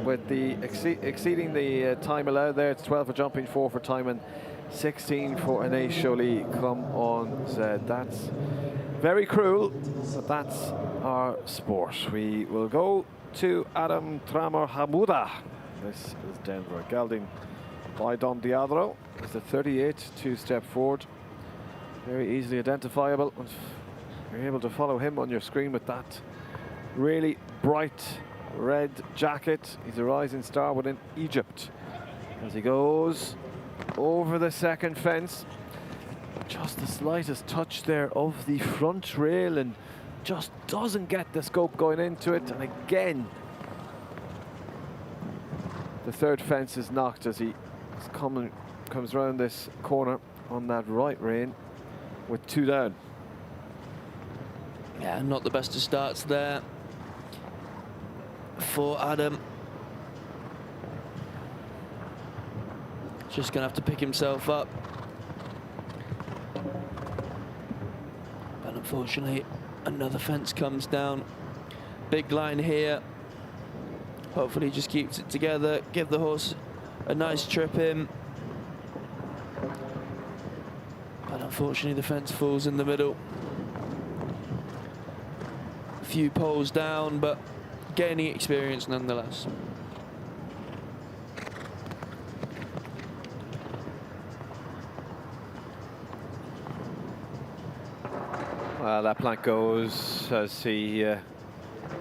With the exceeding the time allowed there, it's 12 for jumping, 4 for time, and 16 for Enesh Jolie. Come on, Zed. That's very cruel, but that's our sport. We will go to Adam Tramor Hamuda. This is Denver. Gelding by Don Diadro. It's a 38, 2-step forward. very easily identifiable. And you're able to follow him on your screen with that really bright red jacket. He's a rising star within Egypt as he goes over the second fence. Just the slightest touch there of the front rail and just doesn't get the scope going into it. And again, the third fence is knocked as he comes around this corner on that right rein with 2 down. Yeah, not the best of starts there for Adam. Just gonna have to pick himself up. But unfortunately, another fence comes down. Big line here. Hopefully he just keeps it together, give the horse a nice trip in. But unfortunately the fence falls in the middle. A few poles down, but gaining experience nonetheless. Well, that plank goes as he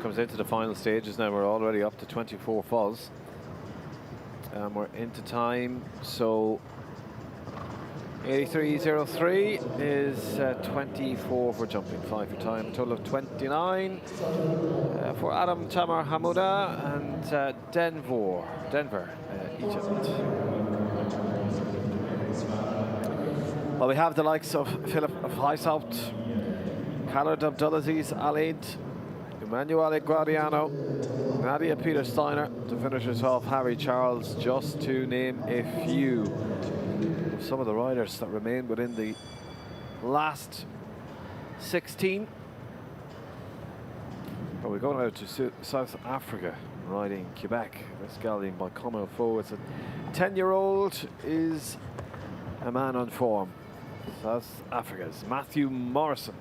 comes into the final stages. Now we're already up to 24 falls. And we're into time, so 83.03 is 24 for jumping, 5 for time, a total of 29 for Adam Tamar Hamouda and Denver, Egypt. Well, we have the likes of Philip of Highsouth, Khaled Abdulaziz Alaid, Emanuele Guadiano, Nadia Peter Steiner to finish us off, Harry Charles, just to name a few of some of the riders that remain within the last 16. But we're going out to South Africa, riding Quebec. This gelding by Como Fo. It's a 10-year-old, is a man on form. South Africa's Matthew Morrison.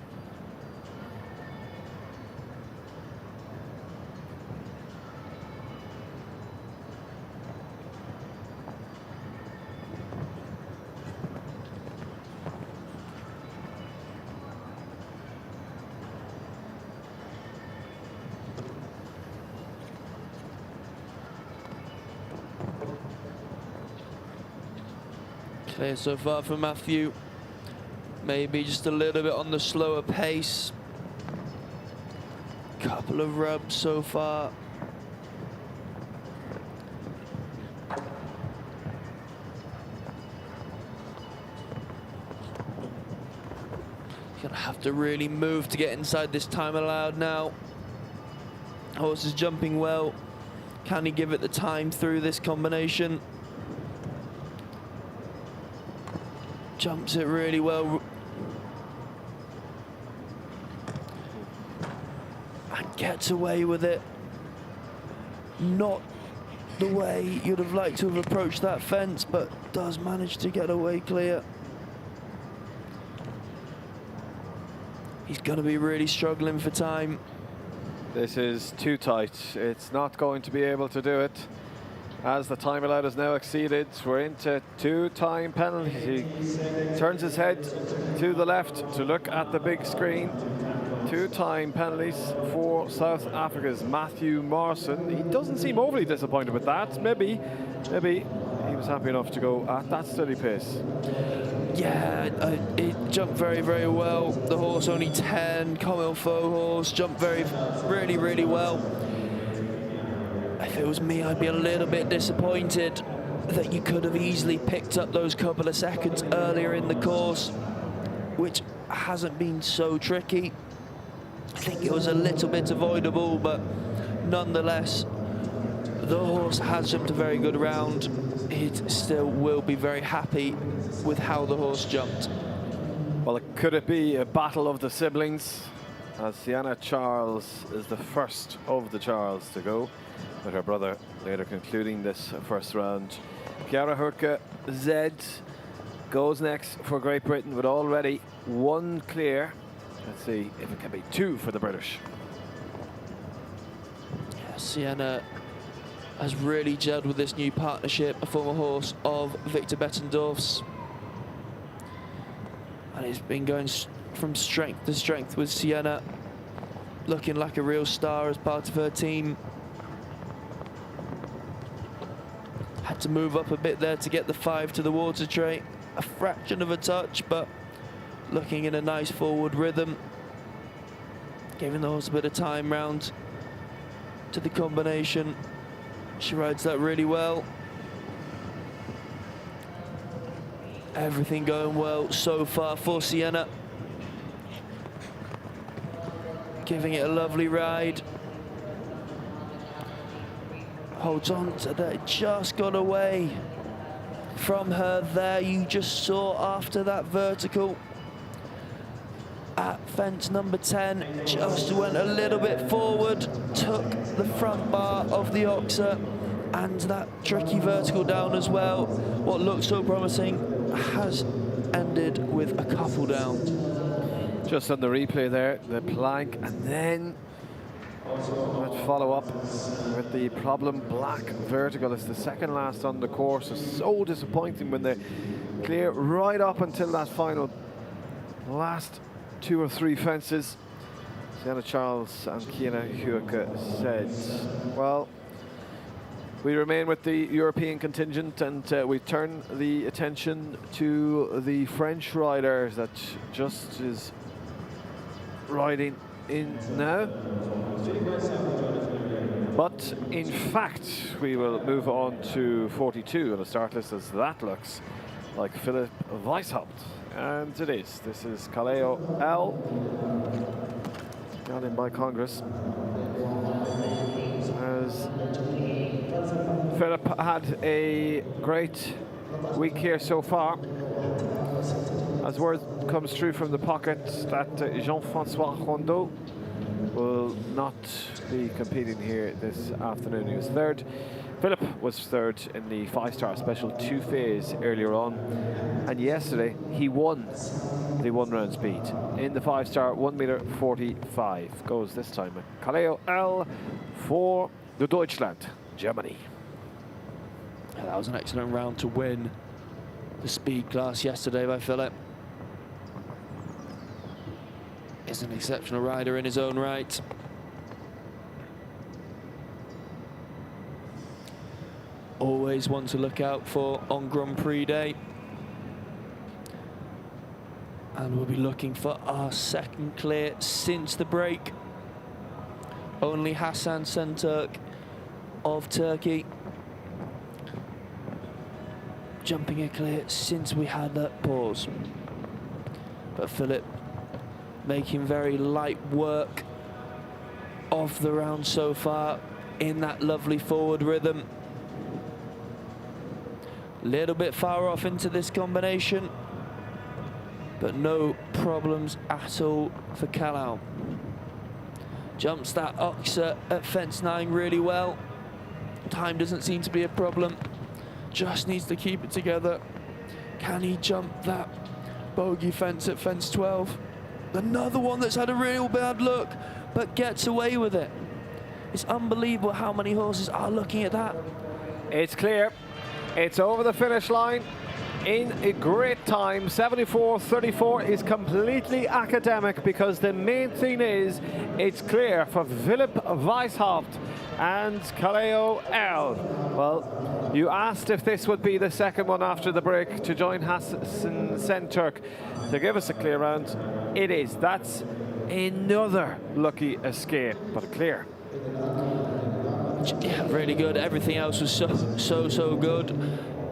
Clear so far for Matthew. Maybe just a little bit on the slower pace. Couple of rubs so far. Gonna have to really move to get inside this time allowed now. Horse is jumping well. Can he give it the time through this combination? Jumps it really well. And gets away with it. Not the way you'd have liked to have approached that fence, but does manage to get away clear. He's going to be really struggling for time. This is too tight. It's not going to be able to do it. As the time allowed is now exceeded, we're into 2 time penalties. He turns his head to the left to look at the big screen. 2 time penalties for South Africa's Matthew Morrison. He doesn't seem overly disappointed with that. Maybe he was happy enough to go at that steady pace. Yeah, it jumped very, very well. The horse only 10, Como Fo horse, jumped really well. If it was me, I'd be a little bit disappointed that you could have easily picked up those couple of seconds earlier in the course, which hasn't been so tricky. I think it was a little bit avoidable, but nonetheless, the horse has jumped a very good round. It still will be very happy with how the horse jumped. Well, could it be a battle of the siblings? As Sienna Charles is the first of the Charles to go, with her brother later concluding this first round. Chiara Hurka Z goes next for Great Britain with already 1 clear. Let's see if it can be 2 for the British. Yeah, Sienna has really gelled with this new partnership, a former horse of Victor Bettendorf's. And he's been going from strength to strength with Sienna, looking like a real star as part of her team. Had to move up a bit there to get the 5 to the water tray. A fraction of a touch, but looking in a nice forward rhythm. Giving the horse a bit of time round to the combination. She rides that really well. Everything going well so far for Sienna. Giving it a lovely ride. Holds on to that, just got away from her there. You just saw after that vertical at fence number 10, just went a little bit forward, took the front bar of the oxer and that tricky vertical down as well. What looked so promising has ended with a couple down. Just on the replay there, the plank, and then let's follow up with the problem black vertical. It's the second last on the course. It's so disappointing when they clear right up until that final last 2 or 3 fences. Sienna Charles and Kiana Huica said, well, we remain with the European contingent, and we turn the attention to the French riders that just is riding in now. But in fact, we will move on to 42 on the start list, as that looks like Philip Weishaupt. And it is. This is Kaleo L, got in by Congress. As Philip had a great week here so far. As word comes through from the pocket that Jean-Francois Rondeau will not be competing here this afternoon. He was third. Philip was third in the 5-star special 2 phase earlier on, and yesterday he won the 1-round speed in the 5-star 1m45. Goes this time with Kaleo L for the Deutschland, Germany. Yeah, that was an excellent round to win the speed class yesterday by Philip. He's an exceptional rider in his own right. Always one to look out for on Grand Prix Day. And we'll be looking for our second clear since the break. Only Hasan Şentürk of Turkey jumping a clear since we had that pause. But Philip making very light work of the round so far in that lovely forward rhythm. Little bit far off into this combination, but no problems at all for Kalau. Jumps that oxer at fence 9 really well. Time doesn't seem to be a problem. Just needs to keep it together. Can he jump that bogey fence at fence 12? Another one that's had a real bad look, but gets away with it. It's unbelievable how many horses are looking at that. It's clear. It's over the finish line in a great time. 74.34 is completely academic, because the main thing is it's clear for Philip Weishaupt and Kaleo L. Well, you asked if this would be the second one after the break to join Hasan Şentürk to give us a clear round. It is. That's another lucky escape, but clear. Yeah, really good. Everything else was so good.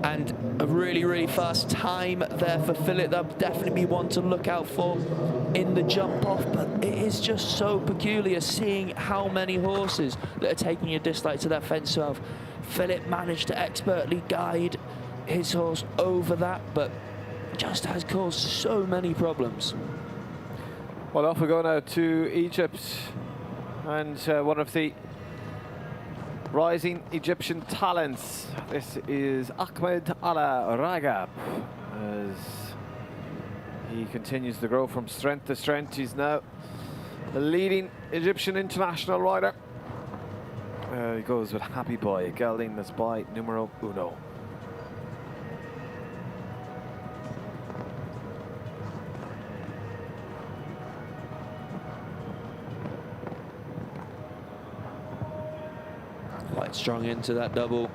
And a really fast time there for Philip. That'll definitely be one to look out for in the jump off. But it is just so peculiar seeing how many horses that are taking a dislike to that fence 12. Philip managed to expertly guide his horse over that, but just has caused so many problems. Well, off we go now to Egypt, and one of the rising Egyptian talents. This is Ahmed Ala Ragab, as he continues to grow from strength to strength. He's now the leading Egyptian international rider. He goes with Happy Boy, a gelding that's by numero uno. strong into that double.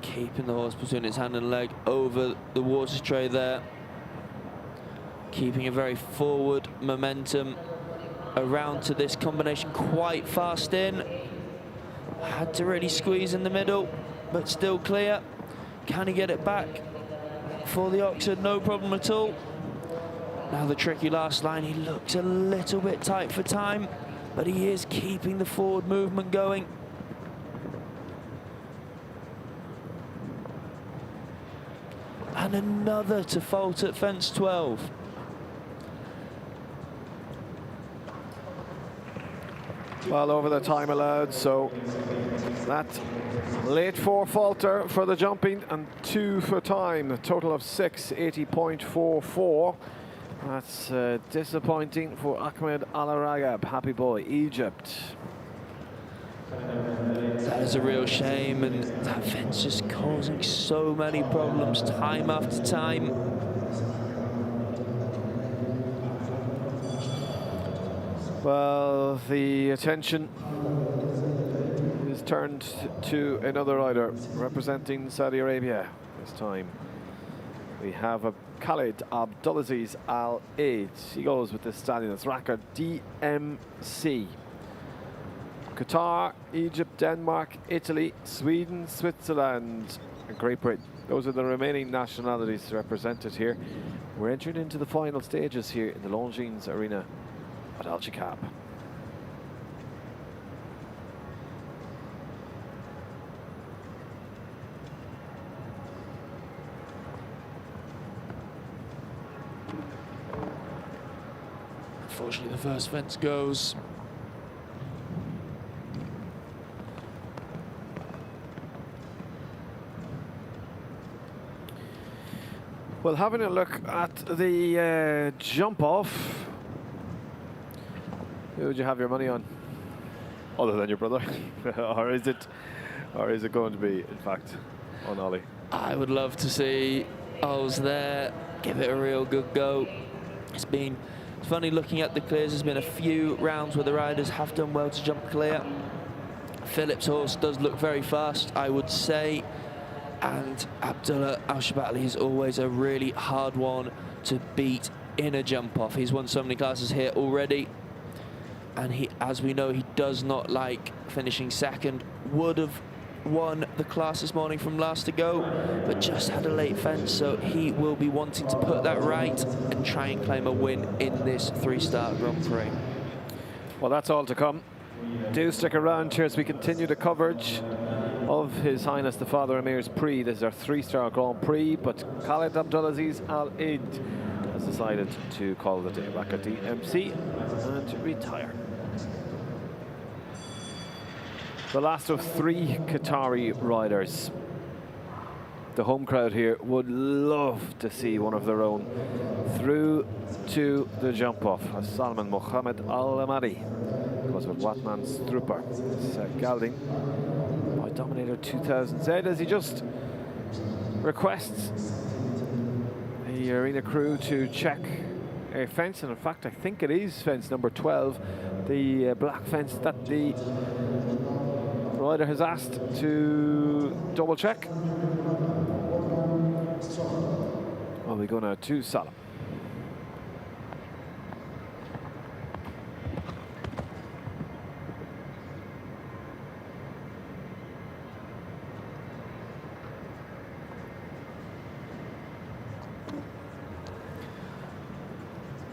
Keeping the horse between its hand and leg over the water tray there. Keeping a very forward momentum around to this combination, quite fast in. Had to really squeeze in the middle, but still clear. Can he get it back for the Oxford? No problem at all. Now the tricky last line, he looks a little bit tight for time, but he is keeping the forward movement going. And another to fault at fence 12. Well over the time allowed, so that late 4 falter for the jumping and 2 for time, a total of 6, 80.44. That's disappointing for Ahmed Al-Ragab, happy boy, Egypt. That is a real shame, and that fence just causing so many problems time after time. Well, the attention is turned to another rider representing Saudi Arabia this time. We have a Khalid Abdulaziz Al Eid. He goes with this stallion. It's Raqqa DMC. Qatar, Egypt, Denmark, Italy, Sweden, Switzerland, and Great Britain. Those are the remaining nationalities represented here. We're entering into the final stages here in the Longines Arena at Alshaqab. Unfortunately, the first fence goes. Well, having a look at the jump off, who would you have your money on, other than your brother, or is it going to be, in fact, on Ollie? I would love to see Oz there, give it a real good go. It's been funny looking at the clears. There's been a few rounds where the riders have done well to jump clear. Philip's horse does look very fast, I would say. And Abdullah Al-Shabatli is always a really hard one to beat in a jump off. He's won so many classes here already. And he, as we know, he does not like finishing second. Would have won the class this morning from last to go, but just had a late fence, so he will be wanting to put that right and try and claim a win in this 3-star Grand Prix. Well, that's all to come. Do stick around here as we continue the coverage of His Highness the Father Amir's Prix. This is our 3-star Grand Prix, but Khalid Abdulaziz Al Eid has decided to call the day Raqqa DMC and retire. The last of 3 Qatari riders. The home crowd here would love to see one of their own through to the jump off. Salman Mohammed Al-Amari goes with Watman Strupper. Gelding by Dominator 2000Z as he just requests the arena crew to check a fence, and in fact I think it is fence number 12, the black fence that the rider has asked to double check. Well, we go now to Salah.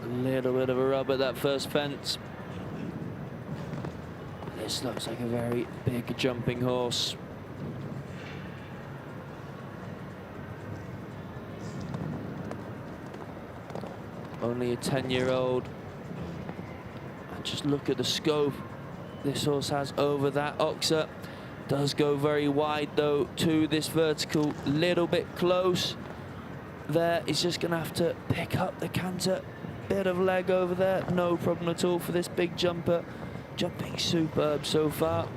A little bit of a rub at that first fence. This looks like a very big jumping horse. Only a 10-year-old. And just look at the scope this horse has over that oxer. Does go very wide though to this vertical, little bit close. There, he's just gonna have to pick up the canter. Bit of leg over there, no problem at all for this big jumper. Jumping superb so far.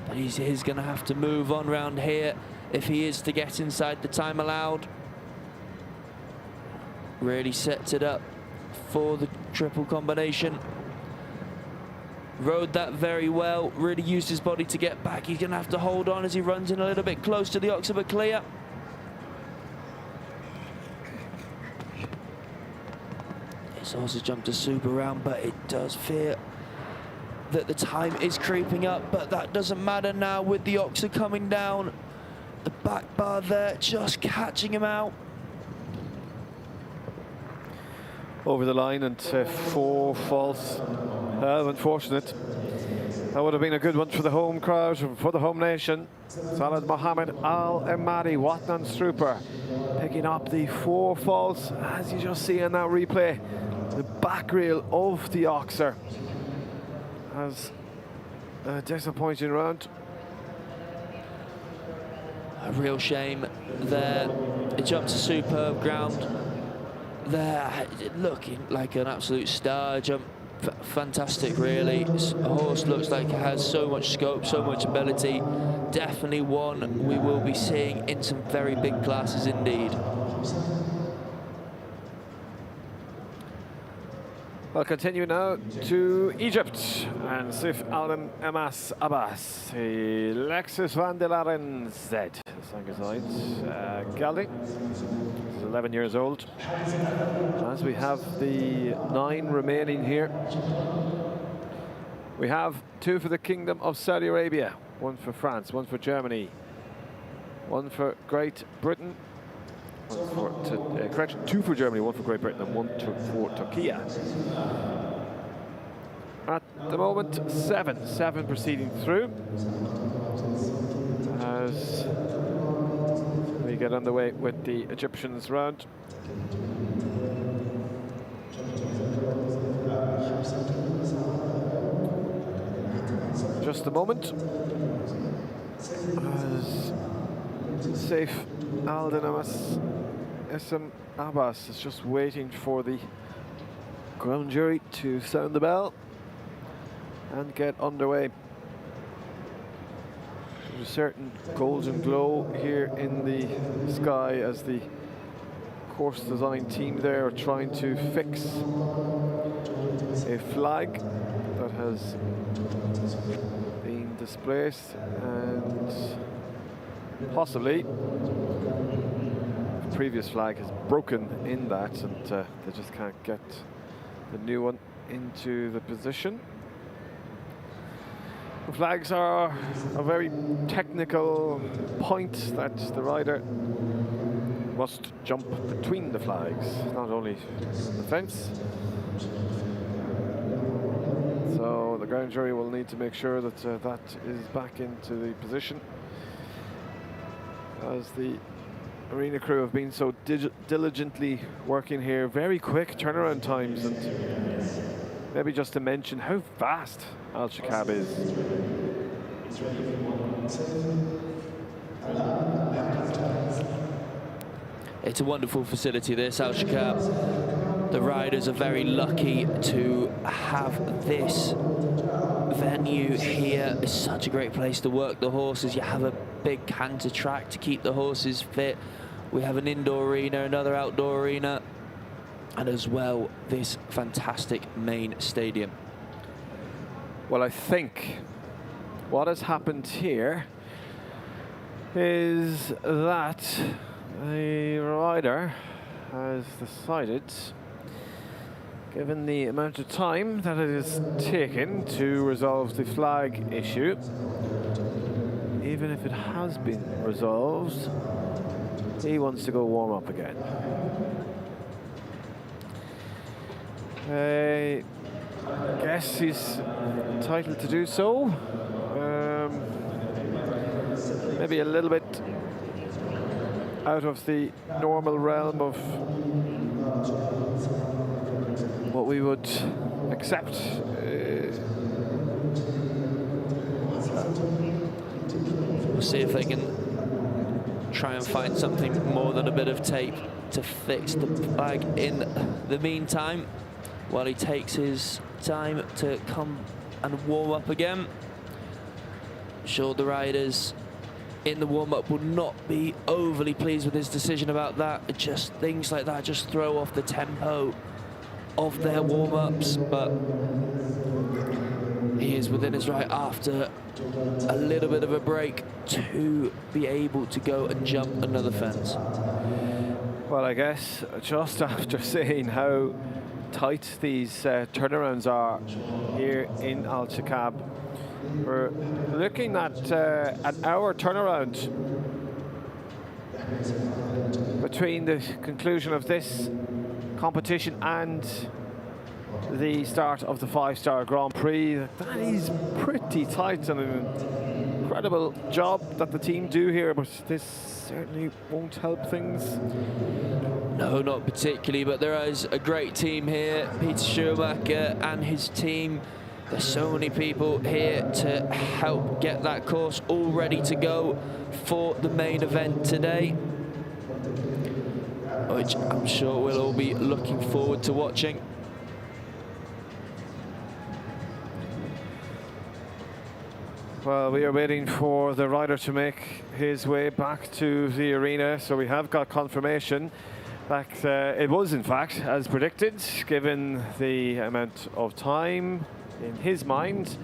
But he's gonna have to move on round here if he is to get inside the time allowed. Really sets it up for the triple combination. Rode that very well, really used his body to get back. He's going to have to hold on as he runs in a little bit close to the ox, but clear. His horse has jumped a super round, but it does fear that the time is creeping up, but that doesn't matter now with the oxer coming down. The back bar there, just catching him out. Over the line and 4 false. Unfortunate. That would have been a good one for the home crowd, for the home nation. Salad Mohammed Al Emadi, Watnan Strooper, picking up the 4 false, as you just see in that replay. The back reel of the oxer has a disappointing round. A real shame there. It jumped to superb ground there, looking like an absolute star jump. Fantastic, really. A horse looks like it has so much scope, so much ability. Definitely one we will be seeing in some very big classes indeed. We'll continue now to Egypt and Sif Alden Emas Abbas, Lexus van der Laren Z, gelding. He's 11 years old. As we have the 9 remaining here. We have 2 for the Kingdom of Saudi Arabia, 1 for France, 1 for Germany, 1 for Great Britain, 2 for Germany, 1 for Great Britain, and 1 for Turkey. At the moment, 7 proceeding through as we get underway with the Egyptians round. Just a moment as Saif Al-Dinamas Ism Abbas is just waiting for the ground jury to sound the bell and get underway. There's a certain golden glow here in the sky as the course design team there are trying to fix a flag that has been displaced and possibly the previous flag has broken in that, and they just can't get the new one into the position. The flags are a very technical point that the rider must jump between the flags, not only the fence. So the ground jury will need to make sure that that is back into the position, as the arena crew have been so diligently working here. Very quick turnaround times, and maybe just to mention how fast Alshaqab is. It's a wonderful facility, this Alshaqab. The riders are very lucky to have this venue here. It's such a great place to work the horses. You have a big canter track to keep the horses fit. We have an indoor arena, another outdoor arena, and as well this fantastic main stadium. Well, I think what has happened here is that the rider has decided, given the amount of time that it has taken to resolve the flag issue, even if it has been resolved, he wants to go warm up again. I guess he's entitled to do so. Maybe a little bit out of the normal realm of what we would accept. We'll see if they can try and find something more than a bit of tape to fix the flag in the meantime, while he takes his time to come and warm up again. I'm sure the riders in the warm-up will not be overly pleased with his decision about that. Just things like that just throw off the tempo of their warm-ups, but he is within his right after a little bit of a break to be able to go and jump another fence. Well, I guess just after seeing how tight these turnarounds are here in Alshaqab, we're looking at an hour turnaround between the conclusion of this competition and the start of the 5-star Grand Prix. That is pretty tight and an incredible job that the team do here, but this certainly won't help things. No, not particularly, but there is a great team here. Peter Schumacher and his team. There's so many people here to help get that course all ready to go for the main event today, which I'm sure we'll all be looking forward to watching. Well, we are waiting for the rider to make his way back to the arena, so we have got confirmation that it was in fact as predicted, given the amount of time in his mind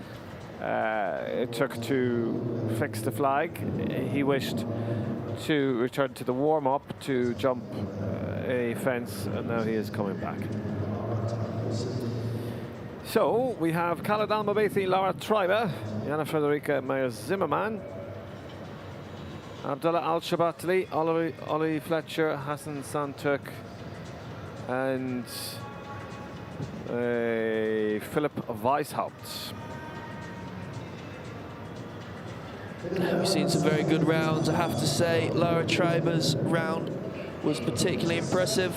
it took to fix the flag. He wished to return to the warm-up to jump a fence, and now he is coming back. So we have Khaled Al-Mabathi, Laura Treiber, Jana Frederica Meyer-Zimmermann, Abdullah Al-Shabatli, Ollie Fletcher, Hassan Santuk, and Philip Weishaupt. We've seen some very good rounds, I have to say. Laura Treiber's round was particularly impressive.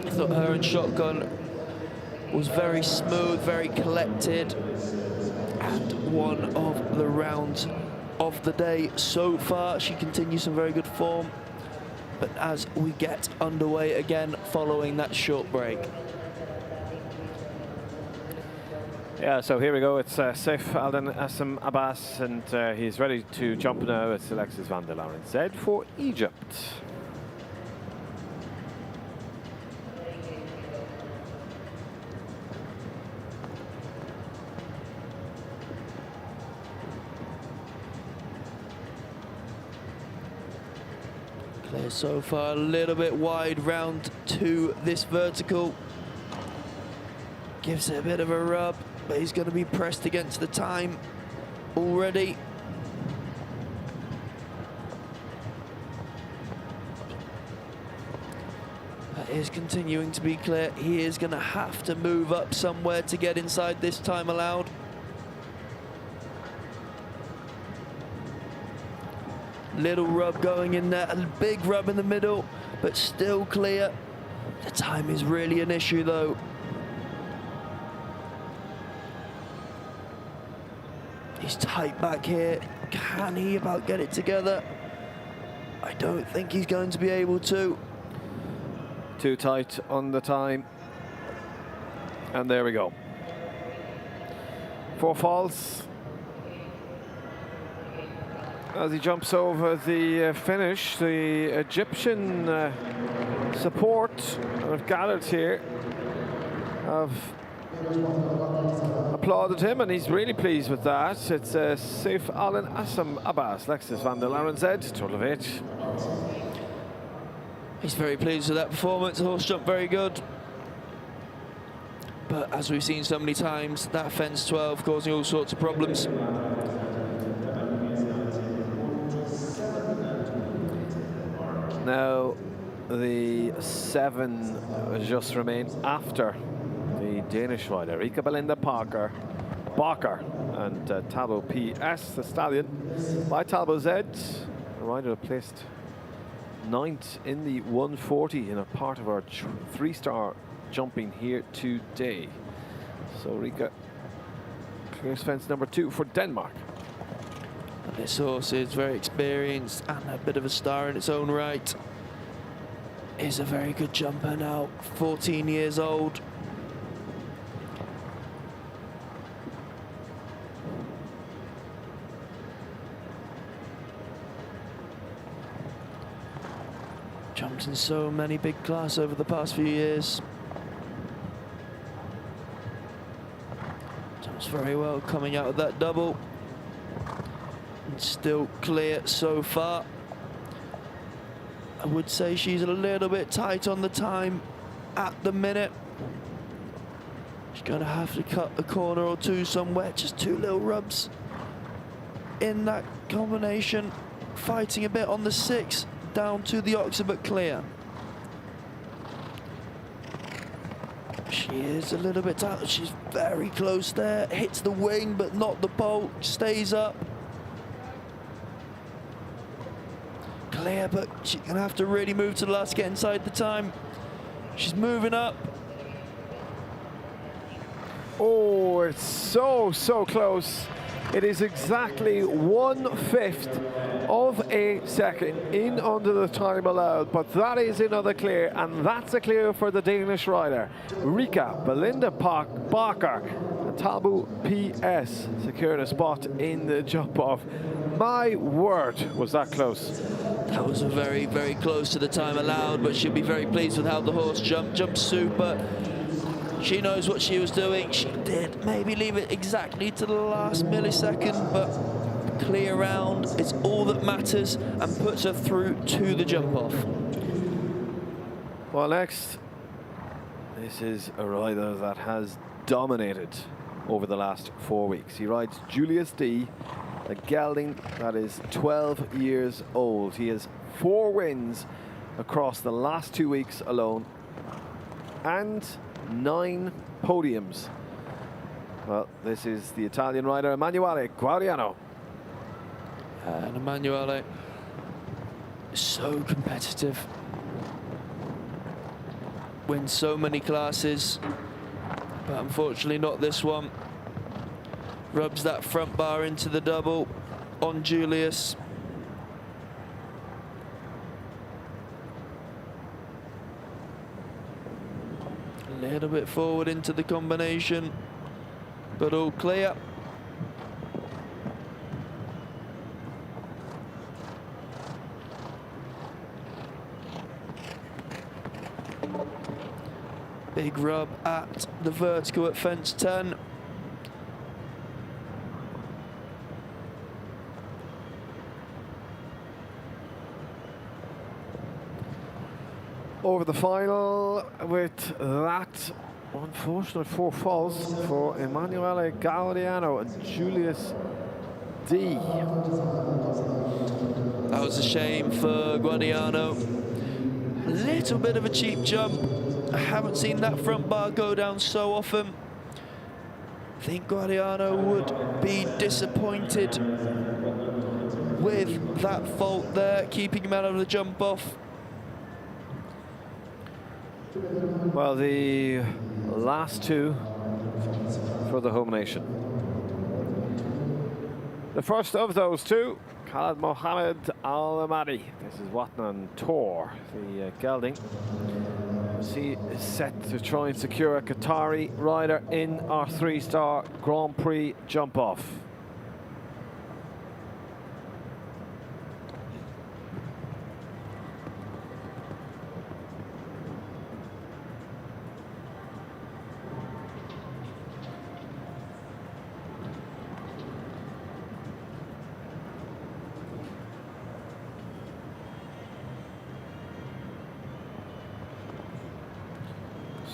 I thought her and Shotgun was very smooth, very collected, and one of the rounds of the day so far. She continues some very good form, but as we get underway again following that short break. Yeah, so here we go. It's Saif Alden Assam Abbas, and he's ready to jump now. It's Alexis van der Lauren Z for Egypt. Clear so far, a little bit wide round to this vertical. Gives it a bit of a rub, but he's going to be pressed against the time already. That is continuing to be clear. He is going to have to move up somewhere to get inside this time allowed. Little rub going in there, a big rub in the middle, but still clear. The time is really an issue though. He's tight back here. Can he about get it together? I don't think he's going to be able to. Too tight on the time. And there we go. 4 falls. As he jumps over the finish, the Egyptian support that have gathered here have applauded him, and he's really pleased with that. It's Saif Allen Assam Abbas, Alexis van der Lauren Z, total of 8. He's very pleased with that performance. The horse jumped very good. But as we've seen so many times, that fence 12 causing all sorts of problems. Now the 7 just remain after the Danish rider, Rika Belinda Barker and Talbot PS, the stallion, by Talbot Z. The rider placed 9th in the 140 in a part of our 3-star jumping here today. So Rika clears fence number 2 for Denmark. And this horse is very experienced and a bit of a star in its own right. Is a very good jumper now, 14 years old. Jumped in so many big class over the past few years. Jumps very well coming out of that double. And still clear so far. I would say she's a little bit tight on the time at the minute. She's going to have to cut a corner or two somewhere. Just two little rubs in that combination. Fighting a bit on the 6, down to the oxer, but clear. She is a little bit tight. She's very close there. Hits the wing, but not the pole. Stays up. Clear, but she's going to have to really move to the last, get inside the time. She's moving up. Oh, it's so close. It is exactly 1/5 of a second in under the time allowed, but that is another clear, and that's a clear for the Danish rider. Rika, Belinda Barker, and Tabu PS secured a spot in the jump off. My word, was that close. That was very, very close to the time allowed, but she'll be very pleased with how the horse jumped super. She knows what she was doing. She did maybe leave it exactly to the last millisecond, but clear round is all that matters and puts her through to the jump off. Well, next, this is a rider that has dominated over the last 4 weeks. He rides Julius D, a gelding that is 12 years old. He has 4 wins across the last 2 weeks alone and 9 podiums. Well, this is the Italian rider Emanuele Guadiano. And Emanuele is so competitive. Wins so many classes, but unfortunately not this one. Rubs that front bar into the double on Julius. A little bit forward into the combination, but all clear. Big rub at the vertical at fence 10. Over the final with that unfortunate 4 falls for Emanuele Guadiano and Julius D. That was a shame for Guadiano. A little bit of a cheap jump. I haven't seen that front bar go down so often. I think Guadiano would be disappointed with that fault there, keeping him out of the jump off. Well, the last 2 for the home nation. The first of those 2, Khaled Mohammed Al Amadi. This is Watnan Tor, the gelding. He is set to try and secure a Qatari rider in our 3-star Grand Prix jump off.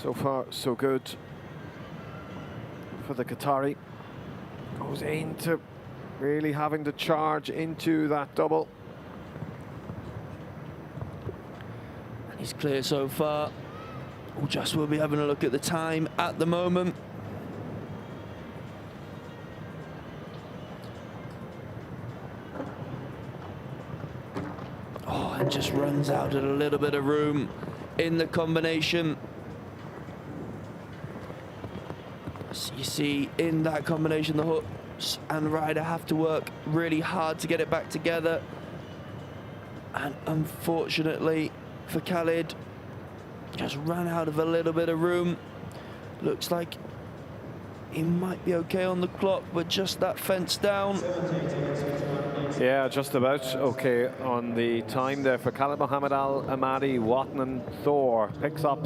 So far, so good for the Qatari. Goes into really having to charge into that double. And he's clear so far. We'll just will be having a look at the time at the moment. Oh, and just runs out at a little bit of room in the combination. So you see in that combination the horse and rider have to work really hard to get it back together, and unfortunately for Khaled, just ran out of a little bit of room. Looks like he might be okay on the clock, but just that fence down. Yeah, just about okay on the time there for Khaled Mohammed Al Amadi. Watnan Thor picks up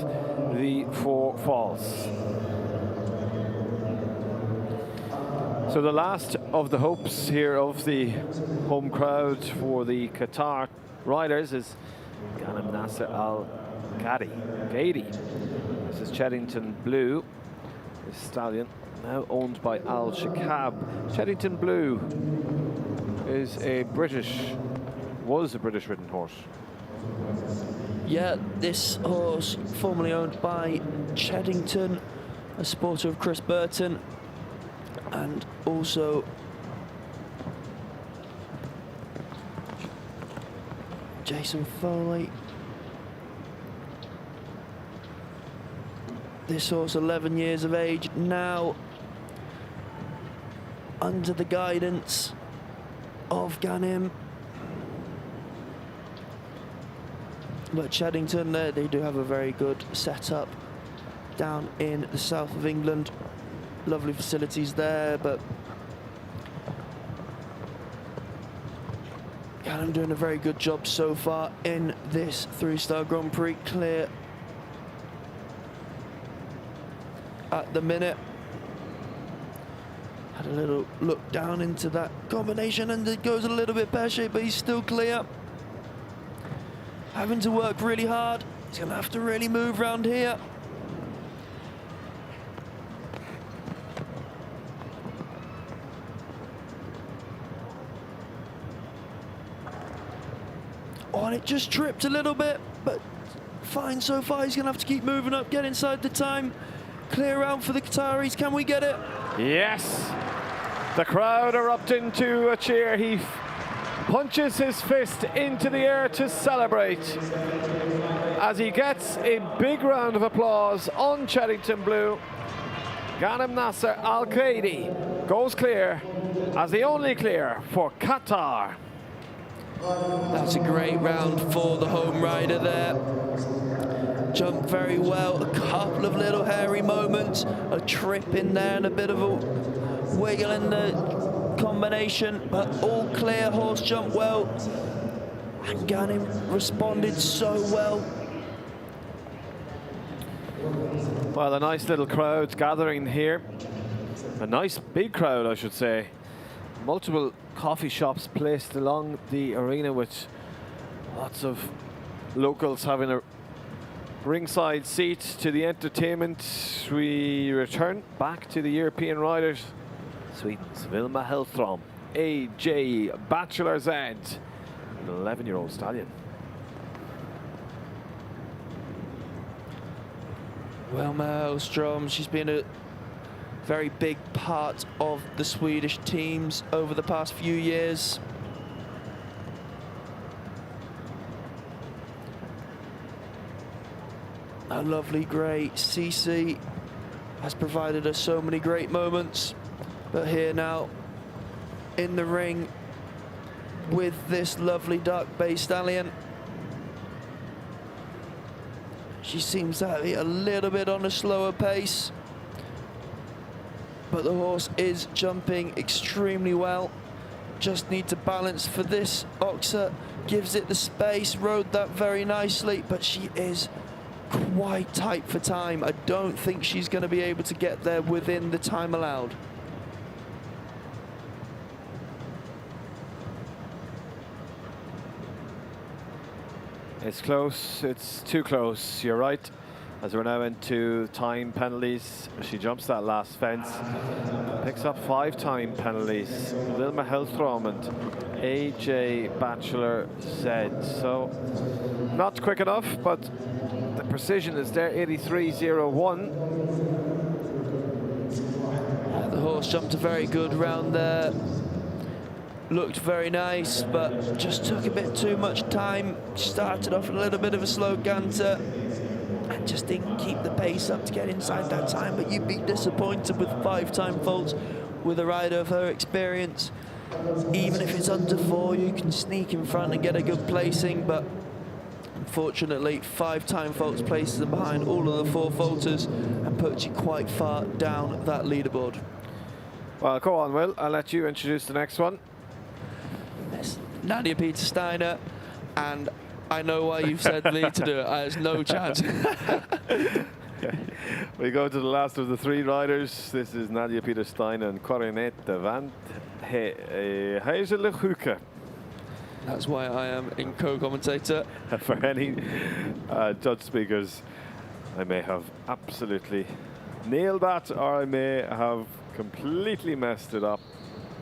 the 4 falls. So the last of the hopes here of the home crowd for the Qatar riders is Ghanem Nasser Al Ghaidi. This is Cheddington Blue, this stallion now owned by Alshaqab. Cheddington Blue is was a British ridden horse. Yeah, this horse formerly owned by Cheddington, a supporter of Chris Burton, and also Jason Foley. This horse 11 years of age now, under the guidance of Ghanem. But Cheddington, they do have a very good setup down in the south of England. Lovely facilities there, but Ghanem doing a very good job so far in this 3-star Grand Prix. Clear at the minute. Had a little look down into that combination and it goes a little bit pear-shaped, but he's still clear. Having to work really hard. He's going to have to really move around here. Oh, and it just tripped a little bit, but fine so far. He's going to have to keep moving up, get inside the time. Clear out for the Qataris. Can we get it? Yes. The crowd erupt into a cheer. He punches his fist into the air to celebrate as he gets a big round of applause on Cheddington Blue. Ghanem Nasser Al Ghaidi goes clear as the only clear for Qatar. That's a great round for the home rider there. Jumped very well, a couple of little hairy moments, a trip in there and a bit of a wiggle in the combination, but all clear. Horse jumped well and Ghanem responded so well. Well, a nice little crowd gathering here. A nice big crowd, I should say. Multiple coffee shops placed along the arena with lots of locals having a ringside seat to the entertainment. We return back to the European riders. Sweden's Vilma Hellstrom, AJ Bachelor Z, an 11-year-old stallion. Wilma Hellstrom, she's been a very big part of the Swedish teams over the past few years. A lovely grey CC has provided us so many great moments, but here now in the ring with this lovely dark bay stallion. She seems to be a little bit on a slower pace, but the horse is jumping extremely well. Just need to balance for this. Oxa gives it the space, rode that very nicely, but she is quite tight for time. I don't think she's going to be able to get there within the time allowed. It's close, it's too close, you're right. As we're now into time penalties, she jumps that last fence, picks up 5 time penalties. Vilma Hellstrom and AJ Bachelor Z. So not quick enough, but the precision is there, 83.01. The horse jumped a very good round there. Looked very nice, but just took a bit too much time. Started off a little bit of a slow canter and just didn't keep the pace up to get inside that time. But you'd be disappointed with 5 time faults with a rider of her experience. Even if it's under 4, you can sneak in front and get a good placing, but unfortunately 5 time faults places them behind all of the 4 faulters and puts you quite far down that leaderboard. Well, go on, Will. I'll let you introduce the next one. Nadia Peter Steiner, and I know why you've said Lee to do it. There's no chance. We go to the last of the three riders. This is Nadia Peter-Steiner and Corinette van Heijzelenhuke. That's why I am in co-commentator. For any judge speakers, I may have absolutely nailed that, or I may have completely messed it up,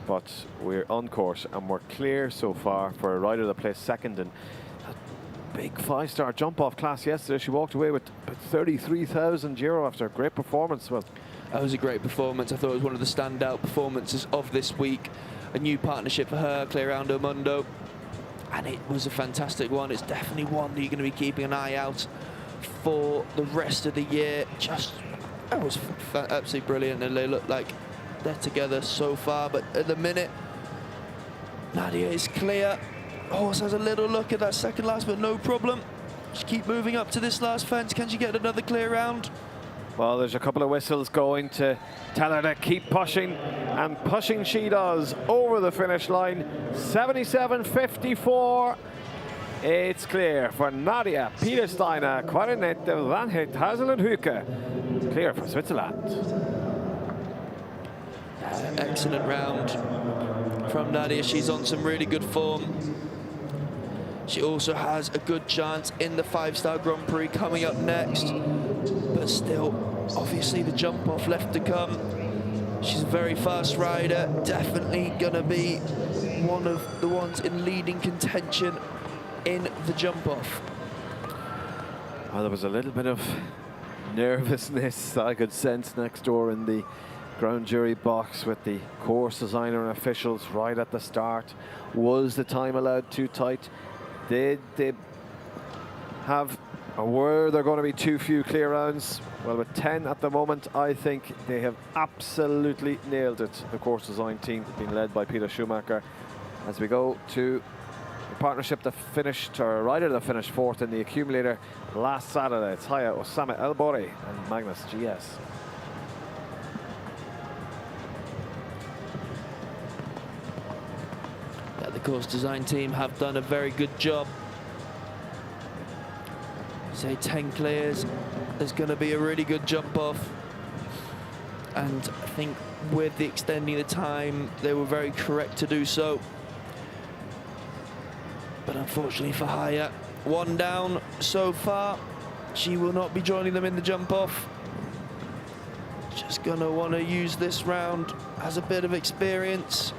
but we're on course and we're clear so far for a rider that placed second in a big 5-star jump off class yesterday. She walked away with €33,000 after a great performance. Well, that was a great performance. I thought it was one of the standout performances of this week. A new partnership for her, Clearando Mundo, and it was a fantastic one. It's definitely one that you're going to be keeping an eye out for the rest of the year. That was absolutely brilliant, and they look like they're together so far, but at the minute Nadia is clear. Horse has a little look at that second last, but no problem. Just keep moving up to this last fence. Can she get another clear round? Well, there's a couple of whistles going to tell her to keep pushing, and pushing she does over the finish line. 77.54. It's clear for Nadia Peter-Steiner, Corinette van Heijzelenhuke. Clear for Switzerland. Excellent round from Nadia. She's on some really good form. She also has a good chance in the 5-star Grand Prix coming up next, but still, obviously the jump off left to come. She's a very fast rider, definitely gonna be one of the ones in leading contention in the jump off. Well, there was a little bit of nervousness I could sense next door in the ground jury box with the course designer and officials right at the start. Was the time allowed too tight? Did they have, or were there going to be too few clear rounds? Well, with 10 at the moment, I think they have absolutely nailed it. The course design team being led by Peter Schumacher. As we go to the partnership that finished, or a rider that finished fourth in the accumulator last Saturday. It's Haya Osama El Bori and Magnus GS. The course design team have done a very good job. Say 10 clears, there's going to be a really good jump off, and I think with the extending the time, they were very correct to do so. But unfortunately for Haya, one down so far. She will not be joining them in the jump off. Just going to want to use this round as a bit of experience.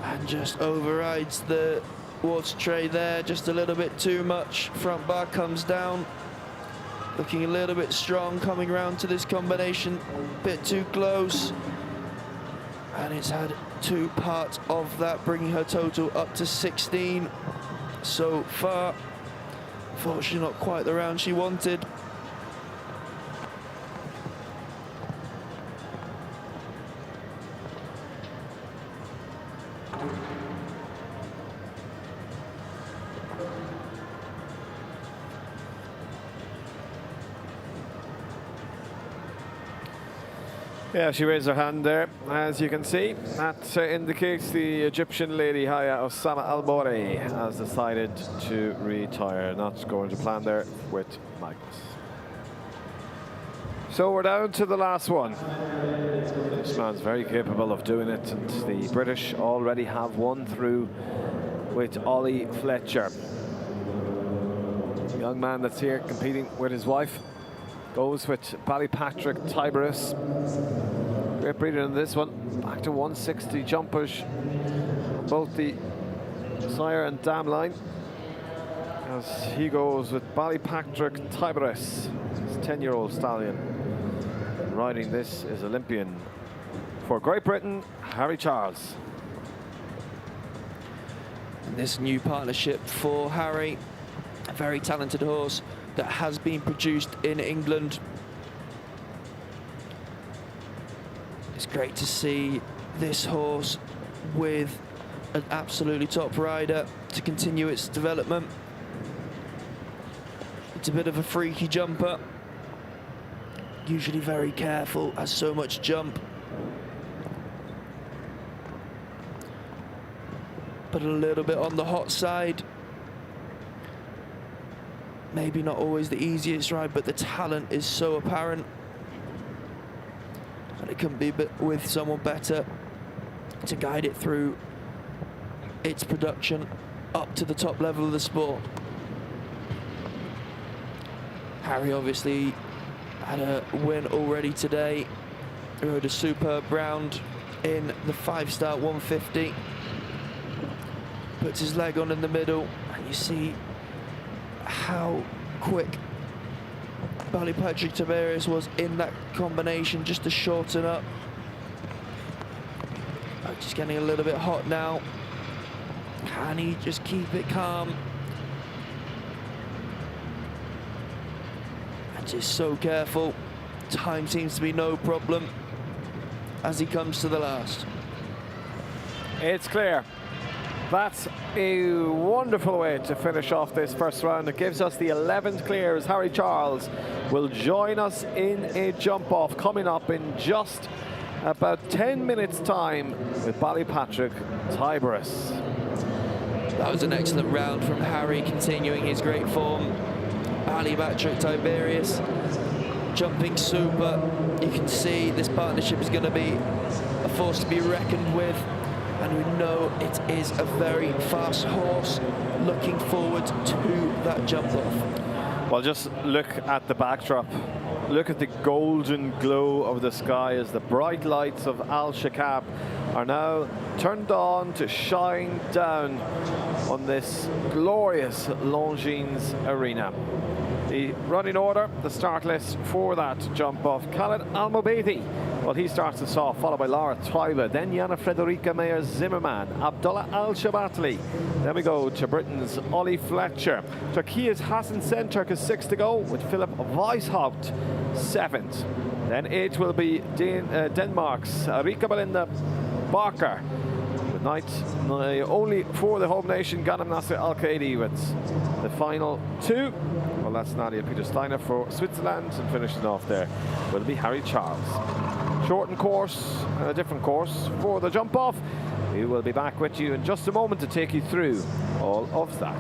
And just overrides the water tray there just a little bit too much. Front bar comes down, looking a little bit strong, coming round to this combination, bit too close, and it's had 2 parts of that, bringing her total up to 16 so far. Unfortunately not quite the round she wanted. Yeah, she raised her hand there, as you can see. That indicates the Egyptian lady Haya Osama Al Bori has decided to retire. Not going to plan there with Magnus. So we're down to the last one. This man's very capable of doing it, and the British already have one through with Ollie Fletcher. The young man that's here competing with his wife goes with Ballypatrick Tiberius. Great breeder in this one. Back to 160 jumpers, both the sire and dam line. As he goes with Ballypatrick Tiberius, his 10-year-old stallion. Riding this is Olympian for Great Britain, Harry Charles. And this new partnership for Harry, a very talented horse that has been produced in England. It's great to see this horse with an absolutely top rider to continue its development. It's a bit of a freaky jumper, usually very careful, has so much jump, but a little bit on the hot side. maybe not always the easiest ride, but the talent is so apparent. And it couldn't be with someone better to guide it through its production up to the top level of the sport. Harry obviously had a win already today. He rode a superb round in the 5-star 150. Puts his leg on in the middle, and you see how quick Patrick Tiberius was in that combination just to shorten up. Just getting a little bit hot now. Can he just keep it calm? And just so careful. Time seems to be no problem as he comes to the last. It's clear. That's a wonderful way to finish off this first round. It gives us the 11th clear as Harry Charles will join us in a jump off coming up in just about 10 minutes time with Patrick Tiberius. That was an excellent round from Harry, continuing his great form. Patrick Tiberius jumping super. You can see this partnership is going to be a force to be reckoned with, and we know it is a very fast horse. Looking forward to that jump off. Well, just look at the backdrop. Look at the golden glow of the sky as the bright lights of Alshaqab are now turned on to shine down on this glorious Longines arena. The running order, the start list for that jump off: Khaled Al-Mobedi, well, he starts us off, followed by Laura Treiber, then Jana Frederica Meyer-Zimmerman, Abdullah Al-Shabatli. Then we go to Britain's Ollie Fletcher. Turkey's Hassan Senturk is 6th to go, with Philip Weishaupt 7th. Then 8 will be Denmark's Rika Belinda Barker. Good night. Only for the home nation, Ghanem Nasser Al-Qaedi with the final 2. Well, that's Nadia Peter-Steiner for Switzerland, and finishing off there will be Harry Charles. Shortened course, a different course for the jump off. We will be back with you in just a moment to take you through all of that.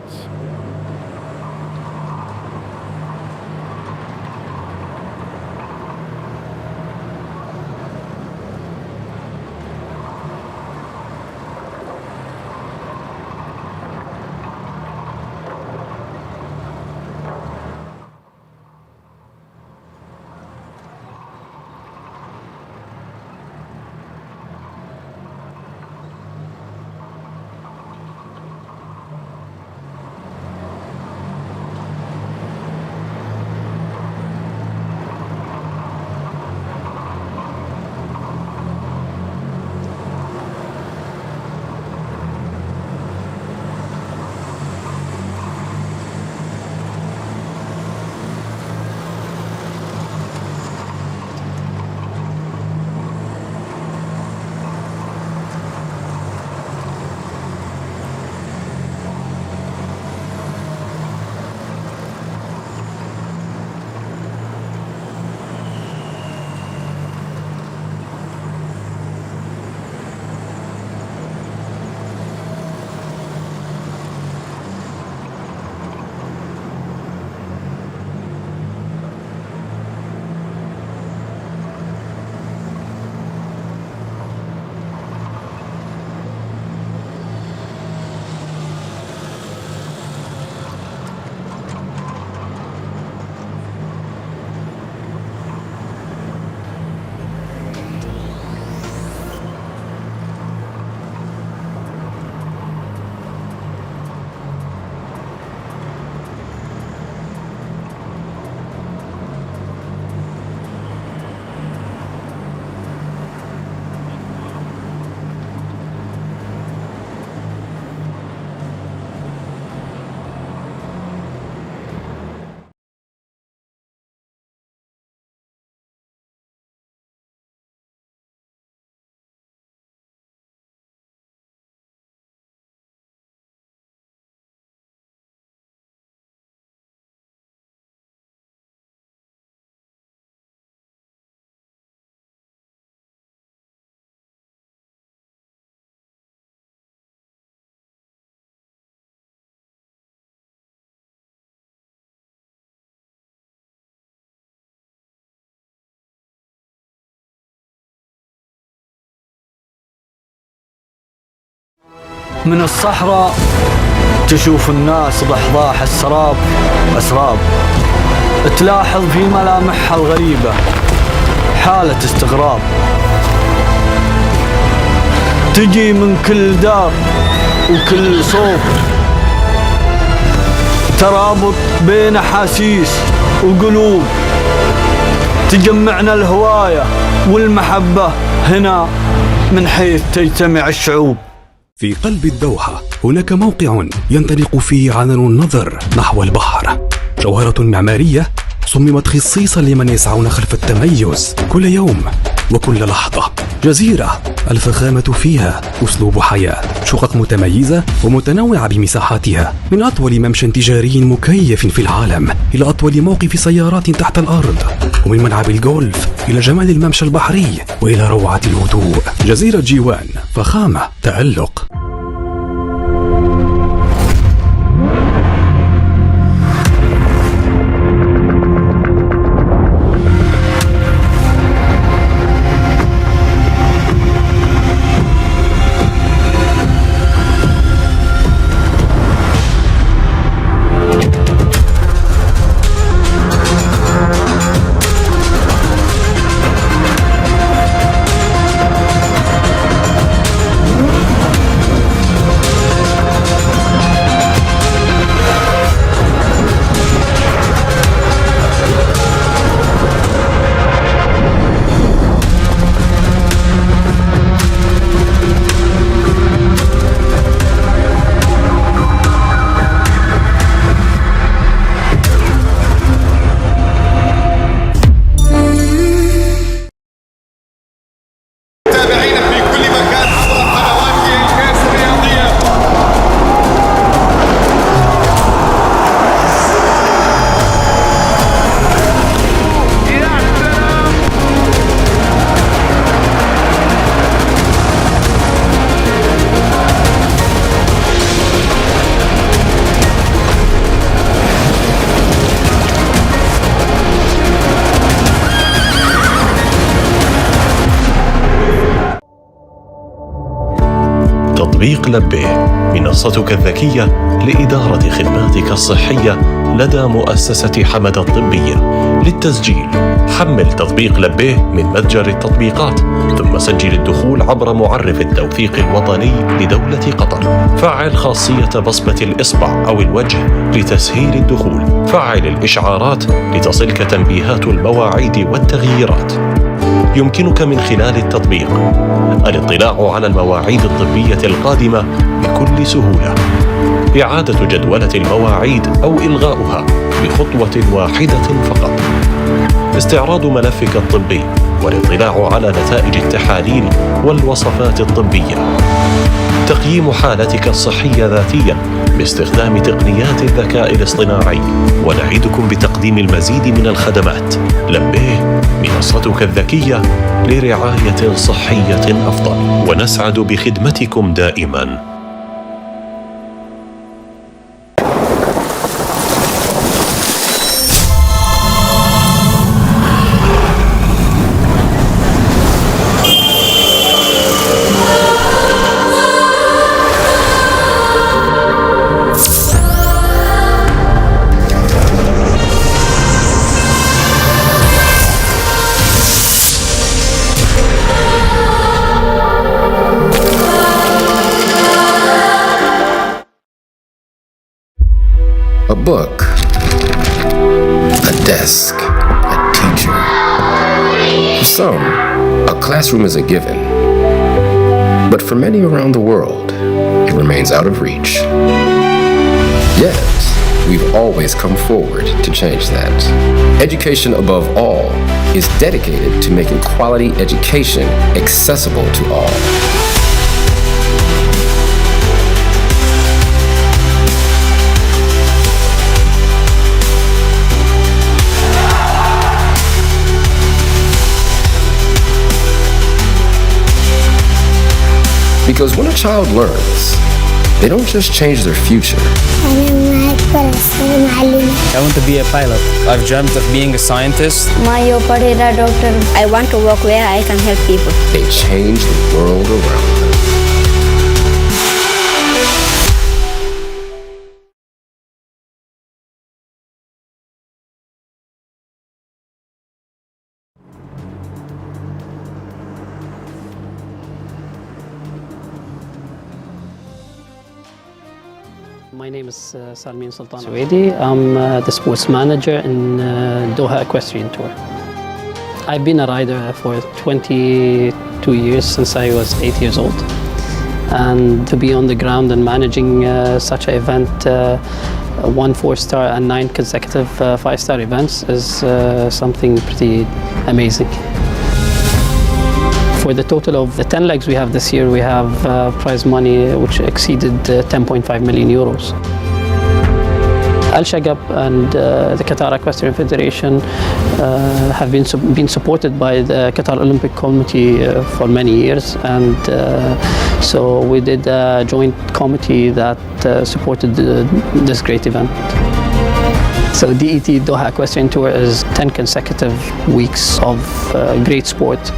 من الصحراء تشوف الناس ضحضاح السراب أسراب، تلاحظ في ملامحها الغريبة حالة استغراب، تجي من كل دار وكل صوب، ترابط بين أحاسيس وقلوب، تجمعنا الهواية والمحبة هنا من حيث تجتمع الشعوب. في قلب الدوحة هناك موقع ينطلق فيه عنان النظر نحو البحر، جوهرة معمارية صممت خصيصا لمن يسعون خلف التميز كل يوم وكل لحظة. جزيرة الفخامة فيها أسلوب حياة، شقق متميزة ومتنوعة بمساحاتها، من أطول ممشى تجاري مكيف في العالم إلى أطول موقف سيارات تحت الأرض، ومن ملعب الجولف إلى جمال الممشى البحري وإلى روعة الهدوء. جزيرة جيوان، فخامة، تألق. تطبيق لبيه، منصتك الذكية لإدارة خدماتك الصحية لدى مؤسسة حمد الطبية. للتسجيل حمل تطبيق لبيه من متجر التطبيقات، ثم سجل الدخول عبر معرف التوثيق الوطني لدولة قطر. فعل خاصية بصمة الإصبع أو الوجه لتسهيل الدخول. فعل الإشعارات لتصلك تنبيهات المواعيد والتغييرات. يمكنك من خلال التطبيق الاطلاع على المواعيد الطبية القادمة بكل سهولة، إعادة جدولة المواعيد أو إلغاؤها بخطوة واحدة فقط، استعراض ملفك الطبي والاطلاع على نتائج التحاليل والوصفات الطبية، تقييم حالتك الصحية ذاتياً باستخدام تقنيات الذكاء الاصطناعي. ونعدكم بتقديم المزيد من الخدمات. لبيه، منصتك الذكية لرعاية صحية أفضل، ونسعد بخدمتكم دائماً. A book, a desk, a teacher. For some, a classroom is a given. But for many around the world, it remains out of reach. Yet, we've always come forward to change that. Education above all is dedicated to making quality education accessible to all. Because when a child learns, they don't just change their future. I want to be a pilot. I've dreamt of being a scientist. Doctor. I want to work where I can help people. They change the world around them. My name is Salmin Sultan Suwaidi. I'm the sports manager in Doha Equestrian Tour. I've been a rider for 22 years since I was 8 years old. And to be on the ground and managing such an event, 1 4-star and 9 consecutive 5-star events is something pretty amazing. For the total of the 10 legs we have this year, we have prize money which exceeded 10.5 million euros. Alshaqab and the Qatar Equestrian Federation have been supported by the Qatar Olympic Committee for many years, and so we did a joint committee that supported this great event. So DET Doha Equestrian Tour is 10 consecutive weeks of great sport.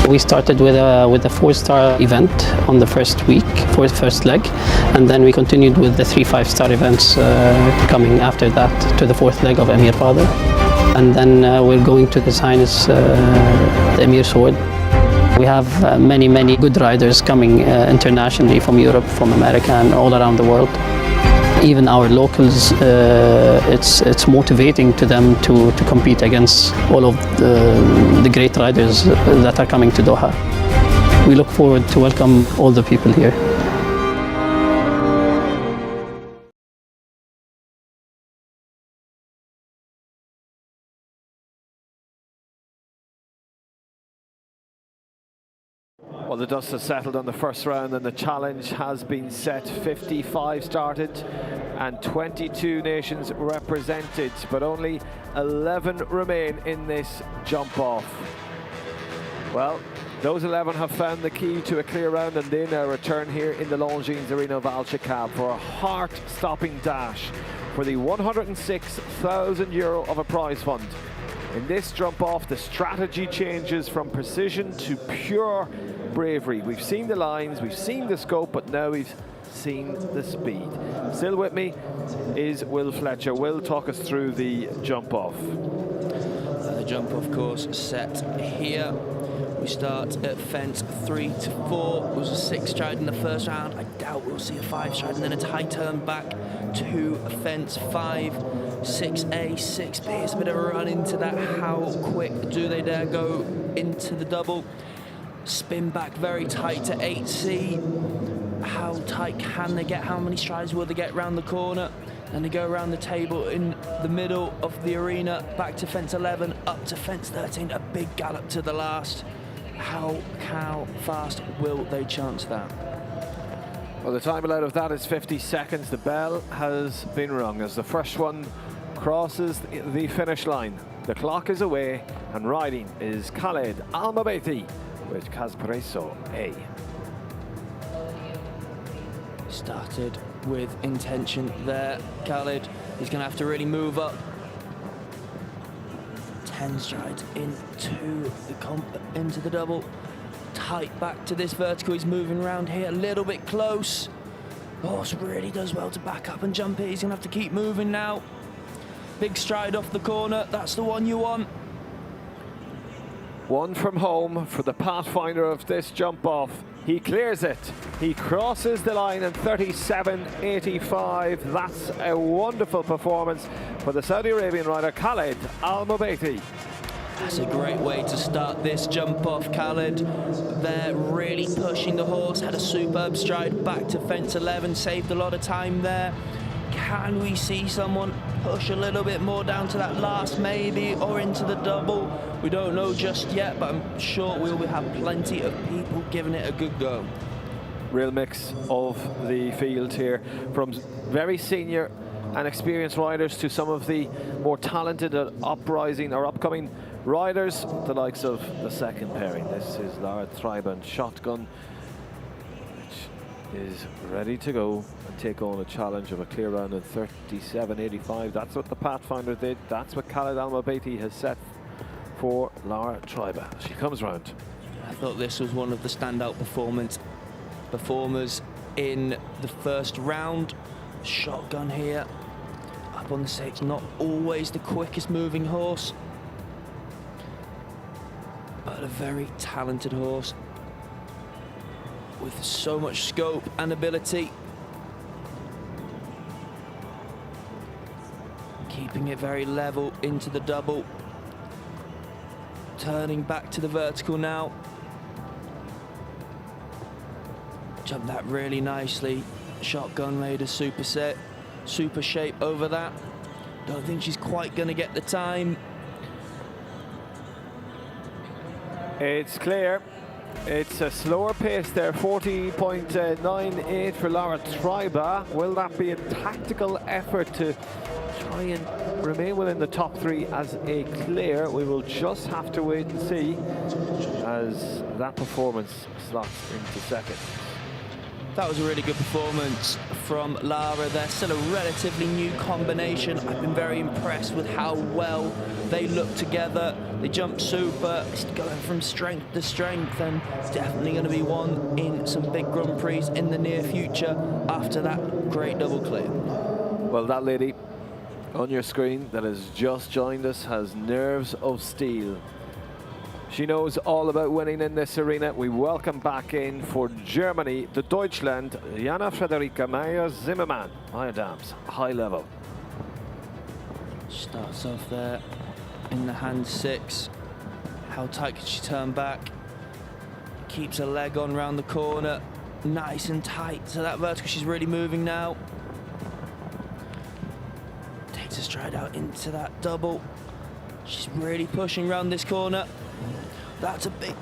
We started with a 4-star event on the first week, for the first leg, and then we continued with the 3 5-star events coming after that to the 4th leg of Amir father. And then we're going to His Highness the Amir sword. We have many good riders coming internationally from Europe, from America, and all around the world. Even our locals, it's motivating to them to compete against all of the great riders that are coming to Doha. We look forward to welcome all the people here. Well, the dust has settled on the first round and the challenge has been set. 55 started and 22 nations represented, but only 11 remain in this jump off. Well, those 11 have found the key to a clear round, and they now return here in the Longines Arena of Alshaqab for a heart-stopping dash for the €106,000 of a prize fund. In this jump off, the strategy changes from precision to pure bravery. We've seen the lines, we've seen the scope, but now we've seen the speed. Still with me is Will Fletcher. Will, talk us through the jump off. The jump off course set here. We start at fence 3 to 4. It was a 6 stride in the first round. I doubt we'll see a 5 stride, and then a tight turn back to fence 5. 6A, 6B, it's a bit of a run into that. How quick do they dare go into the double? Spin back very tight to 8C. How tight can they get? How many strides will they get round the corner? And they go around the table in the middle of the arena, back to fence 11, up to fence 13, a big gallop to the last. How fast will they chance that? Well, the time allowed of that is 50 seconds. The bell has been rung as the first one crosses the finish line. The clock is away, and riding is Khaled Al-Mabeiti with Caspresso A. Started with intention there. Khaled, he's going to have to really move up. 10 strides into the double. Tight back to this vertical. He's moving around here a little bit close. Horse really does well to back up and jump it. He's going to have to keep moving now. Big stride off the corner. That's the one you want. One from home for the pathfinder of this jump off. He clears it. He crosses the line in 37.85. That's a wonderful performance for the Saudi Arabian rider Khaled Al-Mabeiti. That's a great way to start this jump off. Khaled there really pushing the horse, had a superb stride back to fence 11, saved a lot of time there. Can we see someone push a little bit more down to that last maybe, or into the double? We don't know just yet, but I'm sure we'll have plenty of people giving it a good go. Real mix of the field here, from very senior and experienced riders to some of the more talented and upcoming riders, the likes of the second pairing. This is Lara Treiben Shotgun, which is ready to go and take on a challenge of a clear round in 37.85. That's what the Pathfinder did. That's what Khaled Al-Mabeiti has set for Lara Treiben. She comes round. I thought this was one of the standout performers in the first round. Shotgun here, up on the 6, not always the quickest moving horse, but a very talented horse with so much scope and ability. keeping it very level into the double. Turning back to the vertical now. Jumped that really nicely. Shotgun made a super shape over that. Don't think she's quite going to get the time. It's clear. It's a slower pace there, 40.98 for Laura Treiber. Will that be a tactical effort to try and remain within the top three as a clear? We will just have to wait and see as that performance slots into second. That was a really good performance from Lara. They're still a relatively new combination. I've been very impressed with how well they look together. They jump super. It's going from strength to strength, and it's definitely going to be one in some big Grand Prix in the near future after that great double clear. Well, that lady on your screen that has just joined us has nerves of steel. She knows all about winning in this arena. We welcome back in for Germany, the Deutschland, Jana Frederika Meyer-Zimmermann. My dams, high level. Starts off there in the hand 6. How tight can she turn back? Keeps her leg on round the corner. Nice and tight to that vertical. She's really moving now. Takes a stride out into that double. She's really pushing round this corner. That's a big,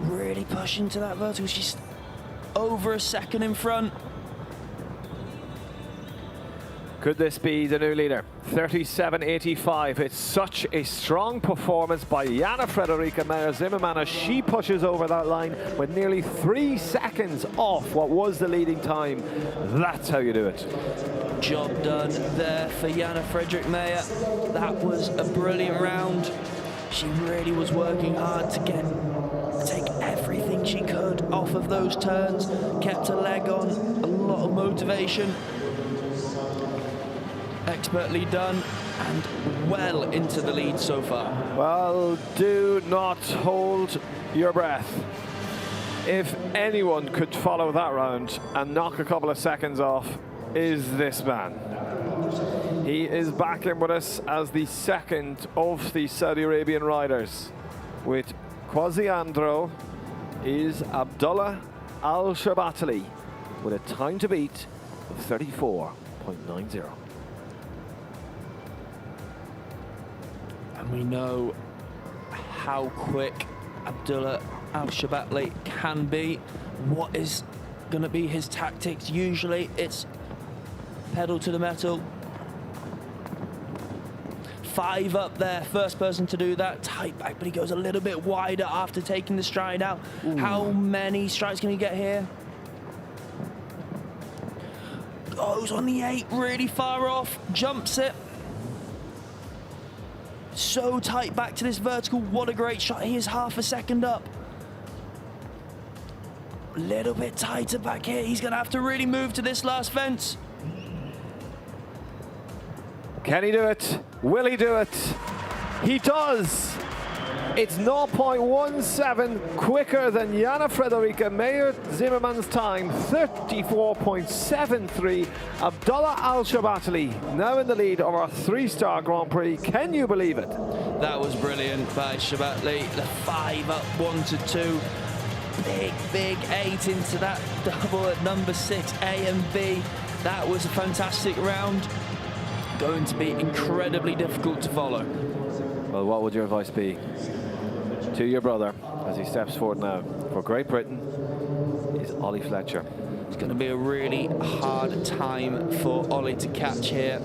really pushing to that vertical. She's over a second in front. Could this be the new leader? 37.85. It's such a strong performance by Jana Frederika Meyer-Zimmermann as she pushes over that line with nearly 3 seconds off what was the leading time. That's how you do it. Job done there for Jana Frederik Meyer. That was a brilliant round. She really was working hard to take everything she could off of those turns. Kept her leg on, a lot of motivation. Expertly done and well into the lead so far. Well, do not hold your breath. If anyone could follow that round and knock a couple of seconds off, is this man. He is back in with us as the second of the Saudi Arabian riders. With Quasiandro is Abdullah Alshaqab with a time to beat of 34.90. And we know how quick Abdullah Alshaqab can be. What is going to be his tactics? Usually it's pedal to the metal. 5 up there, first person to do that, tight back, but he goes a little bit wider after taking the stride out. Ooh. How many strides can he get here? Goes on the 8, really far off, jumps it. So tight back to this vertical, what a great shot. He is half a second up. A little bit tighter back here, he's gonna have to really move to this last fence. Can he do it? Will he do it? He does! It's 0.17 quicker than Jana Frederika Meyer-Zimmermann's time, 34.73. Abdullah Alshaqab now in the lead of our 3-star Grand Prix. Can you believe it? That was brilliant by Shabatli. The 5 up, 1 to 2. Big 8 into that double at number 6, A and B. That was a fantastic round. Going to be incredibly difficult to follow. Well, what would your advice be to your brother as he steps forward now? For Great Britain is Ollie Fletcher. It's going to be a really hard time for Ollie to catch here.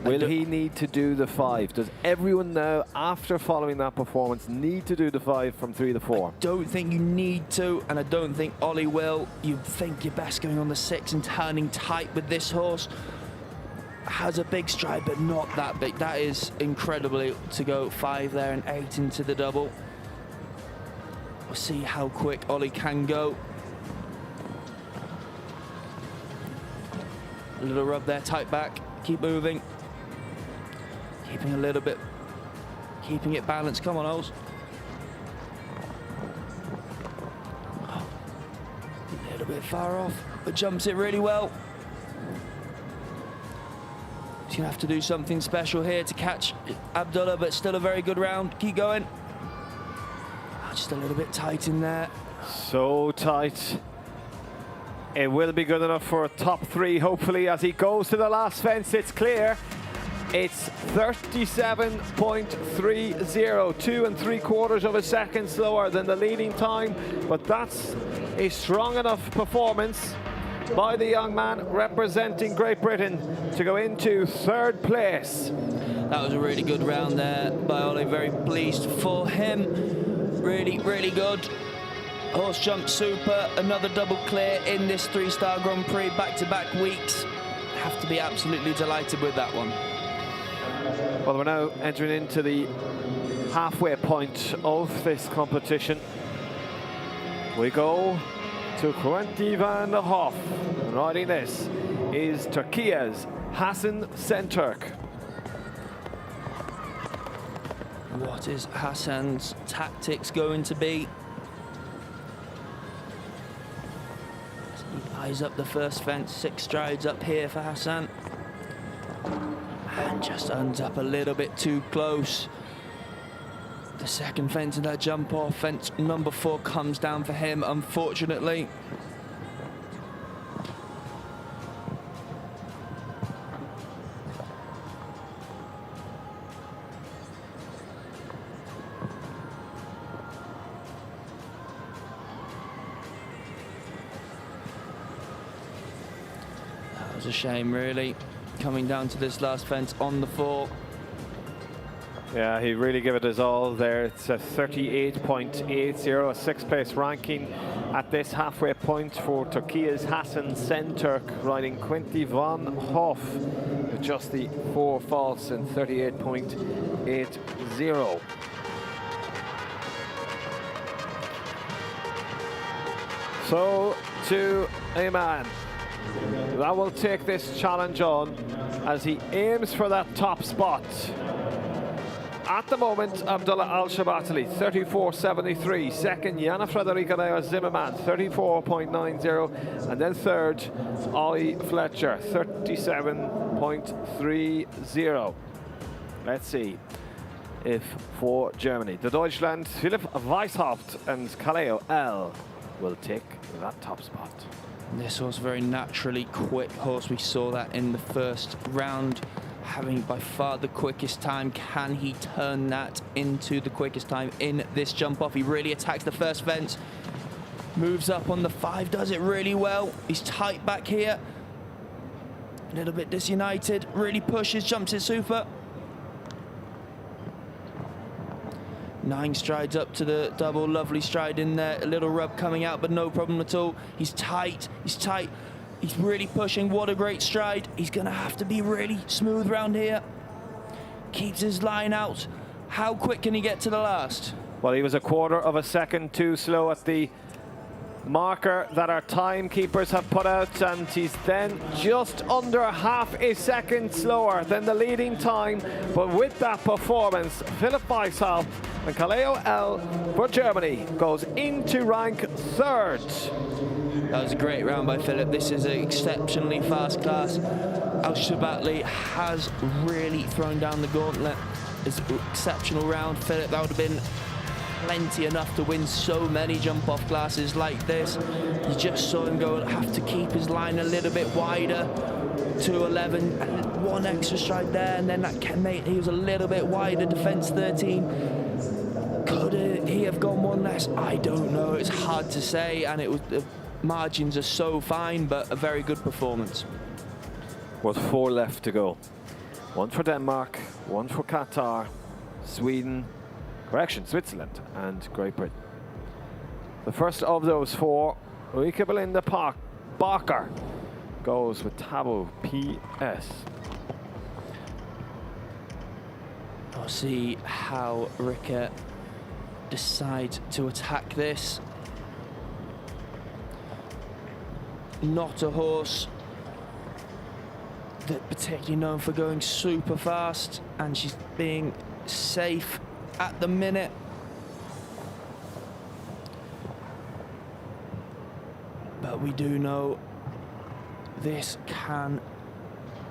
Will he need to do the 5? Does everyone now, after following that performance, need to do the 5 from 3 to 4? I don't think you need to, and I don't think Ollie will. You think you're best going on the 6 and turning tight with this horse. Has a big stride, but not that big. That is incredibly to go 5 there and 8 into the double. We'll see how quick Ollie can go. A little rub there, tight back, keep moving. Keeping a little bit, keeping it balanced. Come on, Ols. A little bit far off, but jumps it really well. He's Gonna have to do something special here to catch Abdullah, but still a very good round. Keep going. Just a little bit tight in there. So tight. It will be good enough for a top 3, hopefully, as he goes to the last fence. It's clear. It's 37.30, 2 3/4 of a second slower than the leading time, but that's a strong enough performance by the young man representing Great Britain to go into 3rd place. That was a really good round there by Ollie, very pleased for him. Really, really good. Horse jump super, another double clear in this 3-star Grand Prix, back-to-back weeks. Have to be absolutely delighted with that one. Well, we're now entering into the halfway point of this competition. We go to 20 van Hof. Riding this is Turkey's Hassan Şentürk. What is Hassan's tactics going to be? As he eyes up the first fence, 6 strides up here for Hassan. And just ends up a little bit too close. The second fence in that jump off, fence number 4 comes down for him, unfortunately. That was a shame, really, coming down to this last fence on the 4. Yeah, he really gave it his all there. It's a 38.80, a 6th place ranking at this halfway point for Turkey's Hassan Şentürk, riding 20 van Hof with just the 4 faults and 38.80. So, to a man that will take this challenge on as he aims for that top spot. At the moment, Abdullah Alshaqab, 34.73. Second, Jana Frederica Zimmerman, 34.90. And then third, Ollie Fletcher, 37.30. Let's see if for Germany, the Deutschland, Philipp Weishaupt and Kaleo L will take that top spot. This horse, very naturally quick horse. We saw that in the first round, having by far the quickest time. Can he turn that into the quickest time in this jump off? He really attacks the first fence, moves up on the 5, does it really well. He's tight back here, a little bit disunited, really pushes, jumps it super. 9 strides up to the double, lovely stride in there, a little rub coming out, but no problem at all. He's tight, he's really pushing. What a great stride. He's gonna have to be really smooth round here. Keeps his line out. How quick can he get to the last? Well, he was a 1/4 of a second too slow at the marker that our timekeepers have put out, and he's then just under half a second slower than the leading time. But with that performance, Philipp Weishaupt and Kaleo L for Germany goes into rank 3rd. That was a great round by Philipp. This is an exceptionally fast class. Alshaqab has really thrown down the gauntlet. It's an exceptional round. Philipp, that would have been plenty enough to win so many jump-off classes like this. You just saw him go, have to keep his line a little bit wider. 2.11, and 1 extra stride there, and then that mate, he was a little bit wider, defense 13. Could he have gone 1 less? I don't know. It's hard to say, and it was the margins are so fine, but a very good performance. With 4 left to go. 1 for Denmark, 1 for Qatar, Switzerland and Great Britain. The first of those 4, Ulrike Belinda Barker, goes with Tabo PS. I'll see how Rika decides to attack this. Not a horse that particularly known for going super fast, and she's being safe at the minute. But we do know this can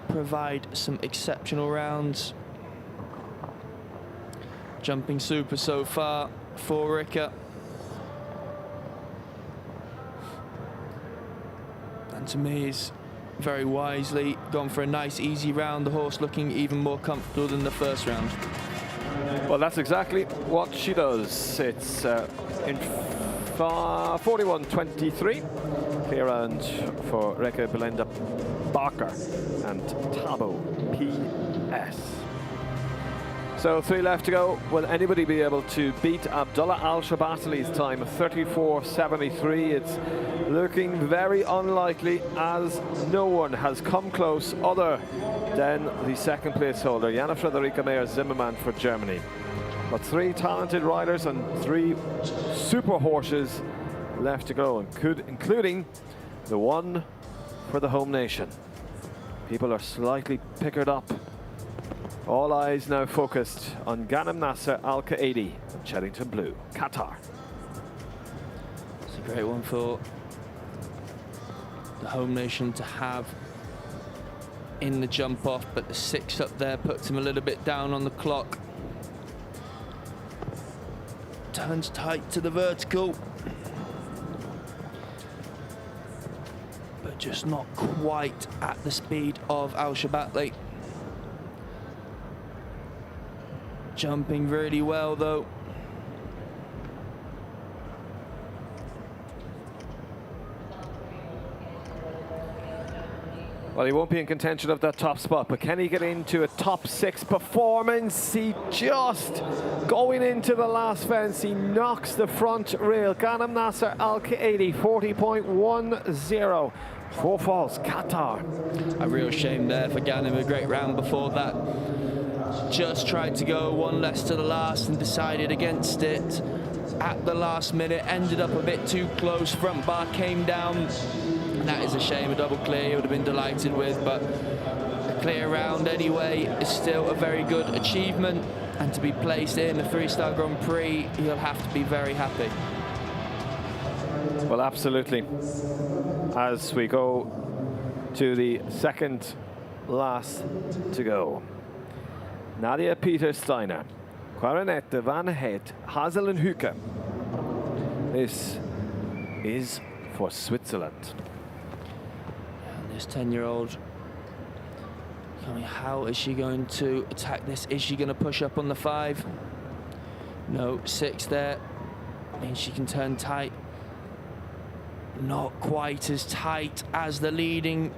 provide some exceptional rounds. Jumping super so far for Rika. And to me, he's very wisely gone for a nice easy round. The horse looking even more comfortable than the first round. Well, that's exactly what she does. It's in 41.23. Clear round for Rika Belinda Barker and Tabo PS. So 3 left to go. Will anybody be able to beat Abdullah Al-Shabatali's time of 34.73? It's looking very unlikely, as no one has come close other than the second place holder, Jana Frederica Meyer-Zimmermann for Germany. But 3 talented riders and 3 super horses left to go, including the one for the home nation. People are slightly pickered up. All eyes now focused on Ghanem Nasser Al Qaedi from Cheddington Blue, Qatar. It's a great one for the home nation to have in the jump off, but the 6 up there puts him a little bit down on the clock. Turns tight to the vertical, but just not quite at the speed of Al-Shabatli. Jumping really well though. Well, he won't be in contention of that top spot, but can he get into a top 6 performance? He just, going into the last fence, he knocks the front rail. Ghanem Nasser Al Qaedi, 40.10. 4 falls, Qatar. A real shame there for Ghanem, a great round before that. Just tried to go 1 less to the last and decided against it at the last minute. Ended up a bit too close. Front bar came down. That is a shame. A double clear he would have been delighted with, but a clear round anyway is still a very good achievement. And to be placed in the 3-star Grand Prix, he'll have to be very happy. Well, absolutely. As we go to the second last to go. Nadia Peter-Steiner, Clarinette Van Het, Hazel and Huke. This is for Switzerland. And this 10-year-old, I mean, how is she going to attack this? Is she going to push up on the 5? No, 6 there. Means she can turn tight. Not quite as tight as the leading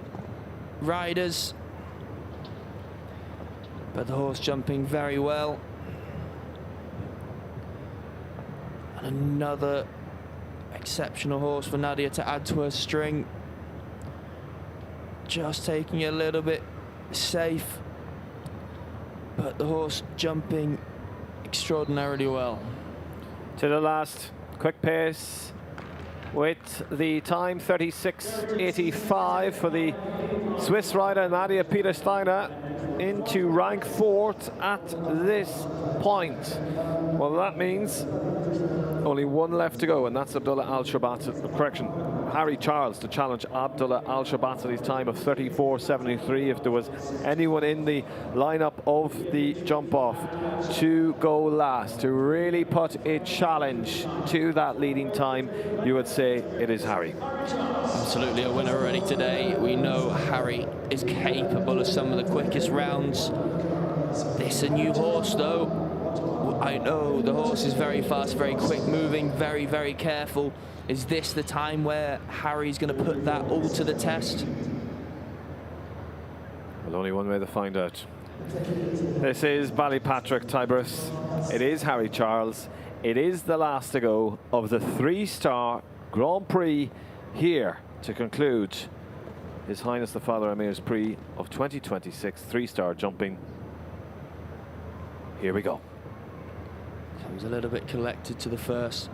riders. But the horse jumping very well. And another exceptional horse for Nadia to add to her string. Just taking it a little bit safe, but the horse jumping extraordinarily well. To the last, quick pace with the time 36.85 for the Swiss rider Nadia Peter-Steiner, into rank 4th at this point. Well, that means only 1 left to go, and that's Abdullah Al-Shabatali, correction, Harry Charles to challenge Abdullah Al-Shabatali's time of 34.73. If there was anyone in the lineup of the jump off to go last, to really put a challenge to that leading time, you would say it is Harry. Absolutely a winner already today. We know Harry is capable of some of the quickest rounds. This a new horse though. I know the horse is very fast, very quick moving, very, very careful. Is this the time where Harry's going to put that all to the test? Well, only one way to find out. This is Ballypatrick, Tiberius. It is Harry Charles. It is the last to go of the 3-star Grand Prix here to conclude His Highness the Father Amir's Prix of 2026, 3-star jumping. Here we go. Comes a little bit collected to the first.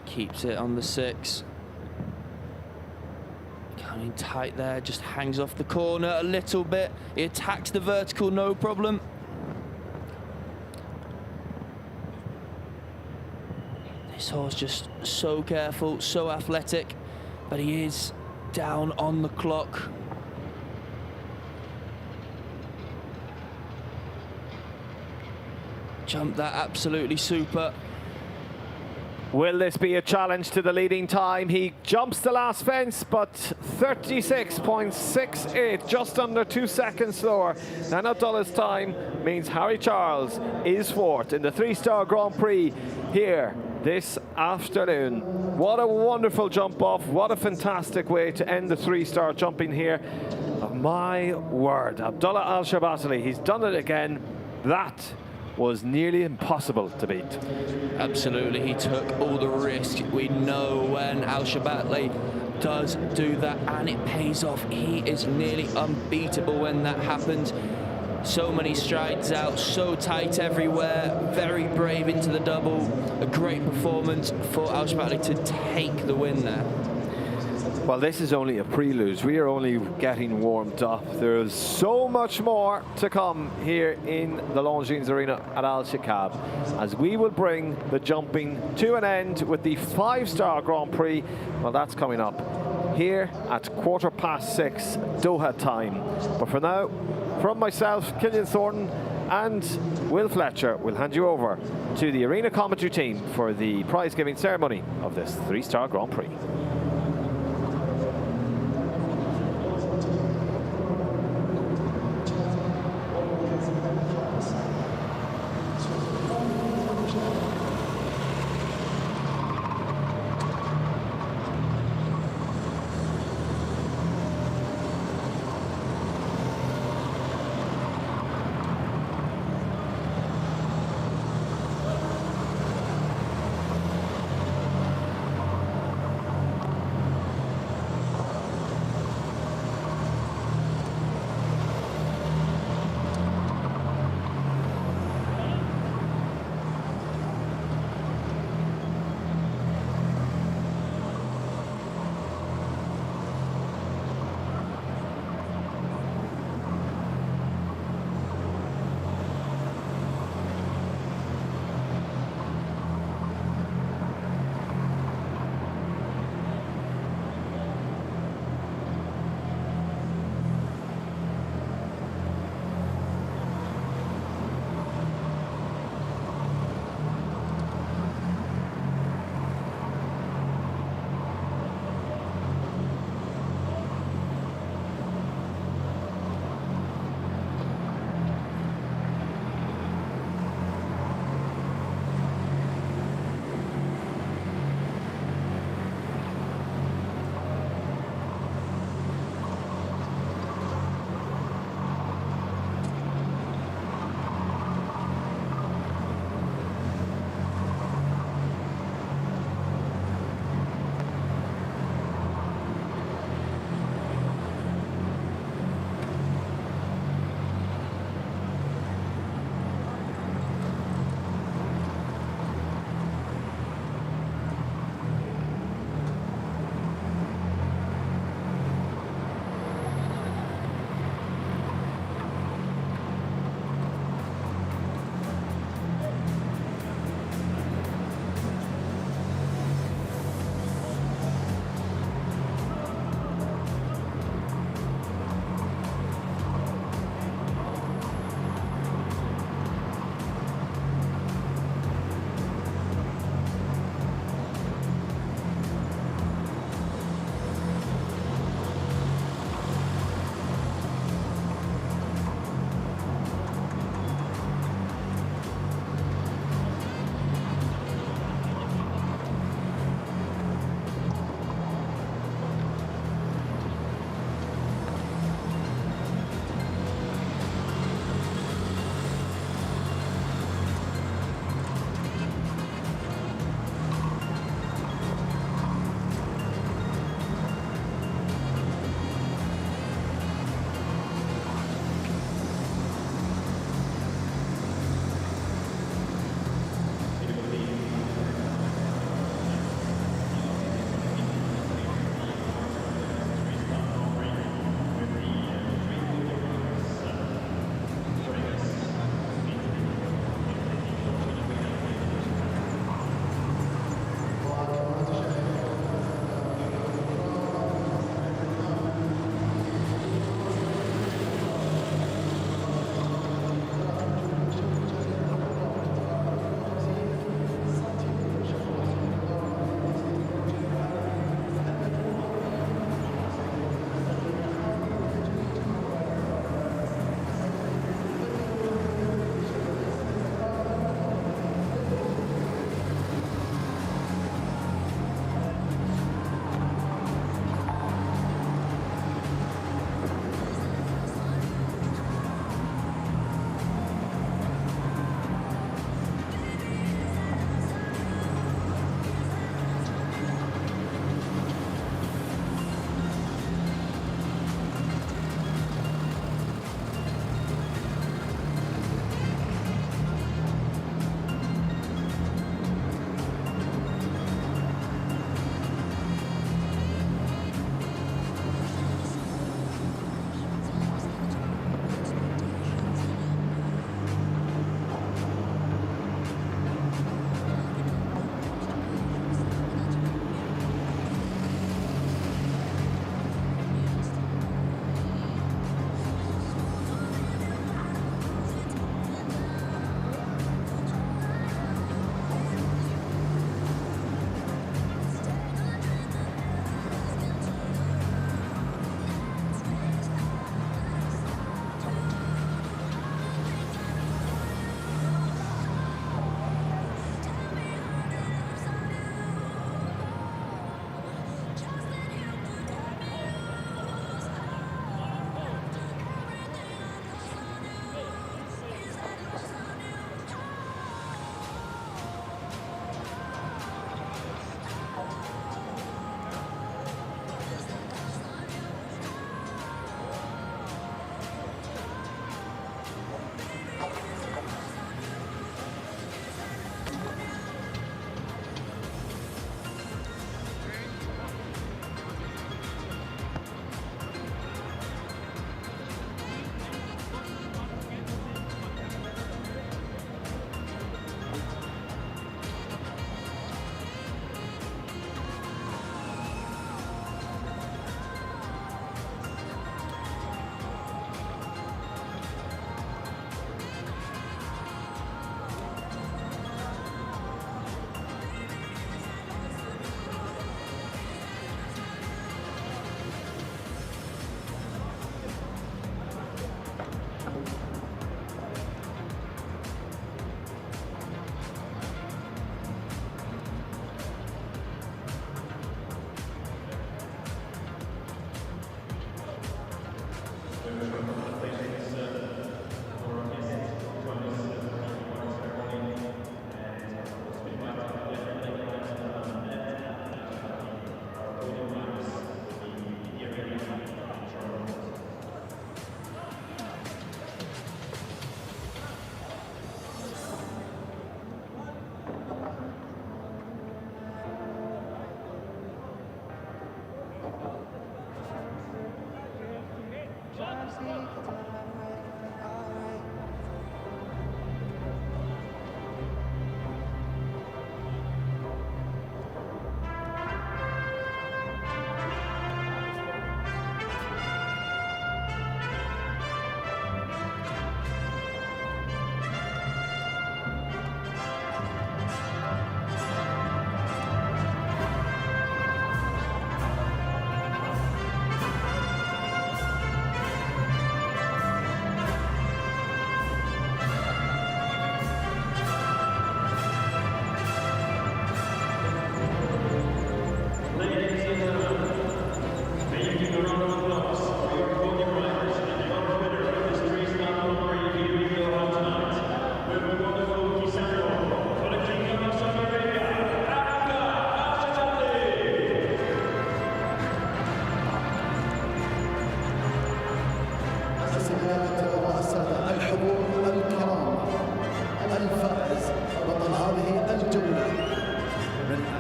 Keeps it on the 6. Coming tight there, just hangs off the corner a little bit. He attacks the vertical, no problem. This horse just so careful, so athletic, but he is down on the clock. jumped that absolutely super. Will this be a challenge to the leading time? He jumps the last fence, but 36.68, just under 2 seconds slower than Abdullah's time, means Harry Charles is fourth in the 3-star Grand Prix here this afternoon. What a wonderful jump off. What a fantastic way to end the 3-star jumping here. Oh, my word, Abdullah Al-Shabatali, he's done it again. That was nearly impossible to beat. Absolutely, he took all the risk. We know when Al-Shabatali does do that, and it pays off. He is nearly unbeatable when that happens. So many strides out, so tight everywhere, very brave into the double. A great performance for Al-Shabatali to take the win there. Well, this is only a prelude. We are only getting warmed up. There is so much more to come here in the Longines Arena at Alshaqab, as we will bring the jumping to an end with the 5-star Grand Prix. Well, that's coming up here at 6:15 Doha time. But for now, from myself, Killian Thornton, and Will Fletcher, we'll hand you over to the arena commentary team for the prize-giving ceremony of this 3-star Grand Prix.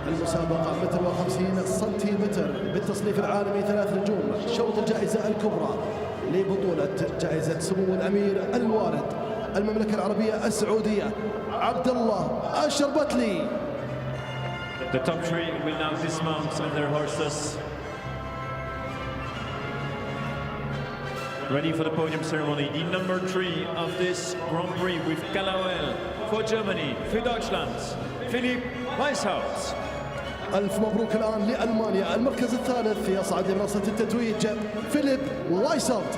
المسابقة متر و50 سنتيمتر بالتصنيف العالمي 3 نجوم، شوط الجائزة الكبرى لبطولة جائزة سمو الأمير الوالد المملكة العربية السعودية عبد الله الشربتلي. The top three will now dismount on their horses. Ready for the podium ceremony. The number 3 of this Grand Prix with KASS for Germany, für Deutschland, Philipp Weishaupt. ألف مبروك الآن لألمانيا، المركز الثالث يصعد لمنصة التتويج فيليب وايساوت.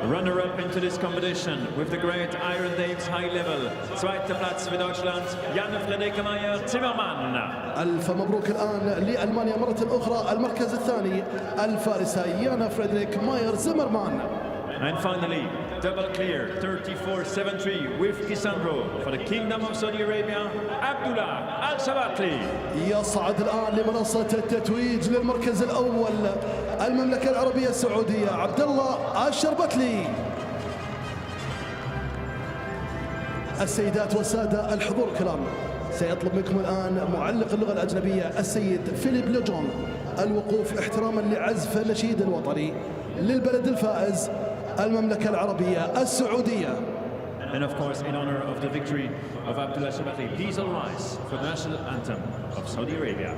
Runner-up into this competition with the great Iron Dames high level. Zweiter Platz für Deutschland, Jan Frederik Meyer-Zimmermann. ألف مبروك الآن لألمانيا مرة أخرى، المركز الثاني الفارسة يانا فريدريك ماير زيمرمان. And finally, double clear 34.73 with Kisandro for the Kingdom of Saudi Arabia, Abdullah Alshaqab. يصعد الآن لمنصة التتويج للمركز الأول المملكة العربية السعودية عبد الله الشربتلي. السيدات والسادة الحضور الكرام، سيطلب منكم الآن معلق اللغة الأجنبية السيد فيليب لوجون الوقوف احتراما لعزف النشيد الوطني للبلد الفائز المملكة العربية السعودية. And of course, in honor of the victory of Abdullah Shabatli, please all rise for the national anthem of Saudi Arabia.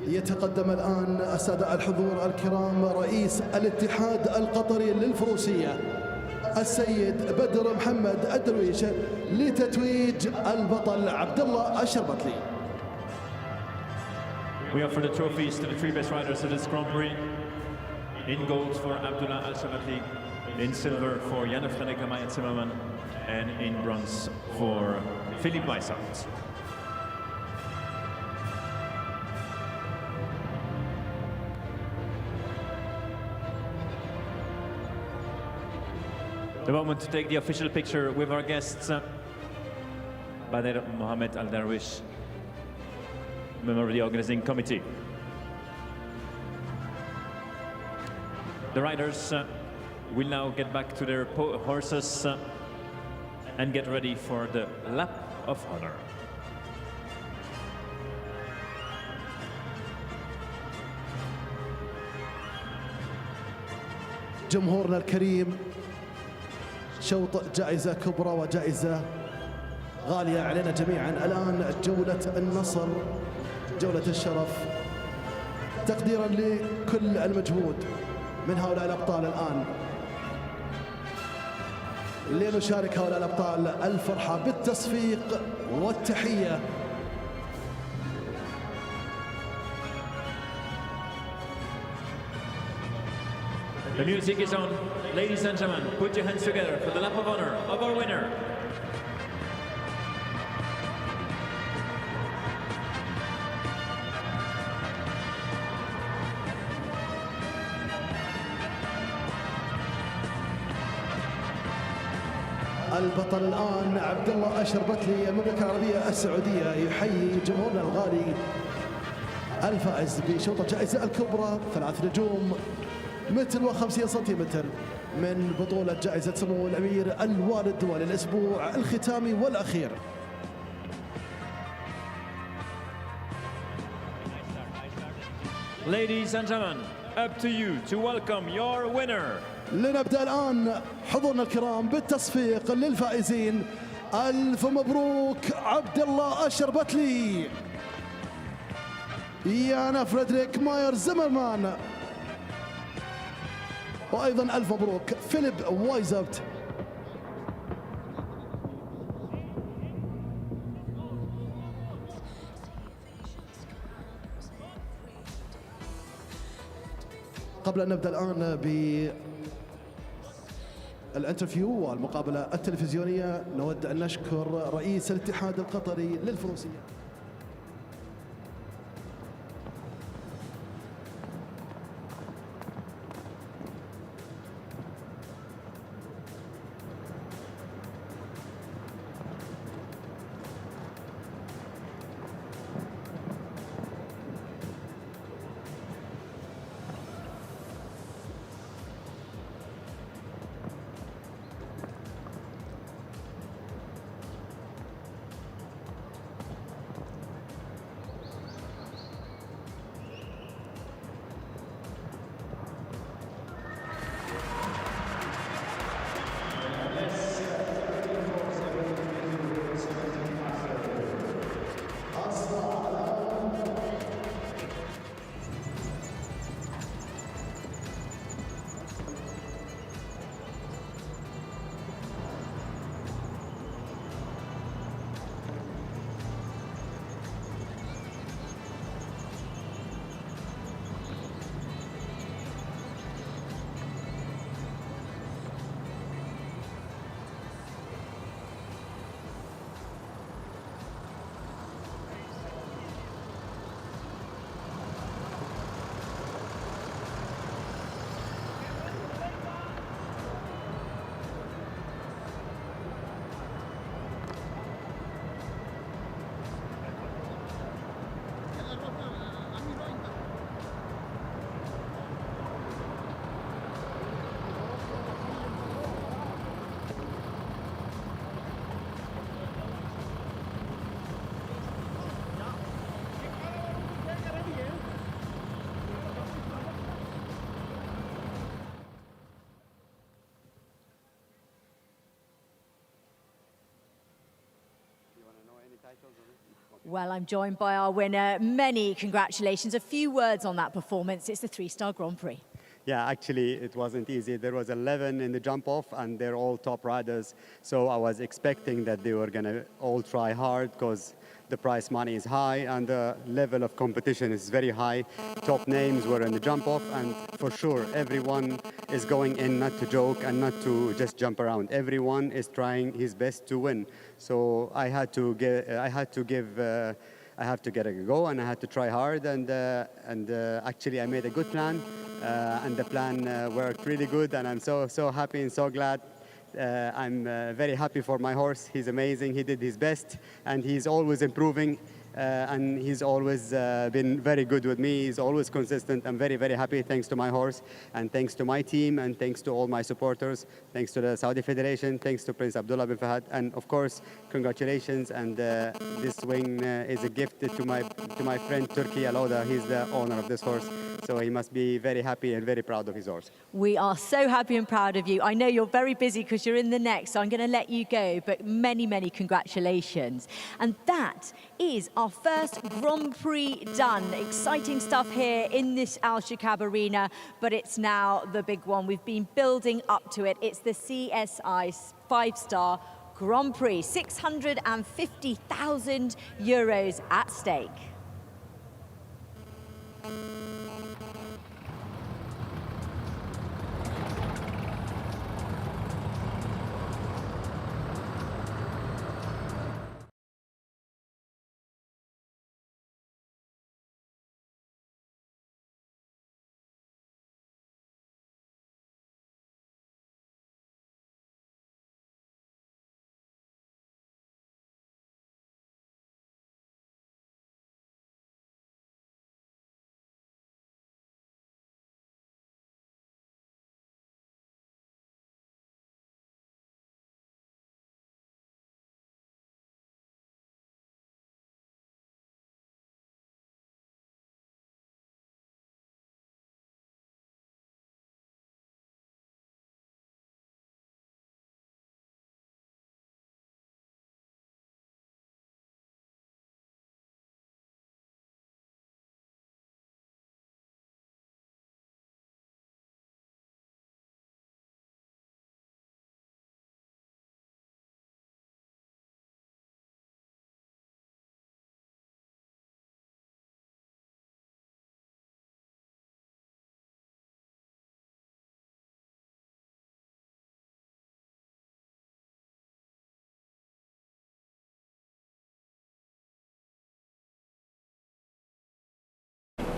يتقدم الآن السادة الحضور الكرام رئيس الاتحاد القطري للفروسية السيد بدر محمد الدرويش لتتويج البطل عبد الله الشربتلي. We offer the trophies to the 3 best riders of this Grand Prix. In gold for Abdullah Al-Shabatli, in silver for Jan Frederik Meyer-Zimmermann, and in bronze for Philipp Weishaupt. The moment to take the official picture with our guests, Badr Mohammed Al Darwish, member of the organizing committee. The riders will now get back to their horses and get ready for the lap of honor. جمهورنا الكريم، شوط جائزة كبرى وجائزة غالية علينا جميعا. الآن جولة النصر، جولة الشرف، تقديرا لكل المجهود من هؤلاء الأبطال. الآن لنشارك هؤلاء الأبطال الفرحة بالتصفيق والتحية. The music is on. Ladies and gentlemen, put your hands together for the lap of honor of our winner. البطل الآن عبد الله الشربتلي، المملكة العربية السعودية، يحيي جمهورنا الغالي الفائز بشوط الجائزة الكبرى 3 نجوم متر و50 سنتيمتر من بطولة جائزة سمو الأمير الوالد وللأسبوع الختامي والأخير. Ladies and gentlemen, up to you to welcome your winner. لنبدأ الآن حضورنا الكرام بالتصفيق للفائزين. ألف مبروك عبد الله الشربتلي، يانا فريدريك ماير زمرمان، وأيضا ألف مبروك فيليب وايزبت. قبل أن نبدأ الآن بالانترفيو والمقابلة التلفزيونية، نود أن نشكر رئيس الاتحاد القطري للفروسية. Well, I'm joined by our winner. Many congratulations. A few words on that performance. It's the 3-star Grand Prix. Yeah, actually, it wasn't easy. There was 11 in the jump off, and they're all top riders. So I was expecting that they were going to all try hard because the prize money is high and the level of competition is very high. Top names were in the jump off, and for sure, everyone is going in not to joke and not to just jump around. Everyone is trying his best to win. So I have to get a go, and I had to try hard. And actually, I made a good plan. And the plan worked really good, and I'm so happy and so glad. I'm very happy for my horse. He's amazing. He did his best, and he's always improving. And he's always been very good with me. He's always consistent. I'm very, very happy, thanks to my horse, and thanks to my team, and thanks to all my supporters, thanks to the Saudi Federation, thanks to Prince Abdullah bin Fahad, and of course, congratulations. And this win is a gift to my friend Turki Aloda. He's the owner of this horse. So he must be very happy and very proud of his horse. We are so happy and proud of you. I know you're very busy because you're in the next, so I'm going to let you go, but many, many congratulations. And that is our first Grand Prix done. Exciting stuff here in this Alshaqab arena, but it's now the big one. We've been building up to it. It's the CSI 5-star Grand Prix, €650,000 at stake.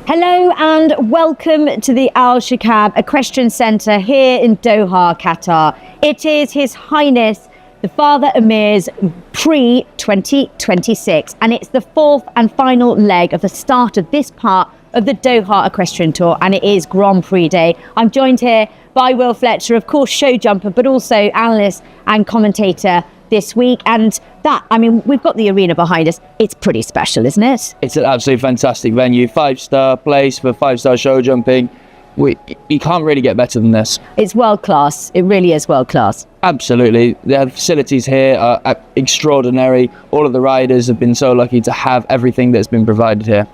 Hello and welcome to the Alshaqab Equestrian Centre here in Doha, Qatar. It is His Highness the Father Amir's Prix 2026, and it's the fourth and final leg of the start of this part of the Doha Equestrian Tour, and it is Grand Prix Day. I'm joined here by Will Fletcher, of course show jumper, but also analyst and commentator this week. And that, I mean, we've got the arena behind us. It's pretty special, isn't it? It's an absolutely fantastic venue. 5-star place for 5-star show jumping. You can't really get better than this. It's world class. It really is world class. Absolutely. The facilities here are extraordinary. All of the riders have been so lucky to have everything that's been provided here.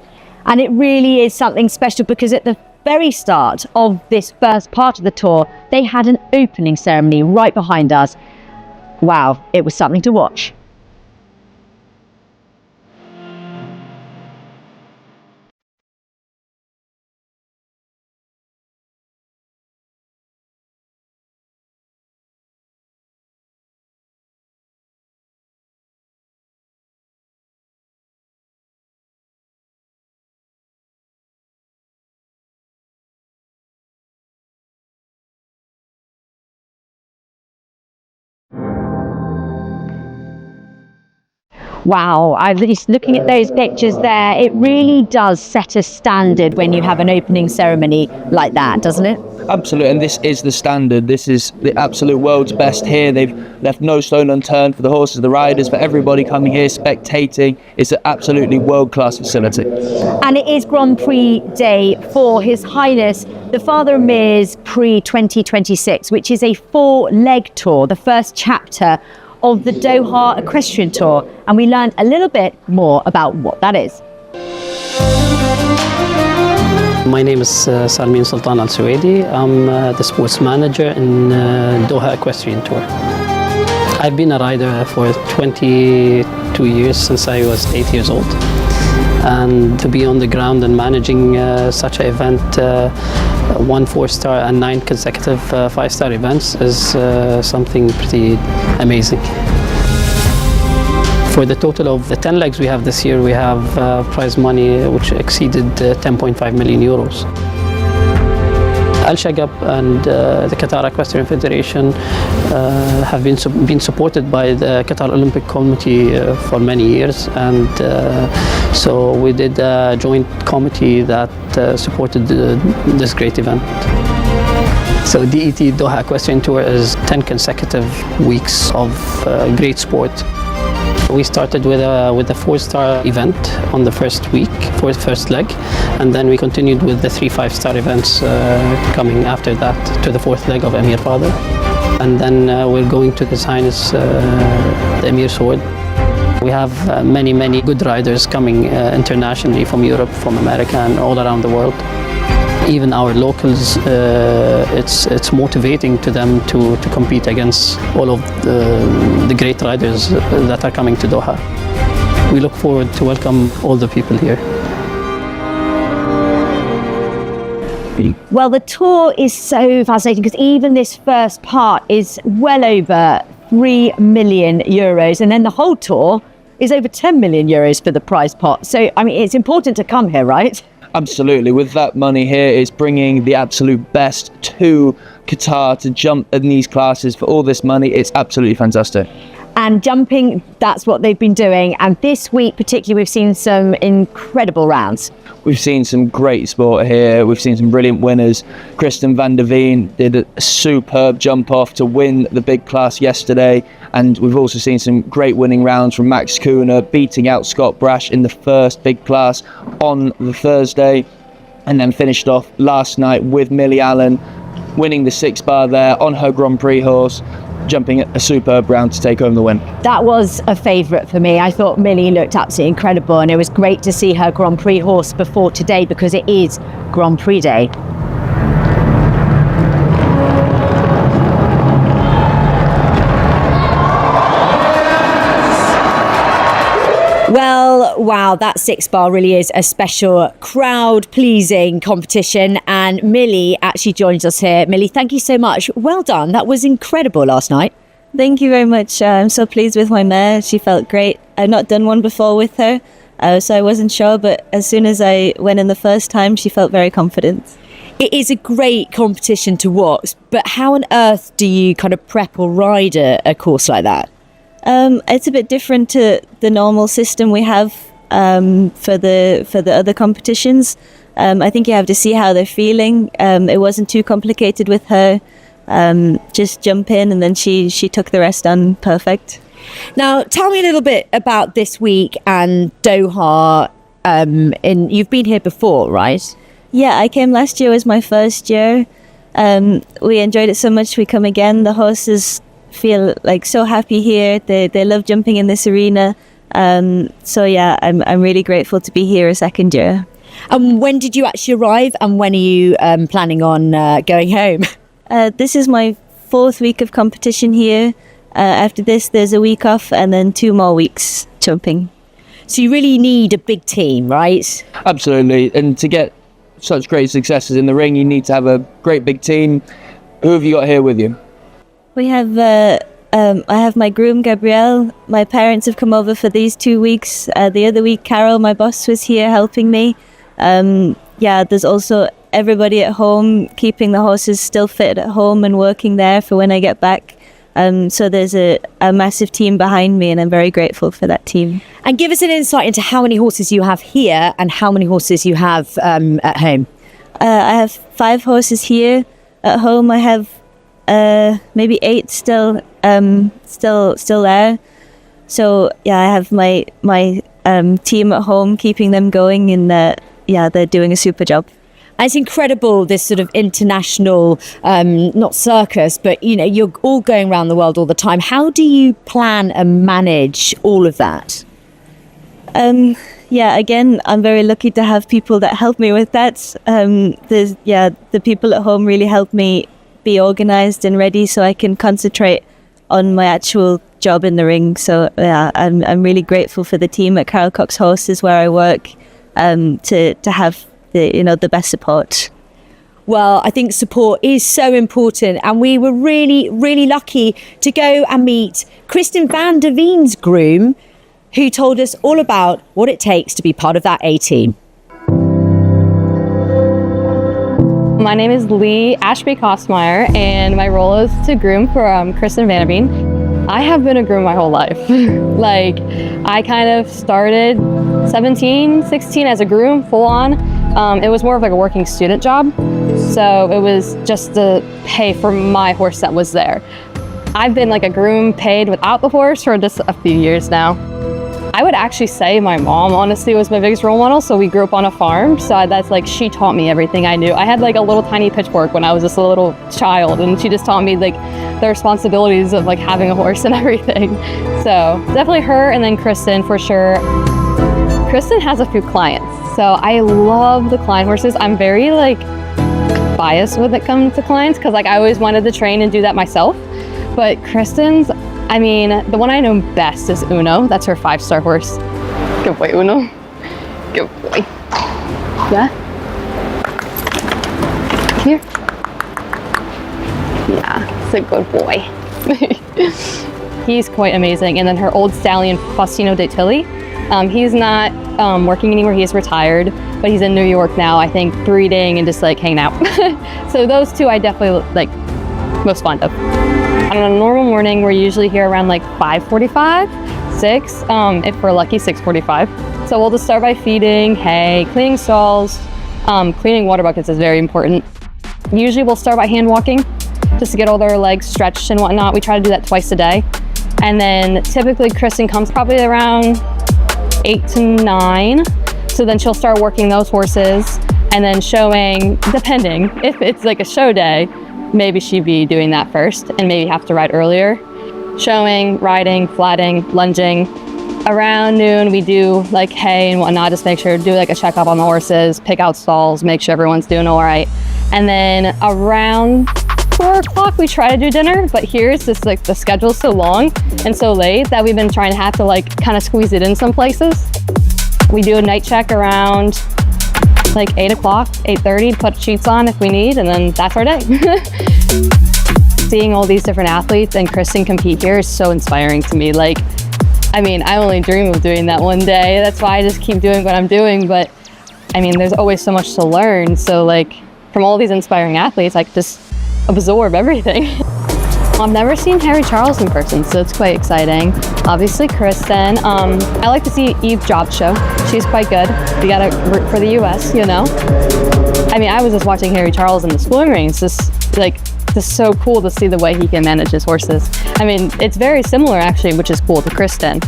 And it really is something special because at the very start of this first part of the tour, they had an opening ceremony right behind us. Wow, it was something to watch. Wow, I was just looking at those pictures there. It really does set a standard when you have an opening ceremony like that, doesn't it? Absolutely, and this is the standard. This is the absolute world's best here. They've left no stone unturned for the horses, the riders, for everybody coming here, spectating. It's an absolutely world-class facility. And it is Grand Prix Day for His Highness the Father Amir's Prix 2026, which is a 4-leg tour, the first chapter of the Doha Equestrian Tour, and we learned a little bit more about what that is. My name is Salmin Sultan Al Suwaidi. I'm the sports manager in Doha Equestrian Tour. I've been a rider for 22 years, since I was 8 years old. And to be on the ground and managing such an event, 1 4-star and 9 consecutive 5-star events, is something pretty amazing. For the total of the 10 legs we have this year, we have prize money which exceeded 10.5 million euros. Alshaqab and the Qatar Equestrian Federation have been supported by the Qatar Olympic Committee for many years, and so we did a joint committee that supported this great event. So DET Doha Equestrian Tour is 10 consecutive weeks of great sport. We started with a 4-star event on the first week, for the first leg, and then we continued with the 3 5-star events coming after that to the 4th leg of Amir Father. And then we're going to His Highness the Amir Sword. We have many good riders coming internationally from Europe, from America, and all around the world. Even our locals, it's motivating to them to compete against all of the great riders that are coming to Doha. We look forward to welcome all the people here. Well, the tour is so fascinating because even this first part is well over 3 million euros, and then the whole tour is over 10 million euros for the prize pot. So, I mean, it's important to come here, right? Absolutely. With that money here, it's bringing the absolute best to Qatar to jump in these classes for all this money. It's absolutely fantastic. And jumping, that's what they've been doing. And this week particularly, we've seen some incredible rounds. We've seen some great sport here. We've seen some brilliant winners. Kristen van der Veen did a superb jump off to win the big class yesterday. And we've also seen some great winning rounds from Max Kuna, beating out Scott Brash in the first big class on the Thursday. And then finished off last night with Millie Allen, winning the 6-bar there on her Grand Prix horse, jumping a superb round to take home the win. That was a favourite for me. I thought Millie looked absolutely incredible, and it was great to see her Grand Prix horse before today because it is Grand Prix Day. Well, wow, that 6-bar really is a special crowd-pleasing competition, and Millie actually joins us here. Millie, thank you so much. Well done. That was incredible last night. Thank you very much. I'm so pleased with my mare. She felt great. I've not done one before with her. So I wasn't sure, but as soon as I went in the first time, she felt very confident. It is a great competition to watch, but how on earth do you kind of prep or ride a course like that? It's a bit different to the normal system we have for the other competitions. I think you have to see how they're feeling. It wasn't too complicated with her. Just jump in, and then she took the rest on perfect. Now, tell me a little bit about this week and Doha. You've been here before, right? Yeah, I came last year. Was my first year. We enjoyed it so much. We come again. The horses feel like so happy here. They love jumping in this arena. So yeah, I'm really grateful to be here a second year. And when did you actually arrive, and when are you planning on going home? This is my 4th week of competition here. After this, there's a week off and then 2 more weeks jumping. So you really need a big team, right? Absolutely. And to get such great successes in the ring, you need to have a great big team. Who have you got here with you? We have, I have my groom, Gabrielle. My parents have come over for these 2 weeks. The other week, Carol, my boss, was here helping me. Yeah, there's also everybody at home, keeping the horses still fit at home and working there for when I get back. So there's a massive team behind me, and I'm very grateful for that team. And give us an insight into how many horses you have here and how many horses you have at home. I have 5 horses here. At home, I have maybe 8 still there. So yeah, I have my team at home, keeping them going, and yeah, they're doing a super job. And it's incredible, this sort of international, not circus, but you're all going around the world all the time. How do you plan and manage all of that? Yeah, again, I'm very lucky to have people that help me with that. The people at home really help me be organized and ready so I can concentrate on my actual job in the ring. So yeah, I'm really grateful for the team at Carol Cox Horses where I work, to have the best support. Well, I think support is so important, and we were really, really lucky to go and meet Kristen van der Veen's groom, who told us all about what it takes to be part of that A-team. My name is Lee Ashby Kostmeyer, and my role is to groom for Kristen van der Veen. I have been a groom my whole life. Like, I kind of started 17, 16 as a groom, full on. It was more of like a working student job. So it was just to pay for my horse that was there. I've been like a groom paid without the horse for just a few years now. I would actually say my mom, honestly, was my biggest role model. So we grew up on a farm. So that's like, she taught me everything I knew. I had like a little tiny pitchfork when I was just a little child, and she just taught me like the responsibilities of like having a horse and everything. So definitely her, and then Kristen for sure. Kristen has a few clients. So I love the client horses. I'm very like biased when it comes to clients, because like I always wanted to train and do that myself. But Kristen's, I mean, the one I know best is Uno. That's her 5-star horse. Good boy, Uno. Good boy. Yeah? Come here. Yeah, it's a good boy. He's quite amazing. And then her old stallion, Faustino de Tilly. He's not working anywhere. He's retired, but he's in New York now, I think, breeding and just like hanging out. So those two I definitely like most fond of. On a normal morning, we're usually here around like 5:45, 6, if we're lucky, 6:45. So we'll just start by feeding, hay, cleaning stalls, cleaning water buckets is very important. Usually we'll start by hand walking, just to get all their legs stretched and whatnot. We try to do that twice a day. And then typically Kristen comes probably around 8 to 9. So then she'll start working those horses, and then showing, depending, if it's like a show day, maybe she'd be doing that first and maybe have to ride earlier. Showing, riding, flatting, lunging. Around noon, we do like hay and whatnot, just make sure to do like a checkup on the horses, pick out stalls, make sure everyone's doing all right. And then around 4 o'clock, we try to do dinner, but here it's just like the schedule's so long and so late that we've been trying to have to like kind of squeeze it in some places. We do a night check around like 8 o'clock, 8:30, put sheets on if we need, and then that's our day. Seeing all these different athletes and Kristen compete here is so inspiring to me. Like, I mean, I only dream of doing that one day. That's why I just keep doing what I'm doing. But I mean, there's always so much to learn. So like from all these inspiring athletes, I could just absorb everything. I've never seen Harry Charles in person, so it's quite exciting. Obviously, Kristen. I like to see Eve Jobs show. She's quite good. We gotta root for the US, you know? I mean, I was just watching Harry Charles in the schooling ring. It's just so cool to see the way he can manage his horses. I mean, it's very similar actually, which is cool to Kristen.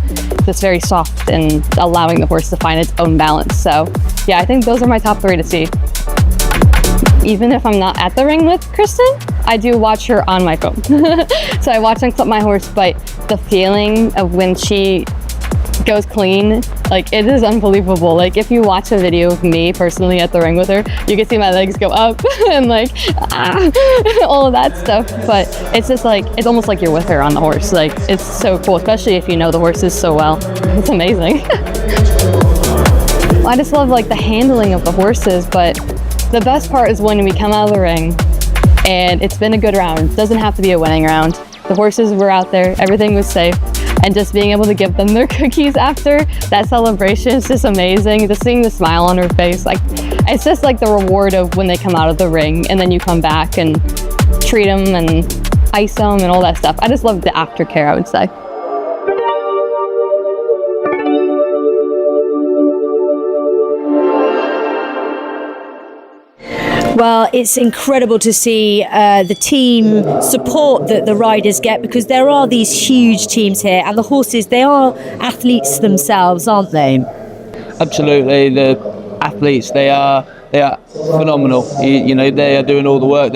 It's very soft and allowing the horse to find its own balance. So yeah, I think those are my top 3 to see. Even if I'm not at the ring with Kristen, I do watch her on my phone. So I watch and clip my horse, but the feeling of when she goes clean, like it is unbelievable. Like if you watch a video of me personally at the ring with her, you can see my legs go up and like all of that stuff. But it's just like, it's almost like you're with her on the horse. Like it's so cool, especially if you know the horses so well. It's amazing. I just love like the handling of the horses, but the best part is when we come out of the ring and it's been a good round. It doesn't have to be a winning round. The horses were out there, everything was safe, and just being able to give them their cookies after that celebration is just amazing. Just seeing the smile on her face, like it's just like the reward of when they come out of the ring and then you come back and treat them and ice them and all that stuff. I just love the aftercare, I would say. Well, it's incredible to see the team support that the riders get, because there are these huge teams here and the horses, they are athletes themselves, aren't they? Absolutely. The athletes, they are phenomenal. You know, they are doing all the work.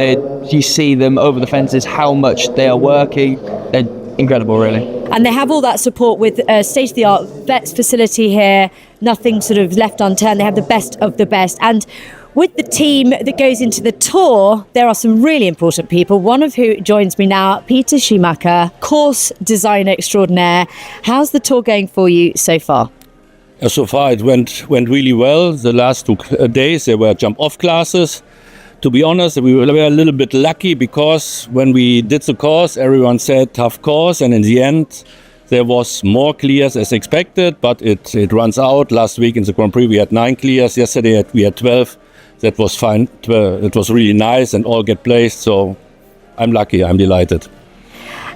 You see them over the fences, how much they are working. They're incredible, really. And they have all that support with a state-of-the-art vets facility here, nothing sort of left unturned. They have the best of the best. And with the team that goes into the tour, there are some really important people, one of who joins me now, Peter Schumacher, course designer extraordinaire. How's the tour going for you so far? So far it went really well. The last 2 days there were jump-off classes. To be honest, we were a little bit lucky because when we did the course, everyone said tough course, and in the end there was more clears as expected, but it runs out. Last week in the Grand Prix we had 9 clears, yesterday we had 12. That was fine. It was really nice and all get placed, so I'm lucky, I'm delighted.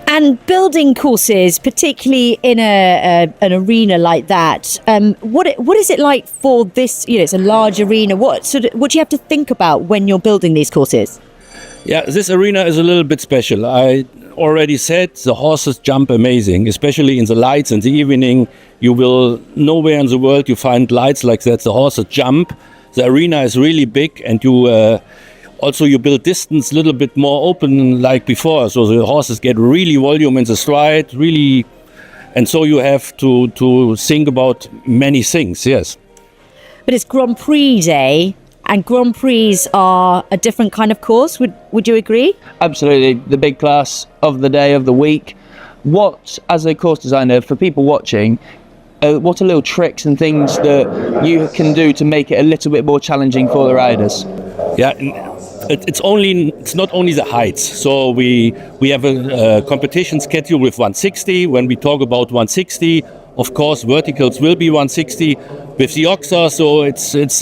And building courses, particularly in an arena like that, what is it like for this? You know, it's a large arena. What do you have to think about when you're building these courses? Yeah, this arena is a little bit special. I already said the horses jump amazing, especially in the lights in the evening. You will nowhere in the world you find lights like that. The horses jump. The arena is really big, and you build distance a little bit more open like before. So the horses get really volume in the stride, really, and so you have to think about many things. Yes. But it's Grand Prix day, and Grand Prix are a different kind of course. Would you agree? Absolutely, the big class of the day, of the week. What, as a course designer, for people watching, what are little tricks and things that you can do to make it a little bit more challenging for the riders? Yeah, it's not only the heights. So we have a competition schedule with 160. When we talk about 160, of course, verticals will be 160 with the Oxa. So it's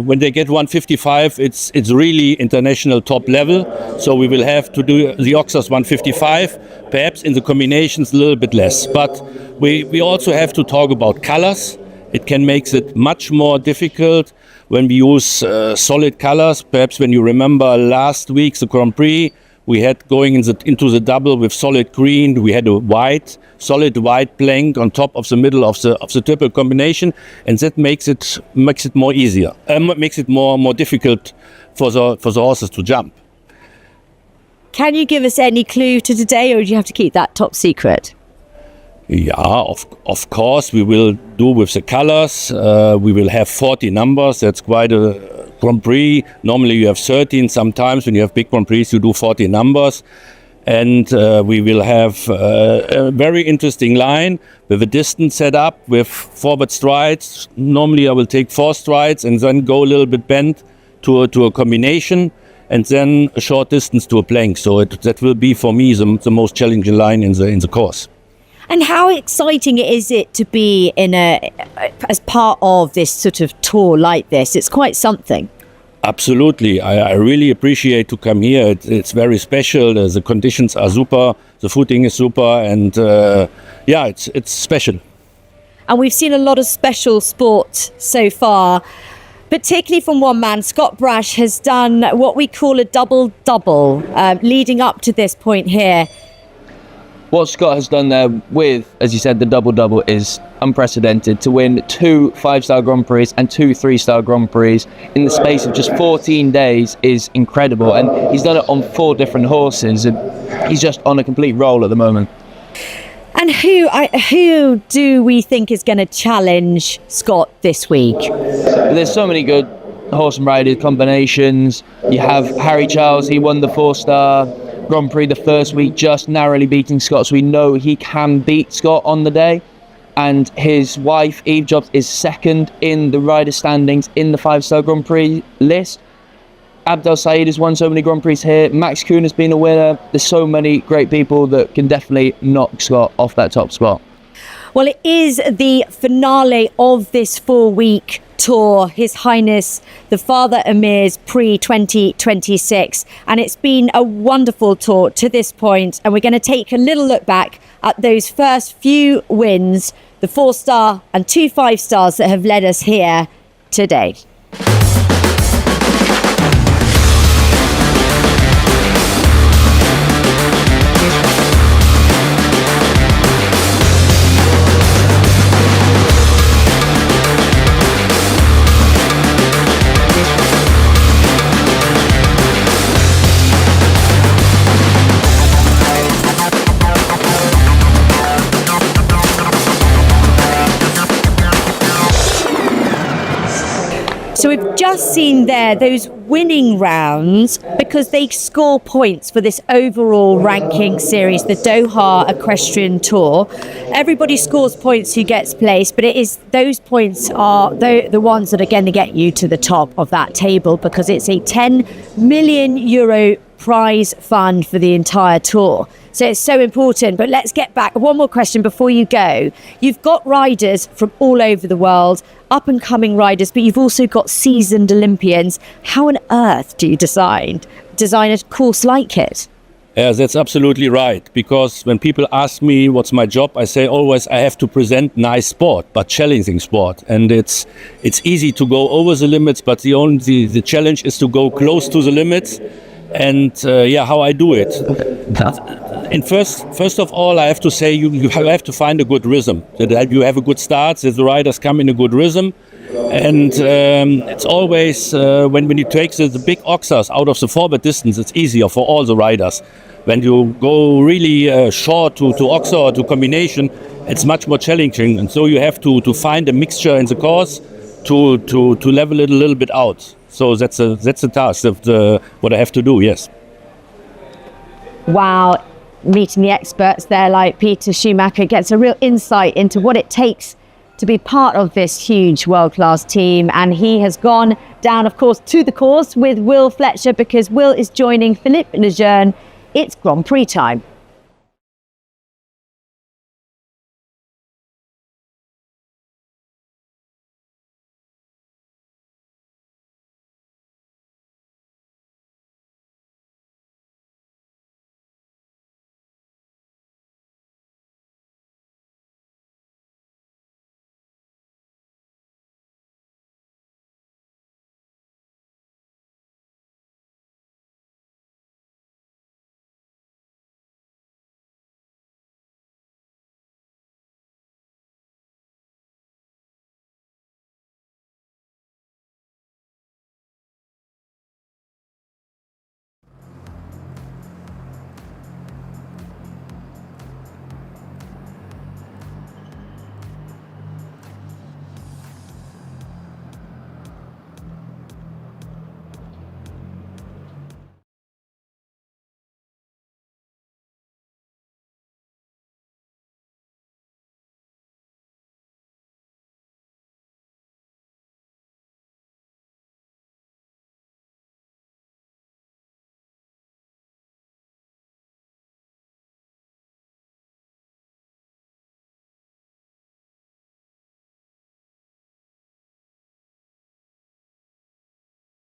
when they get 155, it's really international top level. So we will have to do the Oxas 155, perhaps in the combinations a little bit less. But we also have to talk about colors. It can make it much more difficult when we use solid colors. Perhaps when you remember last week's Grand Prix, we had going into the double with solid green. We had a solid white blank on top of the middle of the triple combination, and that makes it more easier. Makes it more difficult for the horses to jump. Can you give us any clue to today, or do you have to keep that top secret? Yeah, of course, we will do with the colors. We will have 40 numbers. That's quite a Grand Prix. Normally you have 13. Sometimes when you have big Grand Prix, you do 40 numbers. And we will have a very interesting line with a distance set up with forward strides. Normally I will take 4 strides and then go a little bit bent to a combination, and then a short distance to a plank. So that will be for me the most challenging line in the course. And how exciting is it to be as part of this sort of tour like this? It's quite something. Absolutely. I really appreciate to come here. It's very special. The conditions are super. The footing is super. And it's special. And we've seen a lot of special sport so far, particularly from one man. Scott Brash has done what we call a double-double leading up to this point here. What Scott has done there with, as you said, the double-double is unprecedented. To win 2 5-star Grand Prix and 2 3-star Grand Prix in the space of just 14 days is incredible. And he's done it on 4 different horses. And he's just on a complete roll at the moment. And who do we think is going to challenge Scott this week? There's so many good horse and rider combinations. You have Harry Charles, he won the 4-star Grand Prix the first week, just narrowly beating Scott, so we know he can beat Scott on the day. And his wife, Eve Jobs, is second in the rider standings in the 5-star Grand Prix list. Abdel Saeed has won so many Grand Prix here. Max Kuhn has been a winner. There's so many great people that can definitely knock Scott off that top spot. Well, it is the finale of this 4-week tour, His Highness the Father Amir's Prix 2026, and it's been a wonderful tour to this point, and we're going to take a little look back at those first few wins, the 4-star and 2 5-stars that have led us here today. So we've just seen there those winning rounds because they score points for this overall ranking series, the Doha Equestrian Tour. Everybody scores points who gets placed, but it is those points are the ones that are going to get you to the top of that table because it's a 10 million euro prize fund for the entire tour. So it's so important. But let's get back. One more question before you go. You've got riders from all over the world, up and coming riders, but you've also got seasoned Olympians. How on earth do you design a course like it? Yeah, that's absolutely right. Because when people ask me what's my job, I say always I have to present nice sport, but challenging sport. And it's easy to go over the limits, but the challenge is to go close to the limits. And how I do it. And first of all, I have to say you have to find a good rhythm. That you have a good start, that the riders come in a good rhythm. And it's always, when you take the big oxers out of the forward distance, it's easier for all the riders. When you go really short to oxer or to combination, it's much more challenging. And so you have to find a mixture in the course to level it a little bit out. So that's a task of what I have to do, yes. Wow, meeting the experts there like Peter Schumacher gets a real insight into what it takes to be part of this huge world-class team. And he has gone down, of course, to the course with Will Fletcher because Will is joining Philippe Lejeune. It's Grand Prix time.